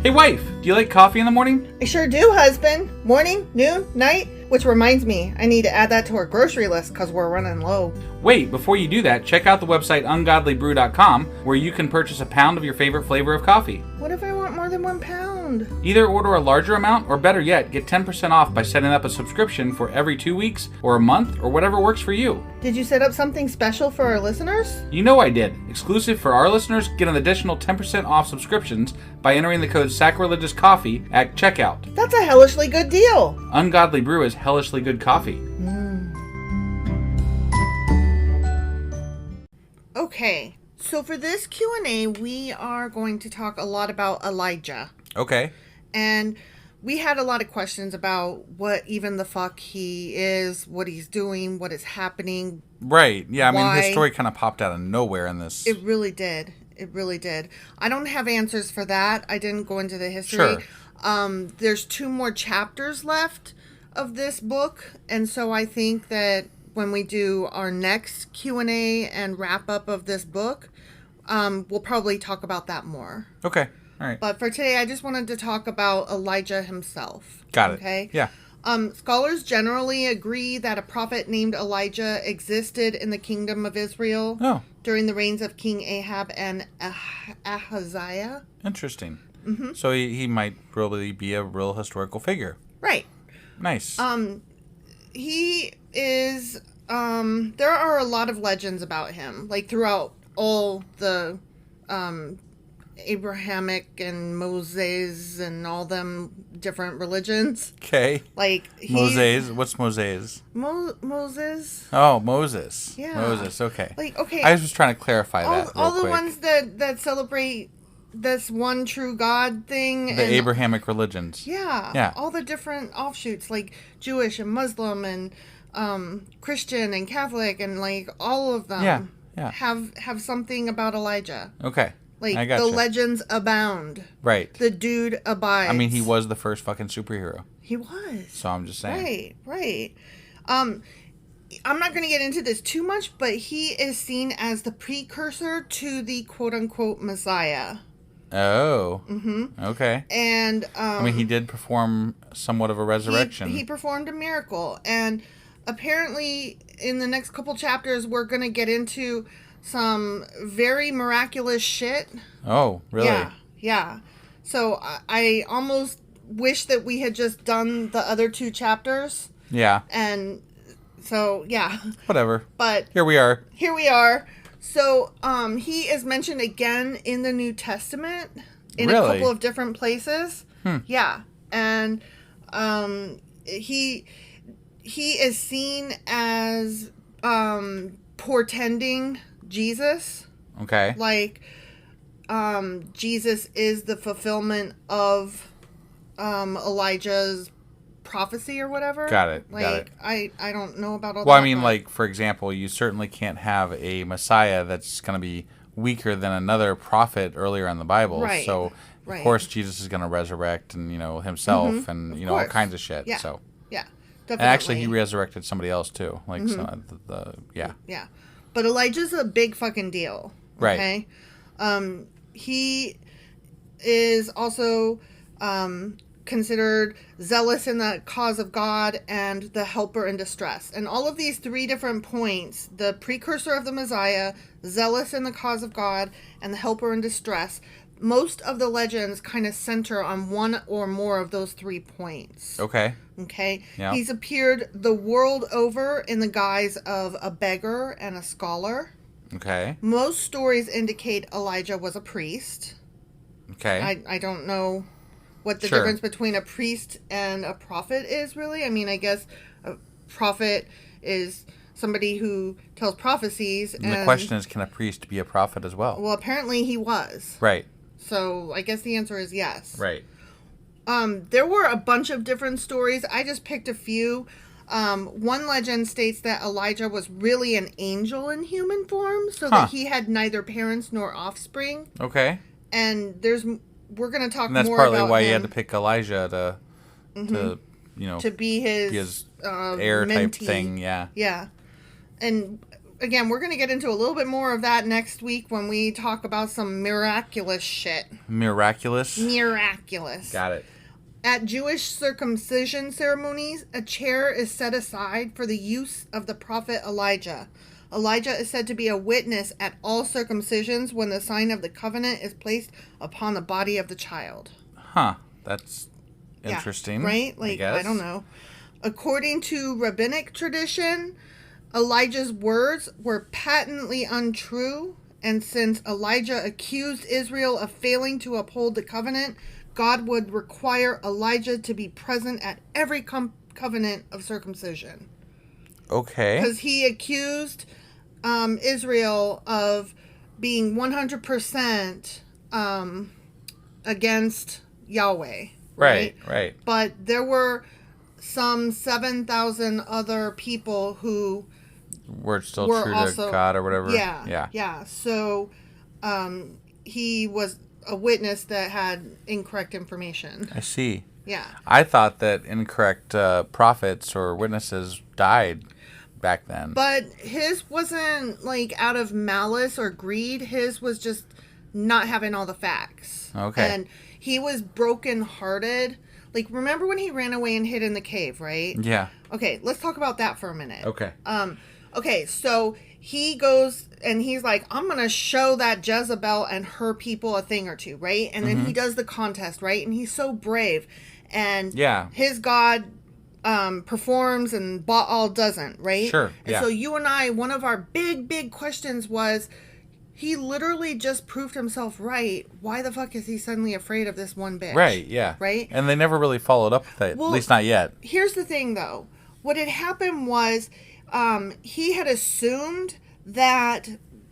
Hey, wife, do you like coffee in the morning? I sure do, husband. Morning, noon, night. Which reminds me, I need to add that to our grocery list because we're running low. Wait, before you do that, check out the website ungodlybrew.com where you can purchase a pound of your favorite flavor of coffee. What if I want more than 1 pound? Either order a larger amount or better yet, get 10% off by setting up a subscription for every 2 weeks or a month or whatever works for you. Did you set up something special for our listeners? You know I did. Exclusive for our listeners, get an additional 10% off subscriptions by entering the code Sacrilegious Coffee at checkout. That's a hellishly good deal. Ungodly Brew is hellishly good coffee. Okay, so for this Q&A, we are going to talk a lot about Elijah. Okay. And we had a lot of questions about what even the fuck he is, what he's doing, what is happening. Right. Yeah, I mean, his story kind of popped out of nowhere in this. It really did. It really did. I don't have answers for that. I didn't go into the history. Sure. There's 2 more chapters left of this book, and so I think that when we do our next Q&A and wrap up of this book, we'll probably talk about that more. Okay. All right. But for today, I just wanted to talk about Elijah himself. Got it. Okay? Yeah. Scholars generally agree that a prophet named Elijah existed in the kingdom of Israel during the reigns of King Ahab and Ahaziah. Interesting. Mm-hmm. So he might probably be a real historical figure. Right. Nice. He is, there are a lot of legends about him, like throughout all the, Abrahamic and Moses and all them different religions. Okay. Like Moses. What's Moses? Moses. Oh, Moses. Yeah. Moses. Okay. Like, okay. I was just trying to clarify that. All the quick. ones that celebrate this one true God thing. The Abrahamic religions. Yeah. Yeah. All the different offshoots, like Jewish and Muslim and Christian and Catholic, and like all of them. Yeah. Have something about Elijah. Okay. Like, I gotcha. The legends abound. Right. The dude abides. I mean, he was the first fucking superhero. He was. So I'm just saying. Right. I'm not going to get into this too much, but he is seen as the precursor to the quote-unquote Messiah. Oh. Mm-hmm. Okay. And, I mean, he did perform somewhat of a resurrection. He performed a miracle. And apparently, in the next couple chapters, we're going to get into some very miraculous shit. Oh, really? Yeah. So I almost wish that we had just done the other 2 chapters. Yeah. And so, yeah. Whatever. But here we are. So, he is mentioned again in the New Testament in really? a couple of different places. Yeah. And he is seen as portending Jesus. Okay. Like, Jesus is the fulfillment of Elijah's prophecy or whatever. Got it. Like, I don't know about all that. Well, I mean, like, for example, you certainly can't have a Messiah that's going to be weaker than another prophet earlier in the Bible. Right. So, of course, Jesus is going to resurrect and, himself and, all kinds of shit. Yeah. So. Yeah. Definitely. And actually, he resurrected somebody else, too. Like, yeah. Yeah. But Elijah's a big fucking deal. Okay? Right. He is also considered zealous in the cause of God and the helper in distress. And all of these 3 different points, the precursor of the Messiah, zealous in the cause of God, and the helper in distress, most of the legends kind of center on one or more of those 3 points. Okay. Yeah. He's appeared the world over in the guise of a beggar and a scholar. Okay. Most stories indicate Elijah was a priest. Okay. I don't know what the difference between a priest and a prophet is, really. I mean, I guess a prophet is somebody who tells prophecies. And the question is, can a priest be a prophet as well? Well, apparently he was. Right. So I guess the answer is yes. Right. There were a bunch of different stories. I just picked a few. One legend states that Elijah was really an angel in human form, so that he had neither parents nor offspring. Okay. And we're going to talk more about him. And that's partly why you had to pick Elijah to be his heir type thing. Yeah. Yeah. And again, we're going to get into a little bit more of that next week when we talk about some miraculous shit. Miraculous? Got it. At Jewish circumcision ceremonies, a chair is set aside for the use of the prophet Elijah. Elijah is said to be a witness at all circumcisions when the sign of the covenant is placed upon the body of the child. Huh. That's interesting. Yeah, right? Like, I don't know. According to rabbinic tradition, Elijah's words were patently untrue, and since Elijah accused Israel of failing to uphold the covenant, God would require Elijah to be present at every covenant of circumcision. Okay. Because he accused Israel of being 100% against Yahweh. Right. But there were some 7,000 other people who were still true also, to God or whatever. Yeah. So he was a witness that had incorrect information. I see. Yeah. I thought that incorrect prophets or witnesses died back then. But his wasn't like out of malice or greed. His was just not having all the facts. Okay. And he was brokenhearted Like, remember when he ran away and hid in the cave, right? Yeah. Okay, let's talk about that for a minute. Okay. Okay, so he goes and he's like, I'm going to show that Jezebel and her people a thing or two, right? And then he does the contest, right? And he's so brave. And his God performs and Baal doesn't, right? Sure, And so you and I, one of our big questions was, he literally just proved himself right. Why the fuck is he suddenly afraid of this one bitch? Right, yeah. Right? And they never really followed up with that, at least not yet. Here's the thing, though. What had happened was he had assumed that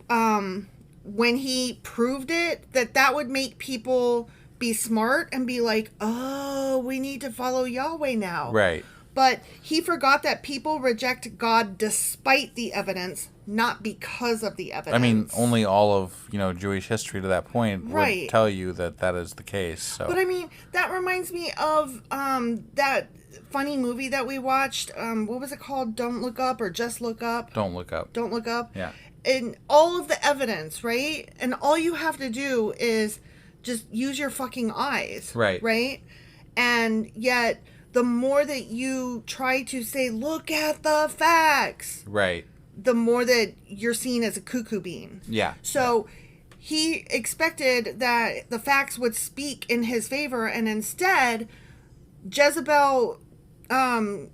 when he proved it, that would make people be smart and be like, oh, we need to follow Yahweh now. Right. But he forgot that people reject God despite the evidence, not because of the evidence. I mean, only all of, Jewish history to that point would tell you that is the case. So. But I mean, that reminds me of that funny movie that we watched. What was it called? Don't Look Up or Just Look Up? Don't Look Up. Don't Look Up? Yeah. And all of the evidence, right? And all you have to do is just use your fucking eyes. Right. Right? And yet, the more that you try to say, look at the facts. Right. The more that you're seen as a cuckoo bean. Yeah. So he expected that the facts would speak in his favor, and instead, Jezebel, turned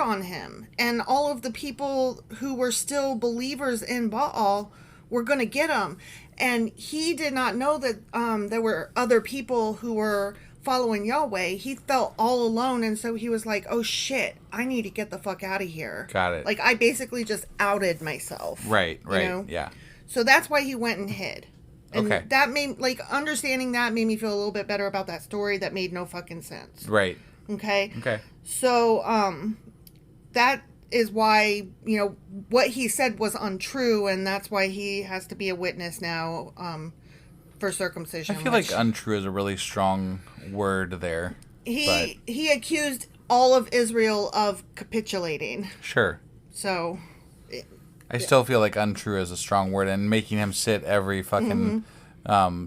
on him, and all of the people who were still believers in Baal were going to get him, and he did not know that there were other people who were following Yahweh. He felt all alone, and so he was like, oh shit, I need to get the fuck out of here. Got it. Like, I basically just outed myself. Right, yeah. So that's why he went and hid. And okay. that made, understanding that made me feel a little bit better about that story that made no fucking sense. Right. Okay? Okay. So, that is why, what he said was untrue, and that's why he has to be a witness now, for circumcision. I feel like untrue is a really strong word there. He accused all of Israel of capitulating. Sure. So I still feel like untrue is a strong word, and making him sit every fucking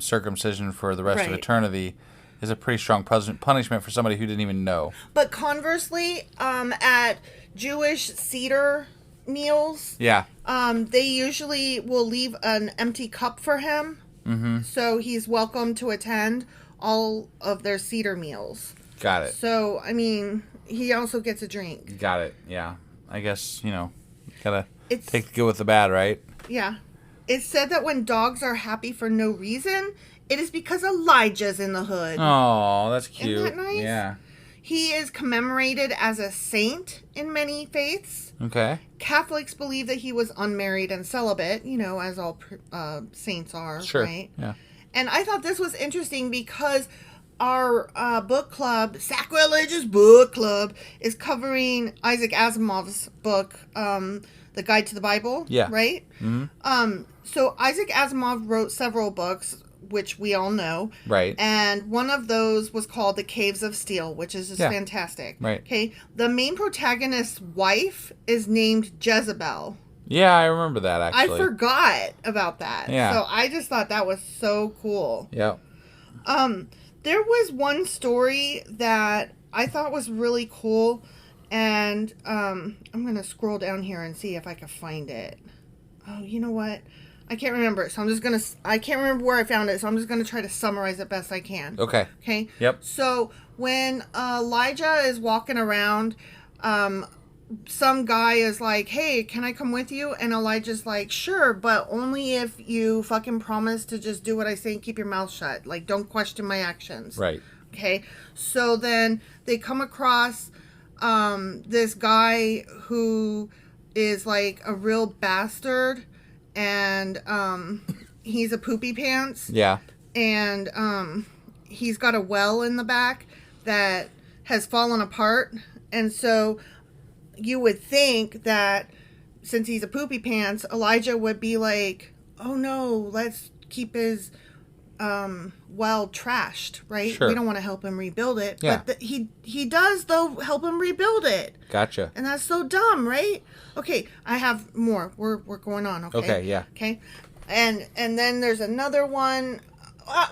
circumcision for the rest of eternity is a pretty strong punishment for somebody who didn't even know. But conversely, at Jewish Seder meals, they usually will leave an empty cup for him. Mm-hmm. So he's welcome to attend all of their Seder meals. Got it. So, I mean, he also gets a drink. Got it, yeah. I guess, gotta take the good with the bad, right? Yeah. It's said that when dogs are happy for no reason, it is because Elijah's in the hood. Oh, that's cute. Isn't that nice? Yeah. He is commemorated as a saint in many faiths. Okay. Catholics believe that he was unmarried and celibate, as all saints are, sure. Right? Yeah. And I thought this was interesting because our book club, Sacrilegious Book Club, is covering Isaac Asimov's book, The Guide to the Bible. Yeah. Right? Mm-hmm. So Isaac Asimov wrote several books, which we all know. Right. And one of those was called The Caves of Steel, which is just fantastic. Right. Okay. The main protagonist's wife is named Jezebel. Yeah, I remember that, actually. I forgot about that. Yeah. So I just thought that was so cool. Yeah. There was one story that I thought was really cool, and I'm going to scroll down here and see if I can find it. Oh, you know what? I can't remember it, so I can't remember where I found it, so I'm just going to try to summarize it best I can. Okay. Okay? Yep. So when Elijah is walking around, some guy is like, hey, can I come with you? And Elijah's like, sure, but only if you fucking promise to just do what I say and keep your mouth shut. Like, don't question my actions. Right. Okay. So then they come across this guy who is like a real bastard, and he's a poopy pants. Yeah. And he's got a well in the back that has fallen apart. And so you would think that since he's a poopy pants, Elijah would be like, oh no, let's keep his well trashed, right? Sure. We don't want to help him rebuild it. Yeah. But he does, though, help him rebuild it. Gotcha. And that's so dumb, right? Okay, I have more. We're going on, okay? Okay, yeah. Okay. And then there's another one.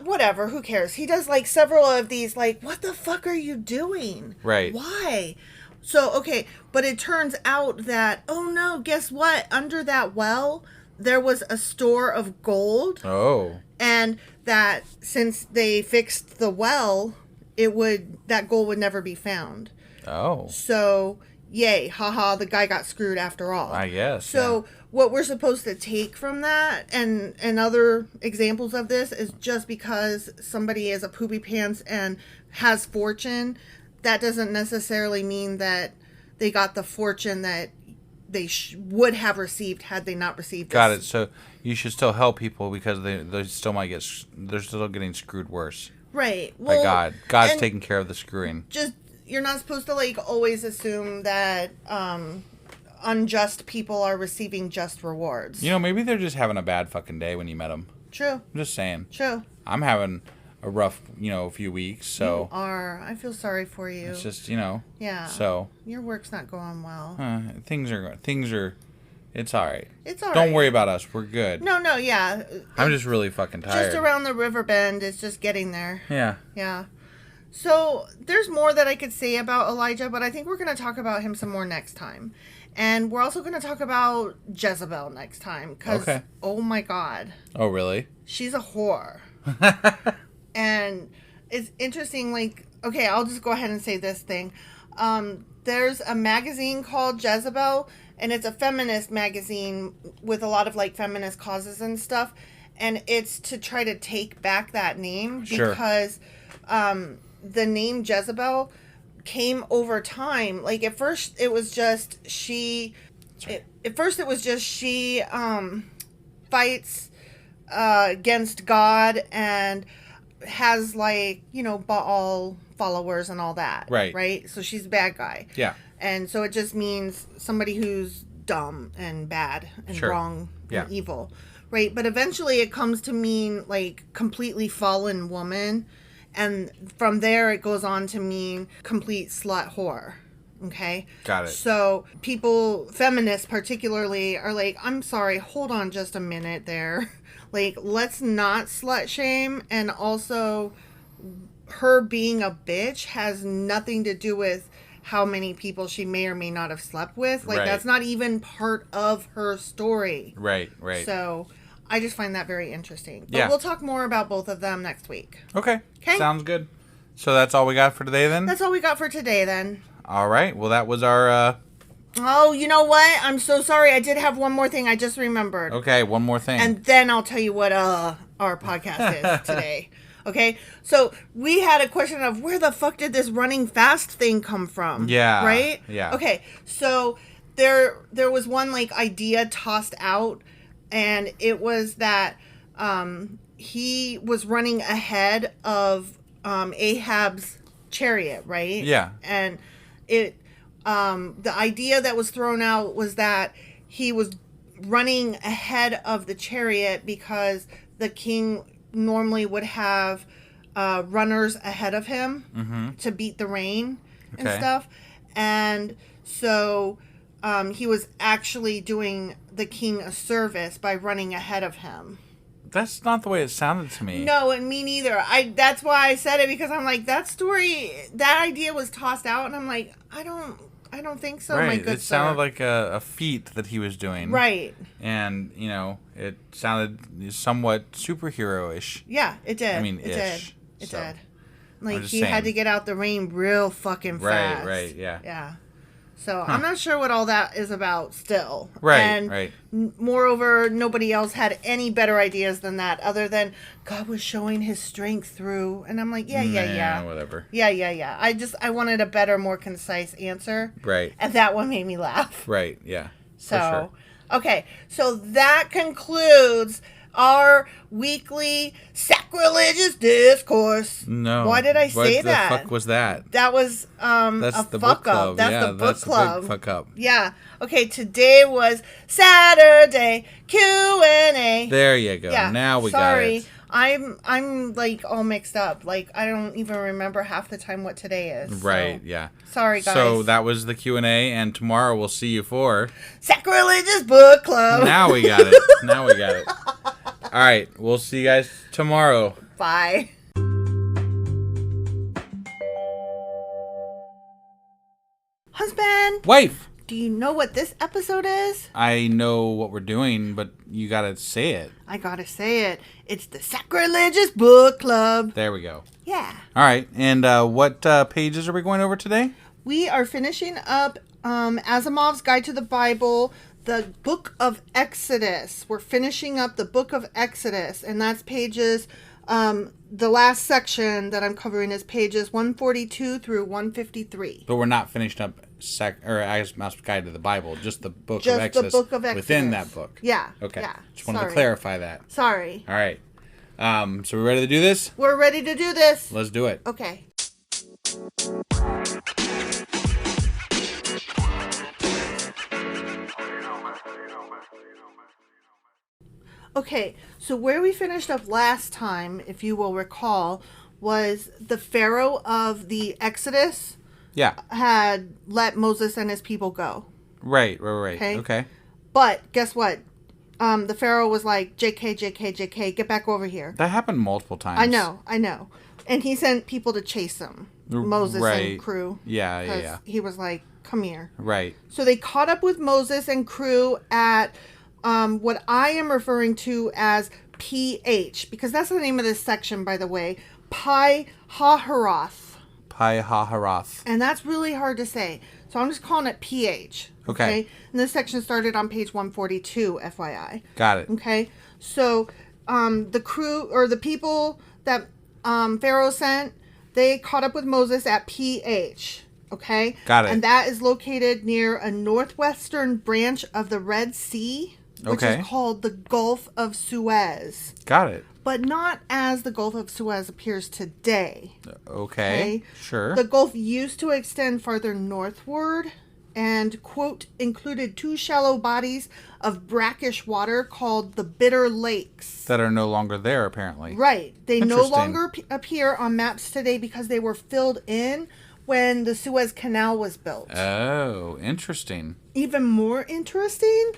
whatever, who cares? He does like several of these, like, what the fuck are you doing? Right. Why? So, okay, but it turns out that, oh no, guess what? Under that well, there was a store of gold. Oh. And that since they fixed the well, that gold would never be found. Oh. So, yay, haha, the guy got screwed after all. I guess. So, what we're supposed to take from that and other examples of this is just because somebody is a poopy pants and has fortune, that doesn't necessarily mean that they got the fortune that they would have received had they not received. Got it. So you should still help people because they still might they're still getting screwed worse. Right. Well, by God. God's taking care of the screwing. Just, you're not supposed to like always assume that unjust people are receiving just rewards. You know, maybe they're just having a bad fucking day when you met them. True. I'm just saying. True. I'm having a rough, few weeks, so. You are. I feel sorry for you. It's just, Yeah. So. Your work's not going well. Things are, it's all right. It's all right. Don't worry about us. We're good. No, yeah. I'm just really fucking tired. Just around the river bend. It's just getting there. Yeah. Yeah. So there's more that I could say about Elijah, but I think we're going to talk about him some more next time. And we're also going to talk about Jezebel next time. Because, oh my God. Oh, really? She's a whore. And it's interesting, like, okay, I'll just go ahead and say this thing. There's a magazine called Jezebel, and it's a feminist magazine with a lot of, like, feminist causes and stuff. And it's to try to take back that name because the name Jezebel came over time. Like, at first it was just she fights against God and has, like, Baal followers and all that. Right? So she's a bad guy. Yeah. And so it just means somebody who's dumb and bad and wrong and evil. Right? But eventually it comes to mean, like, completely fallen woman. And from there it goes on to mean complete slut whore. Okay? Got it. So people, feminists particularly, are like, I'm sorry, hold on just a minute there. Like, let's not slut shame. And also, her being a bitch has nothing to do with how many people she may or may not have slept with. Like, that's not even part of her story. Right. So, I just find that very interesting. But we'll talk more about both of them next week. Okay. Sounds good. So that's all we got for today, then? That's all we got for today, then. All right. Well, that was our... Oh, you know what? I'm so sorry. I did have one more thing I just remembered. Okay, one more thing. And then I'll tell you what our podcast is today. Okay? So, we had a question of where the fuck did this running fast thing come from? Yeah. Right? Yeah. Okay. So, there was one, like, idea tossed out, and it was that he was running ahead of Ahab's chariot, right? Yeah. And the idea that was thrown out was that he was running ahead of the chariot because the king normally would have runners ahead of him to beat the rain and stuff. And so he was actually doing the king a service by running ahead of him. That's not the way it sounded to me. No, and me neither. That's why I said it, because I'm like, that idea was tossed out, and I'm like, I don't think so, my good It sounded like a feat that he was doing. Right. And, it sounded somewhat superhero-ish. Yeah, it did. I mean, it ish. did. It so, did. Like, he had to get out the rain real fucking fast. Right, yeah. Yeah. So, I'm not sure what all that is about still. Right, and right. Moreover, nobody else had any better ideas than that, other than God was showing his strength through. And I'm like, yeah. Whatever. Yeah. I wanted a better, more concise answer. Right. And that one made me laugh. Right, yeah. So, for sure. Okay. So, that concludes our weekly Sacrilegious Discourse. No. Why did I say that? What the fuck was that? That was that's a the fuck book club. up. That's the book club. The big fuck up. Yeah. Okay, today was Saturday Q&A. There you go. Yeah. Now we got it. Sorry. I'm like all mixed up. Like, I don't even remember half the time what today is. Right, so. yeah. Sorry, guys. So that was the Q&A, and tomorrow we'll see you for... Sacrilegious Book Club. Now we got it. All right, we'll see you guys tomorrow. Bye. Husband, Wife! do you know what this episode is? I know what we're doing, but you gotta say it. I gotta say it. It's the Sacrilegious Book Club. There we go. Yeah. All right, and what pages are we going over today? We are finishing up Asimov's Guide to the Bible, the Book of Exodus. We're finishing up the Book of Exodus, and that's pages... the last section that I'm covering is pages 142 through 153. But we're not finishing up Asimov's Guide to the Bible, just the Book Just of Exodus. the Book of Exodus. Within that book. Yeah. Okay. Yeah. Just wanted to clarify that. Sorry. All right. So we ready to do this? We're ready to do this. Let's do it. Okay. Okay, so where we finished up last time, if you will recall, was the Pharaoh of the Exodus Yeah. had let Moses and his people go. Right. Okay. But guess what? The Pharaoh was like, JK, JK, JK, get back over here. That happened multiple times. I know. And he sent people to chase him, Moses and crew. Yeah. He was like, come here. Right. So they caught up with Moses and crew at what I am referring to as PH, because that's the name of this section, by the way, Pi Hahiroth. Pi Hahiroth. And that's really hard to say. So I'm just calling it PH. Okay. And this section started on page 142, FYI. Got it. Okay. So the crew, or the people that Pharaoh sent, they caught up with Moses at PH. Okay. Got it. And that is located near a northwestern branch of the Red Sea, which Okay. is called the Gulf of Suez. Got it. But not as the Gulf of Suez appears today. Okay. Sure. The Gulf used to extend farther northward and, quote, included two shallow bodies of brackish water called the Bitter Lakes. That are no longer there, apparently. Right. They no Interesting. longer appear on maps today because they were filled in when the Suez Canal was built. Oh, interesting. Even more interesting,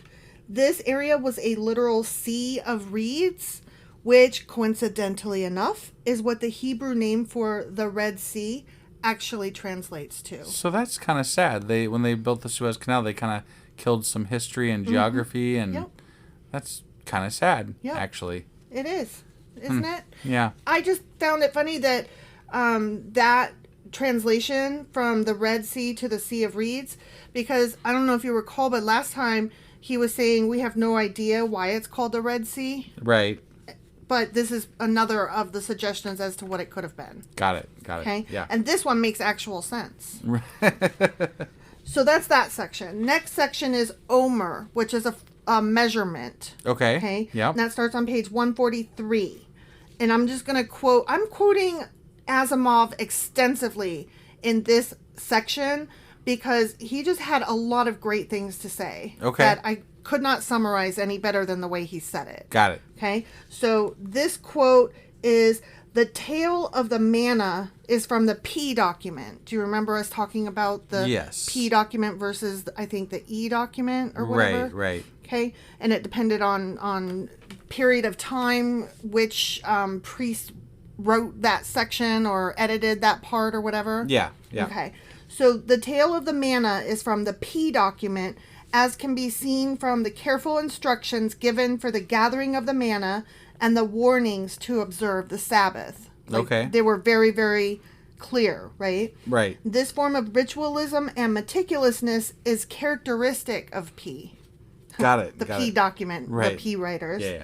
this area was a literal sea of reeds, which, coincidentally enough, is what the Hebrew name for the Red Sea actually translates to. So that's kind of sad. When they built the Suez Canal, they kind of killed some history and geography, and Yep. that's kind of sad, Yep. actually. It is, isn't it? Yeah. I just found it funny that that translation from the Red Sea to the Sea of Reeds, because I don't know if you recall, but last time he was saying we have no idea why it's called the Red Sea. Right. But this is another of the suggestions as to what it could have been. Got it. Okay? Yeah. And this one makes actual sense. So that's that section. Next section is Omer, which is a measurement. Okay. Okay? Yep. And that starts on page 143. And I'm just going to quote, I'm quoting Asimov extensively in this section because he just had a lot of great things to say. Okay. That I could not summarize any better than the way he said it. Got it. Okay, so this quote is, the tale of the manna is from the P document. Do you remember us talking about the Yes. P document versus, I think, the E document or whatever? Right. Okay, and it depended on period of time, which priest wrote that section or edited that part or whatever. Yeah. Okay, so the tale of the manna is from the P document, as can be seen from the careful instructions given for the gathering of the manna and the warnings to observe the Sabbath. Okay. They were very, very clear, right? Right. This form of ritualism and meticulousness is characteristic of P. Got it. The P document, Right. the P writers. Yeah.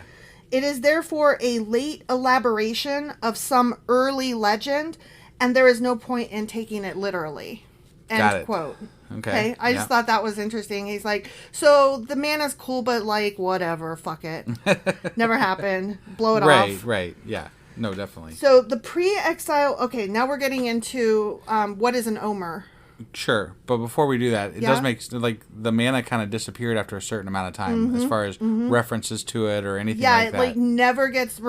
It is therefore a late elaboration of some early legend, and there is no point in taking it literally. End Got it. quote. Okay. I just thought that was interesting. He's like, so the manna's cool, but like, whatever, fuck it. Never happened. Blow it off. Right. Yeah. No, definitely. So the pre-exile, okay, now we're getting into what is an Omer. Sure, but before we do that, it does make, like, the manna kind of disappeared after a certain amount of time as far as references to it or anything like that. Yeah, it like never gets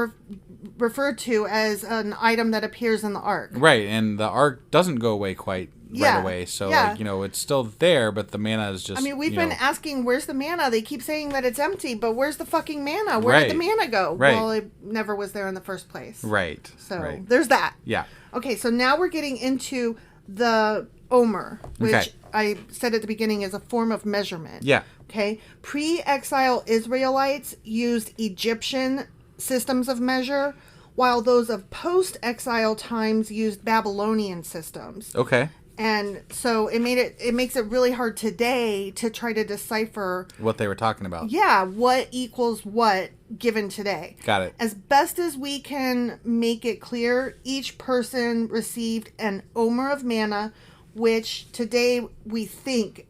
referred to as an item that appears in the Ark. Right, and the Ark doesn't go away quite Yeah. right away. So, Yeah. like, it's still there, but the manna is just, I mean, we've been asking, where's the manna? They keep saying that it's empty, but where's the fucking manna? Where did the manna go? Right. Well, it never was there in the first place. Right. So there's that. Yeah. Okay, so now we're getting into the omer, which Okay. I said at the beginning is a form of measurement. Yeah. Okay. Pre-exile Israelites used Egyptian systems of measure, while those of post-exile times used Babylonian systems. Okay. And so it makes it really hard today to try to decipher what they were talking about. Yeah, what equals what given today. Got it. As best as we can make it clear, each person received an omer of manna, which today we think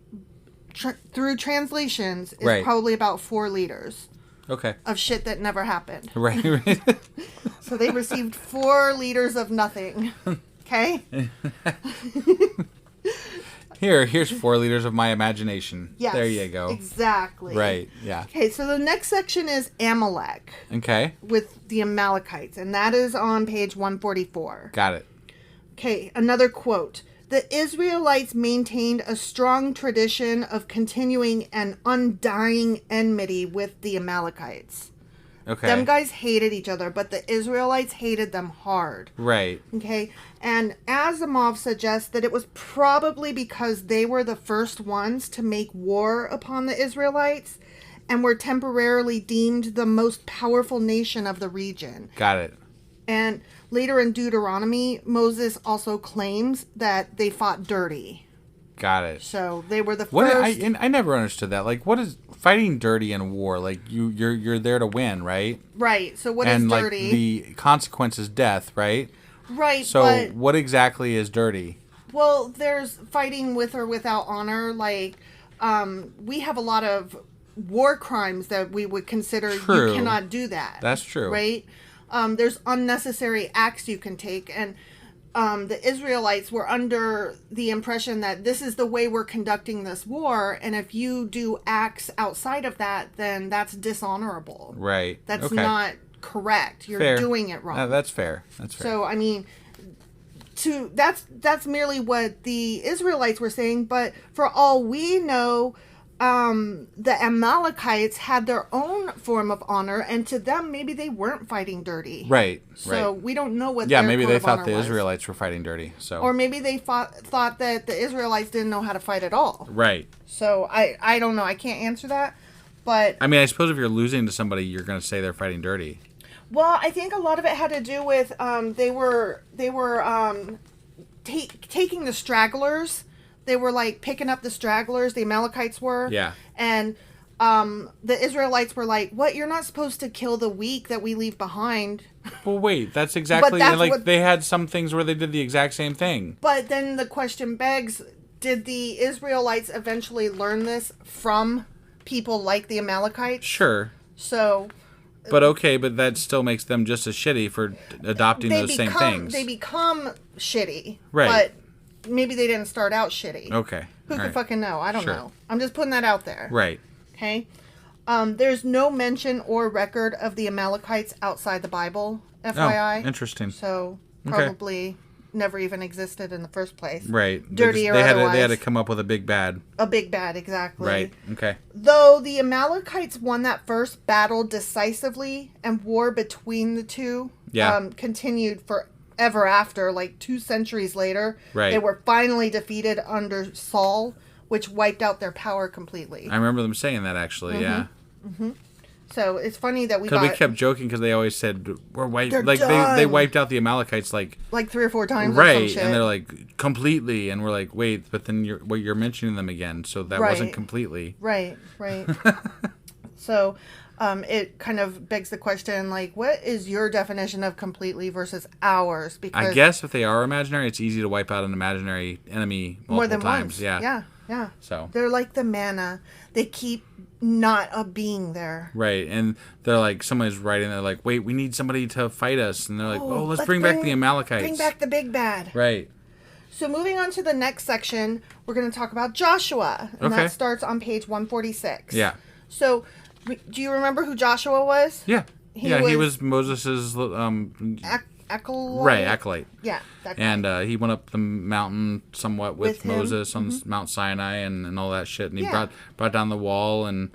through translations is probably about 4 liters. Okay. Of shit that never happened. Right. So they received 4 liters of nothing. Okay? Here's 4 liters of my imagination. Yes. There you go. Exactly. Right. Yeah. Okay, so the next section is Amalek. Okay. With the Amalekites, and that is on page 144. Got it. Okay, another quote. The Israelites maintained a strong tradition of continuing an undying enmity with the Amalekites. Okay. Them guys hated each other, but the Israelites hated them hard. Right. Okay. And Asimov suggests that it was probably because they were the first ones to make war upon the Israelites and were temporarily deemed the most powerful nation of the region. Got it. And later in Deuteronomy, Moses also claims that they fought dirty. Got it. So they were the first. I never understood that. Like, what is fighting dirty in war? Like, you're there to win, right? Right. So what is dirty? And like the consequence is death, right? Right. So what exactly is dirty? Well, there's fighting with or without honor. Like, we have a lot of war crimes that we would consider you cannot do that. That's true. Right. There's unnecessary acts you can take, and the Israelites were under the impression that this is the way we're conducting this war, and if you do acts outside of that, then that's dishonorable. Right. That's not correct. You're doing it wrong. That's fair. That's fair. So, I mean, that's merely what the Israelites were saying, but for all we know, the Amalekites had their own form of honor, and to them, maybe they weren't fighting dirty. Right. So we don't know what. Yeah, their maybe code they of thought honor the was. Israelites were fighting dirty. So. Or maybe they thought that the Israelites didn't know how to fight at all. Right. So I don't know. I can't answer that, but I mean, I suppose if you're losing to somebody, you're going to say they're fighting dirty. Well, I think a lot of it had to do with they were taking the stragglers. They were like picking up the stragglers. The Amalekites were. Yeah. And the Israelites were like, "What? You're not supposed to kill the weak that we leave behind." Well, wait. That's exactly they had some things where they did the exact same thing. But then the question begs: did the Israelites eventually learn this from people like the Amalekites? Sure. So. But that still makes them just as shitty for adopting those same things. They become shitty. Right. But maybe they didn't start out shitty. Okay. Who could fucking know? I don't know. I'm just putting that out there. Right. Okay. There's no mention or record of the Amalekites outside the Bible, FYI. Oh, interesting. So probably never even existed in the first place. Right. Dirty or otherwise. They had to come up with a big bad. A big bad, exactly. Right. Okay. Though the Amalekites won that first battle decisively, and war between the two continued forever after, like 2 centuries later. Right. They were finally defeated under Saul, which wiped out their power completely. I remember them saying that, actually. Yeah. Mm-hmm. So it's funny that we kept joking because they always said we're wiped. They're like done. they wiped out the Amalekites like 3 or 4 times. Right, or some shit. and they're like completely, and we're like, wait, but then you're mentioning them again, so that wasn't completely. Right. So, it kind of begs the question, like, what is your definition of completely versus ours? Because I guess if they are imaginary, it's easy to wipe out an imaginary enemy more than times. once. Yeah. So they're like the manna; they keep not being there. Right, and they're like, somebody's writing. They're like, wait, we need somebody to fight us, and they're like, let's bring back the Amalekites. Bring back the big bad. Right. So moving on to the next section, we're going to talk about Joshua, and that starts on page 146. Yeah. So, do you remember who Joshua was? Yeah. He was Moses's acolyte. Right, acolyte. Yeah. That guy. And he went up the mountain somewhat with him. Moses on Mount Sinai and all that shit. And he Yeah. brought down the wall and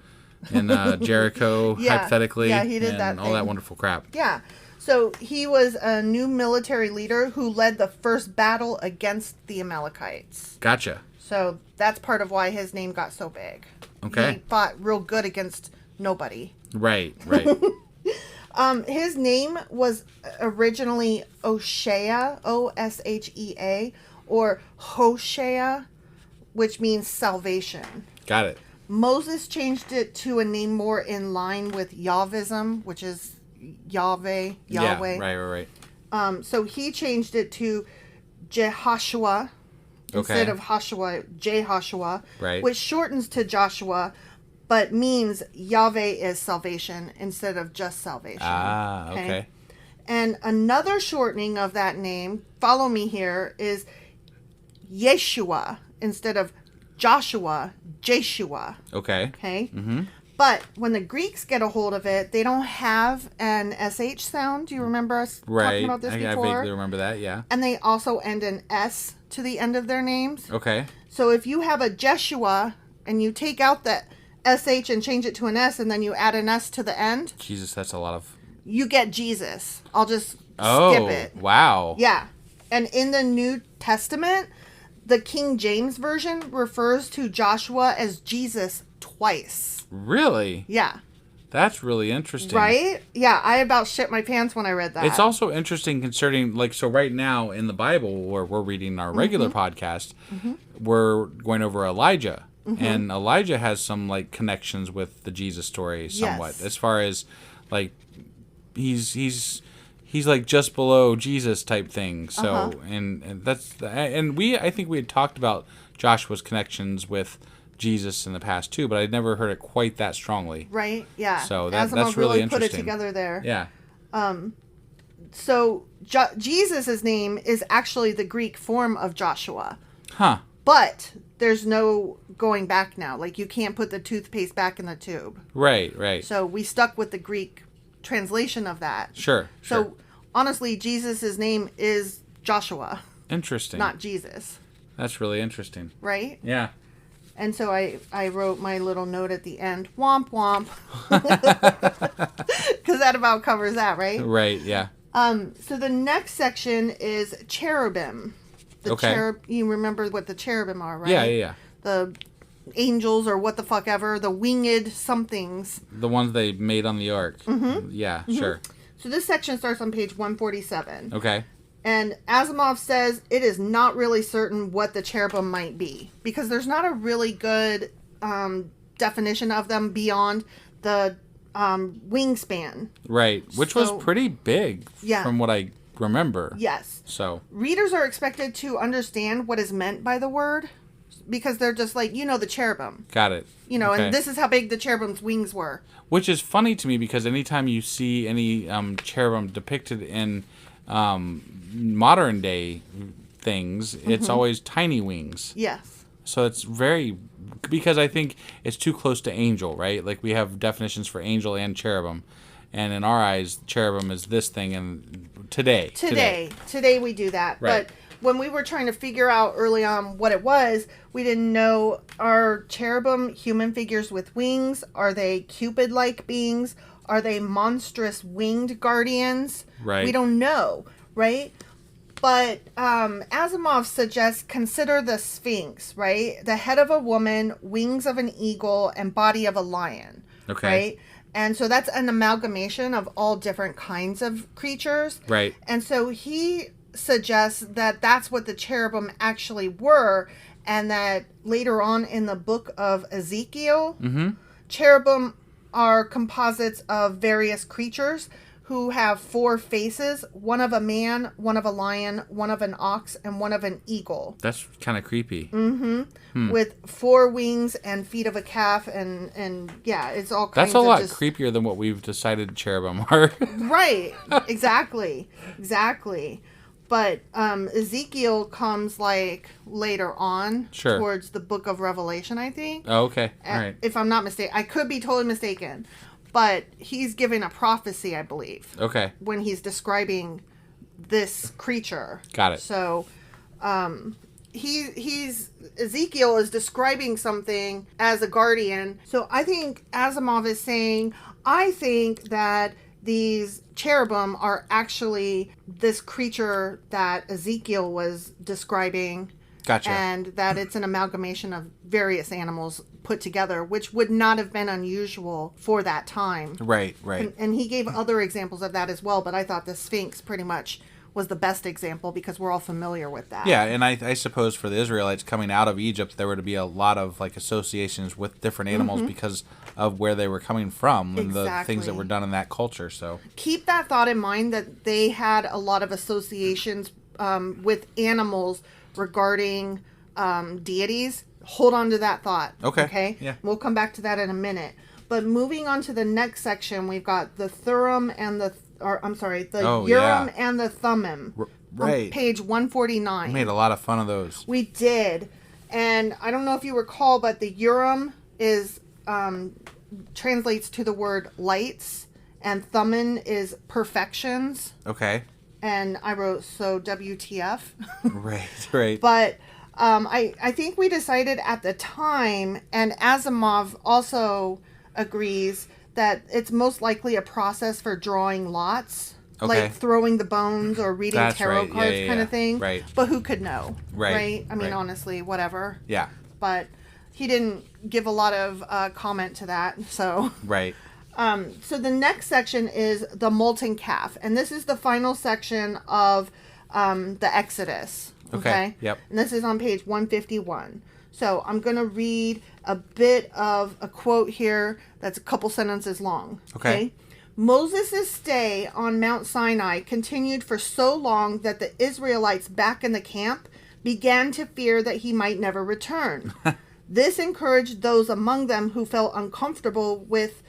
Jericho, Yeah. hypothetically. Yeah, he did and that all thing. that wonderful crap. Yeah. So he was a new military leader who led the first battle against the Amalekites. Gotcha. So that's part of why his name got so big. Okay. He fought real good against nobody. Right. His name was originally Oshea, Oshea, or Hoshea, which means salvation. Got it. Moses changed it to a name more in line with Yahvism, which is Yahweh. Yeah, right. So he changed it to Jehoshua instead of Hoshua, Jehoshua, right. which shortens to Joshua, but means Yahweh is salvation instead of just salvation. Ah, okay. And another shortening of that name, follow me here, is Yeshua instead of Joshua, Jeshua. Okay. Okay? Mm-hmm. But when the Greeks get a hold of it, they don't have an SH sound. Do you remember us talking about this before? I vaguely remember that, yeah. And they also end in S to the end of their names. Okay. So if you have a Jeshua and you take out the SH and change it to an S and then you add an S to the end. Jesus, that's a lot of... You get Jesus. I'll just skip it. Wow. Yeah. And in the New Testament, the King James Version refers to Joshua as Jesus twice. Really? Yeah. That's really interesting. Right? Yeah, I about shit my pants when I read that. It's also interesting concerning, like, so right now in the Bible, where we're reading our regular podcast, we're going over Elijah. And Elijah has some, like, connections with the Jesus story somewhat. Yes. As far as, like, he's like just below Jesus type thing. So, and that's, and I think we had talked about Joshua's connections with Jesus in the past too, but I'd never heard it quite that strongly. Right? Yeah. So Asimov that's really interesting. Put it together there. Yeah. So Jesus' name is actually the Greek form of Joshua. Huh. But there's no going back now. Like, you can't put the toothpaste back in the tube. Right. So we stuck with the Greek translation of that. Sure. So honestly, Jesus' name is Joshua. Interesting. Not Jesus. That's really interesting. Right? Yeah. And so I wrote my little note at the end, womp womp. Because that about covers that, right? Right, yeah. So the next section is cherubim. You remember what the cherubim are, right? Yeah. The angels or what the fuck ever, the winged somethings. The ones they made on the ark. Yeah, sure. So this section starts on page 147. Okay. And Asimov says it is not really certain what the cherubim might be, because there's not a really good definition of them beyond the wingspan. Right, which was pretty big from what I remember. Yes. So readers are expected to understand what is meant by the word, because they're just like, the cherubim. Got it. And this is how big the cherubim's wings were. Which is funny to me, because anytime you see any cherubim depicted in modern day things, it's always tiny wings. Yes. So it's because I think it's too close to angel, right? Like, we have definitions for angel and cherubim, and in our eyes, cherubim is this thing. And today we do that. Right. But when we were trying to figure out early on what it was, we didn't know, are cherubim human figures with wings? Are they Cupid-like beings? Are they monstrous winged guardians? Right. We don't know, right? But Asimov suggests consider the Sphinx, right? The head of a woman, wings of an eagle, and body of a lion. Okay. Right? And so that's an amalgamation of all different kinds of creatures. Right. And so he suggests that that's what the cherubim actually were, and that later on in the book of Ezekiel, cherubim are composites of various creatures who have 4 faces, one of a man, one of a lion, one of an ox, and one of an eagle. That's kind of creepy. With 4 wings and feet of a calf, and yeah, it's all kinds That's a of lot creepier than what we've decided cherubim are. Right. Exactly. But Ezekiel comes like later on towards the book of Revelation, I think. Oh, okay. All right. If I'm not mistaken. I could be totally mistaken. But he's giving a prophecy, I believe. Okay. When he's describing this creature. Got it. So, Ezekiel is describing something as a guardian. So I think Asimov is saying, I think that these cherubim are actually this creature that Ezekiel was describing. Gotcha. And that it's an amalgamation of various animals put together, which would not have been unusual for that time. Right. And he gave other examples of that as well, but I thought the Sphinx pretty much was the best example because we're all familiar with that. Yeah, and I suppose for the Israelites coming out of Egypt, there were to be a lot of like associations with different animals because of where they were coming from and the things that were done in that culture. So keep that thought in mind that they had a lot of associations with animals regarding deities. Hold on to that thought. Okay. Yeah. We'll come back to that in a minute. But moving on to the next section, we've got the Thummim and the Urim and the Thummim. Right. On page 149. We made a lot of fun of those. We did. And I don't know if you recall, but the Urim is translates to the word lights, and Thummim is perfections. Okay. And I wrote, so WTF. Right. But I think we decided at the time, and Asimov also agrees, that it's most likely a process for drawing lots. Okay. Like throwing the bones or reading tarot cards kind of thing. Right. But who could know? Right. I mean, honestly, whatever. Yeah. But he didn't give a lot of comment to that. So. Right. So the next section is the molten calf. And this is the final section of the Exodus. Okay. Yep. And this is on page 151. So I'm going to read a bit of a quote here that's a couple sentences long. Okay. Moses' stay on Mount Sinai continued for so long that the Israelites back in the camp began to fear that he might never return. This encouraged those among them who felt uncomfortable with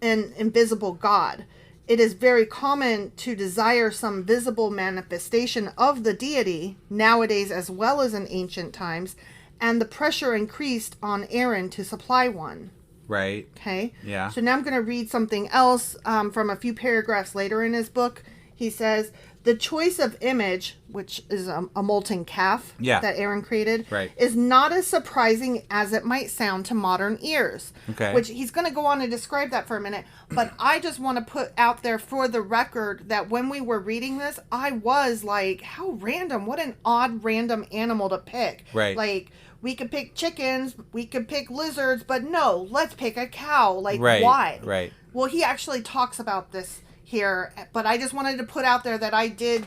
an invisible God. It is very common to desire some visible manifestation of the deity nowadays as well as in ancient times, and the pressure increased on Aaron to supply one. Right. Okay. Yeah. So now I'm going to read something else from a few paragraphs later in his book. He says, the choice of image, which is a molten calf that Aaron created, is not as surprising as it might sound to modern ears. Okay. Which he's going to go on and describe that for a minute. But I just want to put out there for the record that when we were reading this, I was like, how random. What an odd random animal to pick. Right. Like, we could pick chickens, we could pick lizards, but no, let's pick a cow. Like, why? Right. Well, he actually talks about this here, but I just wanted to put out there that I did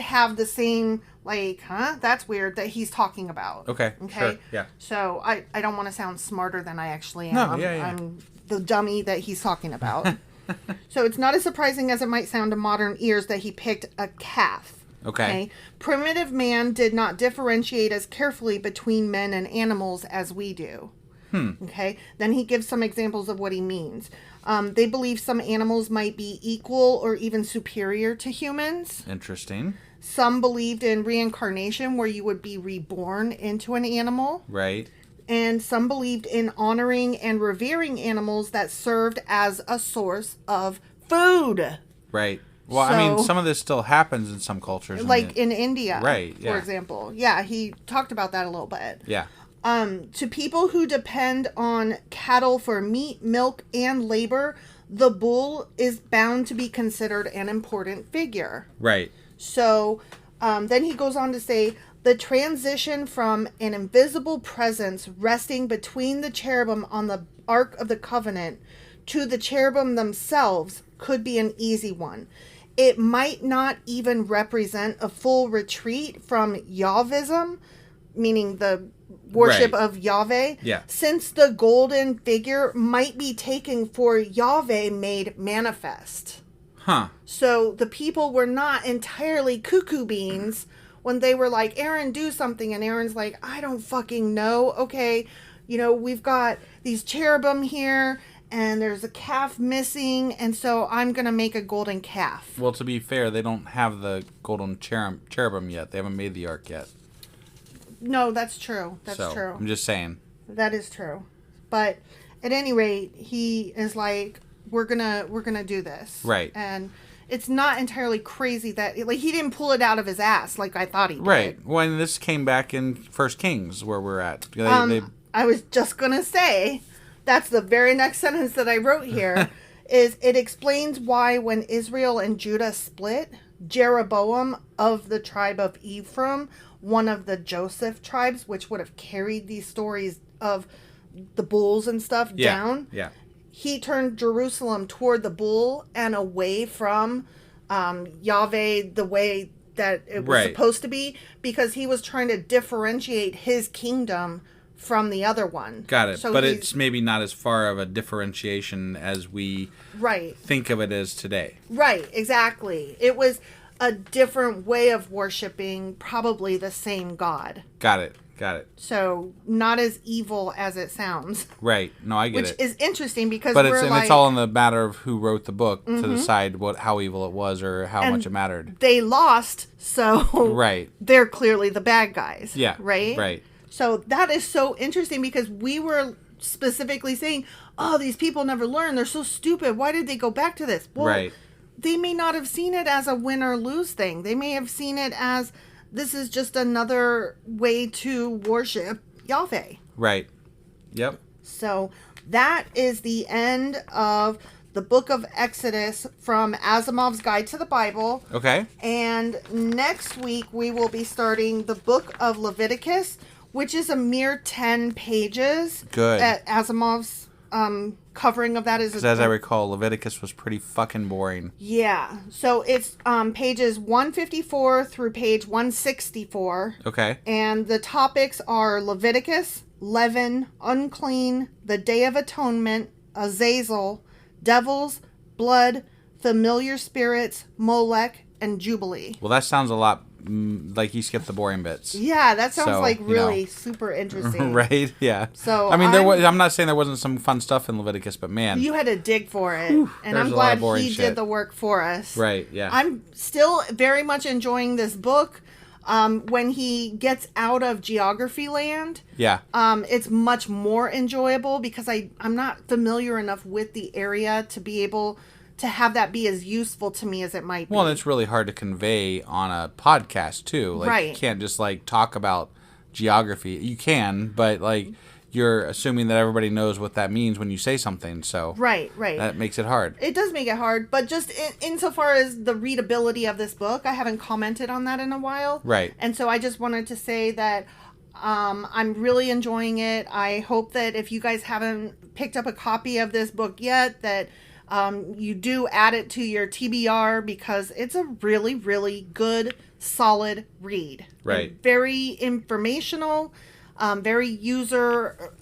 have the same, like, that's weird that he's talking about. Okay. Sure. Yeah. So I don't want to sound smarter than I actually am. No, I'm the dummy that he's talking about. So it's not as surprising as it might sound to modern ears that he picked a calf. Okay. Primitive man did not differentiate as carefully between men and animals as we do. Okay. Then he gives some examples of what he means. They believe some animals might be equal or even superior to humans. Interesting. Some believed in reincarnation, where you would be reborn into an animal. Right. And some believed in honoring and revering animals that served as a source of food. Right. Well, I mean, some of this still happens in some cultures. Like in India, right, for example. Yeah, he talked about that a little bit. Yeah. To people who depend on cattle for meat, milk, and labor, the bull is bound to be considered an important figure. Right. So then he goes on to say, the transition from an invisible presence resting between the cherubim on the Ark of the Covenant to the cherubim themselves could be an easy one. It might not even represent a full retreat from Yahvism, meaning the worship of Yahweh, since the golden figure might be taken for Yahweh made manifest. So the people were not entirely cuckoo beans when they were like, Aaron, do something. And Aaron's like, I don't fucking know. Okay, we've got these cherubim here, and there's a calf missing, and so I'm going to make a golden calf. Well, to be fair, they don't have the golden cherubim yet. They haven't made the ark yet. No, that's true. That's true. I'm just saying. That is true. But at any rate, he is like, we're gonna do this. Right. And it's not entirely crazy that, like, he didn't pull it out of his ass like I thought he did. Right. When this came back in First Kings, where we're at. I was just going to say, that's the very next sentence that I wrote here, is it explains why when Israel and Judah split, Jeroboam of the tribe of Ephraim, one of the Joseph tribes, which would have carried these stories of the bulls and stuff down. Yeah. He turned Jerusalem toward the bull and away from Yahweh the way that it was supposed to be, because he was trying to differentiate his kingdom from the other one. Got it. So but it's maybe not as far of a differentiation as we think of it as today. Right, exactly. It was a different way of worshiping probably the same God. Got it. So not as evil as it sounds. Right. No, I get it. Which is interesting because it's all in the matter of who wrote the book to decide how evil it was or how much it mattered. They lost, so they're clearly the bad guys. Yeah. Right. So that is so interesting because we were specifically saying, oh, these people never learn. They're so stupid. Why did they go back to this? Well, they may not have seen it as a win or lose thing. They may have seen it as this is just another way to worship Yahweh. Right. Yep. So that is the end of the book of Exodus from Asimov's Guide to the Bible. Okay. And next week we will be starting the book of Leviticus, which is a mere 10 pages. Good. Asimov's covering of that is... Because as I recall, Leviticus was pretty fucking boring. Yeah. So it's pages 154 through page 164. Okay. And the topics are Leviticus, leaven, unclean, the Day of Atonement, Azazel, devils, blood, familiar spirits, Molech, and Jubilee. Well, that sounds a lot like you skipped the boring bits. Yeah, that sounds really super interesting. Right? Yeah. So I mean, I'm not saying there wasn't some fun stuff in Leviticus, but man, you had to dig for it, and I'm glad he did the work for us. Right? Yeah. I'm still very much enjoying this book. When he gets out of geography land, it's much more enjoyable because I'm not familiar enough with the area to be able to have that be as useful to me as it might be. Well, it's really hard to convey on a podcast too. Like, you can't just talk about geography. You can, but you're assuming that everybody knows what that means when you say something. So right. That makes it hard. It does make it hard, but just insofar as the readability of this book, I haven't commented on that in a while. Right. And so I just wanted to say that I'm really enjoying it. I hope that if you guys haven't picked up a copy of this book yet, that you do add it to your TBR because it's a really, really good, solid read. Right. And very informational, very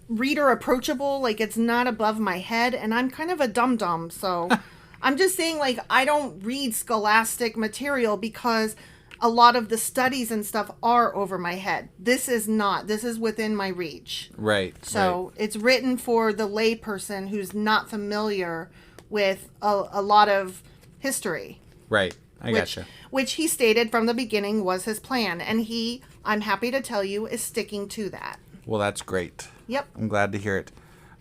reader approachable. Like, it's not above my head, and I'm kind of a dum-dum, so I'm just saying, I don't read scholastic material because a lot of the studies and stuff are over my head. This is not. This is within my reach. Right. So it's written for the lay person who's not familiar with a lot of history. Right. I gotcha. Which he stated from the beginning was his plan. And I'm happy to tell you, is sticking to that. Well, that's great. Yep. I'm glad to hear it.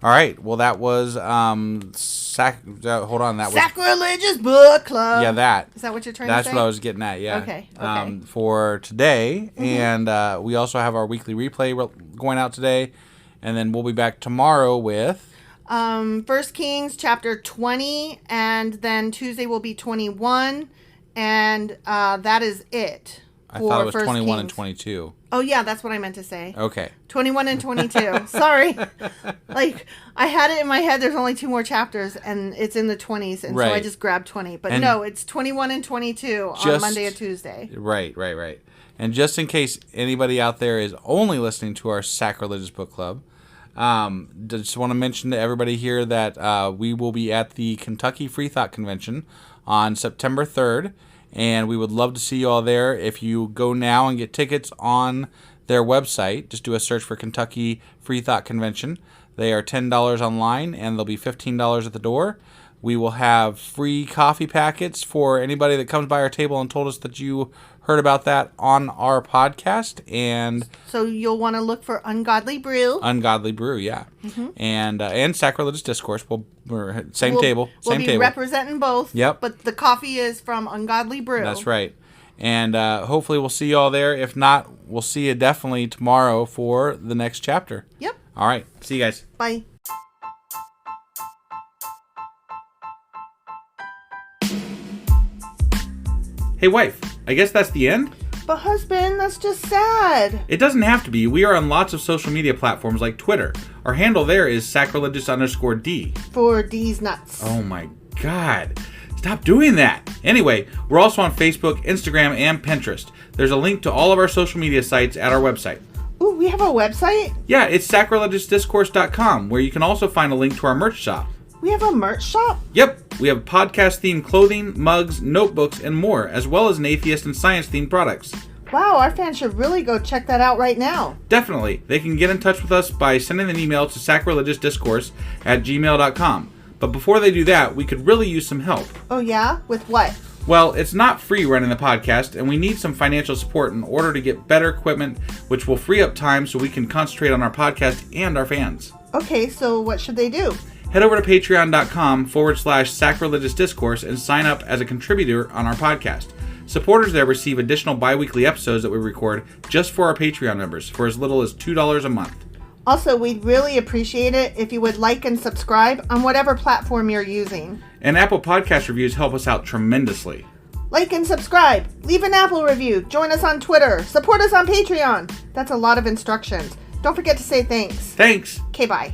All right. Well, that was hold on. That was Sacrilegious Book Club. Yeah, that. Is that what you're trying to say? That's what I was getting at. Yeah. Okay. For today, and we also have our weekly replay going out today, and then we'll be back tomorrow with 1 Kings chapter 20, and then Tuesday will be 21, and that is it. I thought it was 21 and 22. Oh, yeah, that's what I meant to say. Okay. 21 and 22. Sorry. I had it in my head. There's only 2 more chapters, and it's in the 20s, and so I just grabbed 20. But no, it's 21 and 22 on Monday or Tuesday. Right. And just in case anybody out there is only listening to our Sacrilegious Book Club, just want to mention to everybody here that we will be at the Kentucky Free Thought Convention on September 3rd. And we would love to see you all there. If you go now and get tickets on their website, just do a search for Kentucky Free Thought Convention. They are $10 online, and they'll be $15 at the door. We will have free coffee packets for anybody that comes by our table and told us that you heard about that on our podcast. And so you'll want to look for Ungodly Brew. Ungodly Brew, yeah. Mm-hmm. And Sacrilegious Discourse. Same table. We'll be representing both. Yep. But the coffee is from Ungodly Brew. That's right. And hopefully we'll see you all there. If not, we'll see you definitely tomorrow for the next chapter. Yep. All right. See you guys. Bye. Hey, wife, I guess that's the end? But husband, that's just sad. It doesn't have to be. We are on lots of social media platforms like Twitter. Our handle there is sacrilegious_D. For D's nuts. Oh my God. Stop doing that. Anyway, we're also on Facebook, Instagram, and Pinterest. There's a link to all of our social media sites at our website. Ooh, we have a website? Yeah, it's sacrilegiousdiscourse.com, where you can also find a link to our merch shop. We have a merch shop? Yep, we have podcast-themed clothing, mugs, notebooks, and more, as well as an atheist and science-themed products. Wow, our fans should really go check that out right now. Definitely. They can get in touch with us by sending an email to sacrilegiousdiscourse@gmail.com. But before they do that, we could really use some help. Oh yeah? With what? Well, it's not free running the podcast, and we need some financial support in order to get better equipment, which will free up time so we can concentrate on our podcast and our fans. Okay, so what should they do? Head over to patreon.com/sacrilegious discourse and sign up as a contributor on our podcast. Supporters there receive additional bi-weekly episodes that we record just for our Patreon members for as little as $2 a month. Also, we'd really appreciate it if you would like and subscribe on whatever platform you're using. And Apple Podcast reviews help us out tremendously. Like and subscribe. Leave an Apple review. Join us on Twitter. Support us on Patreon. That's a lot of instructions. Don't forget to say thanks. Thanks. Okay, bye.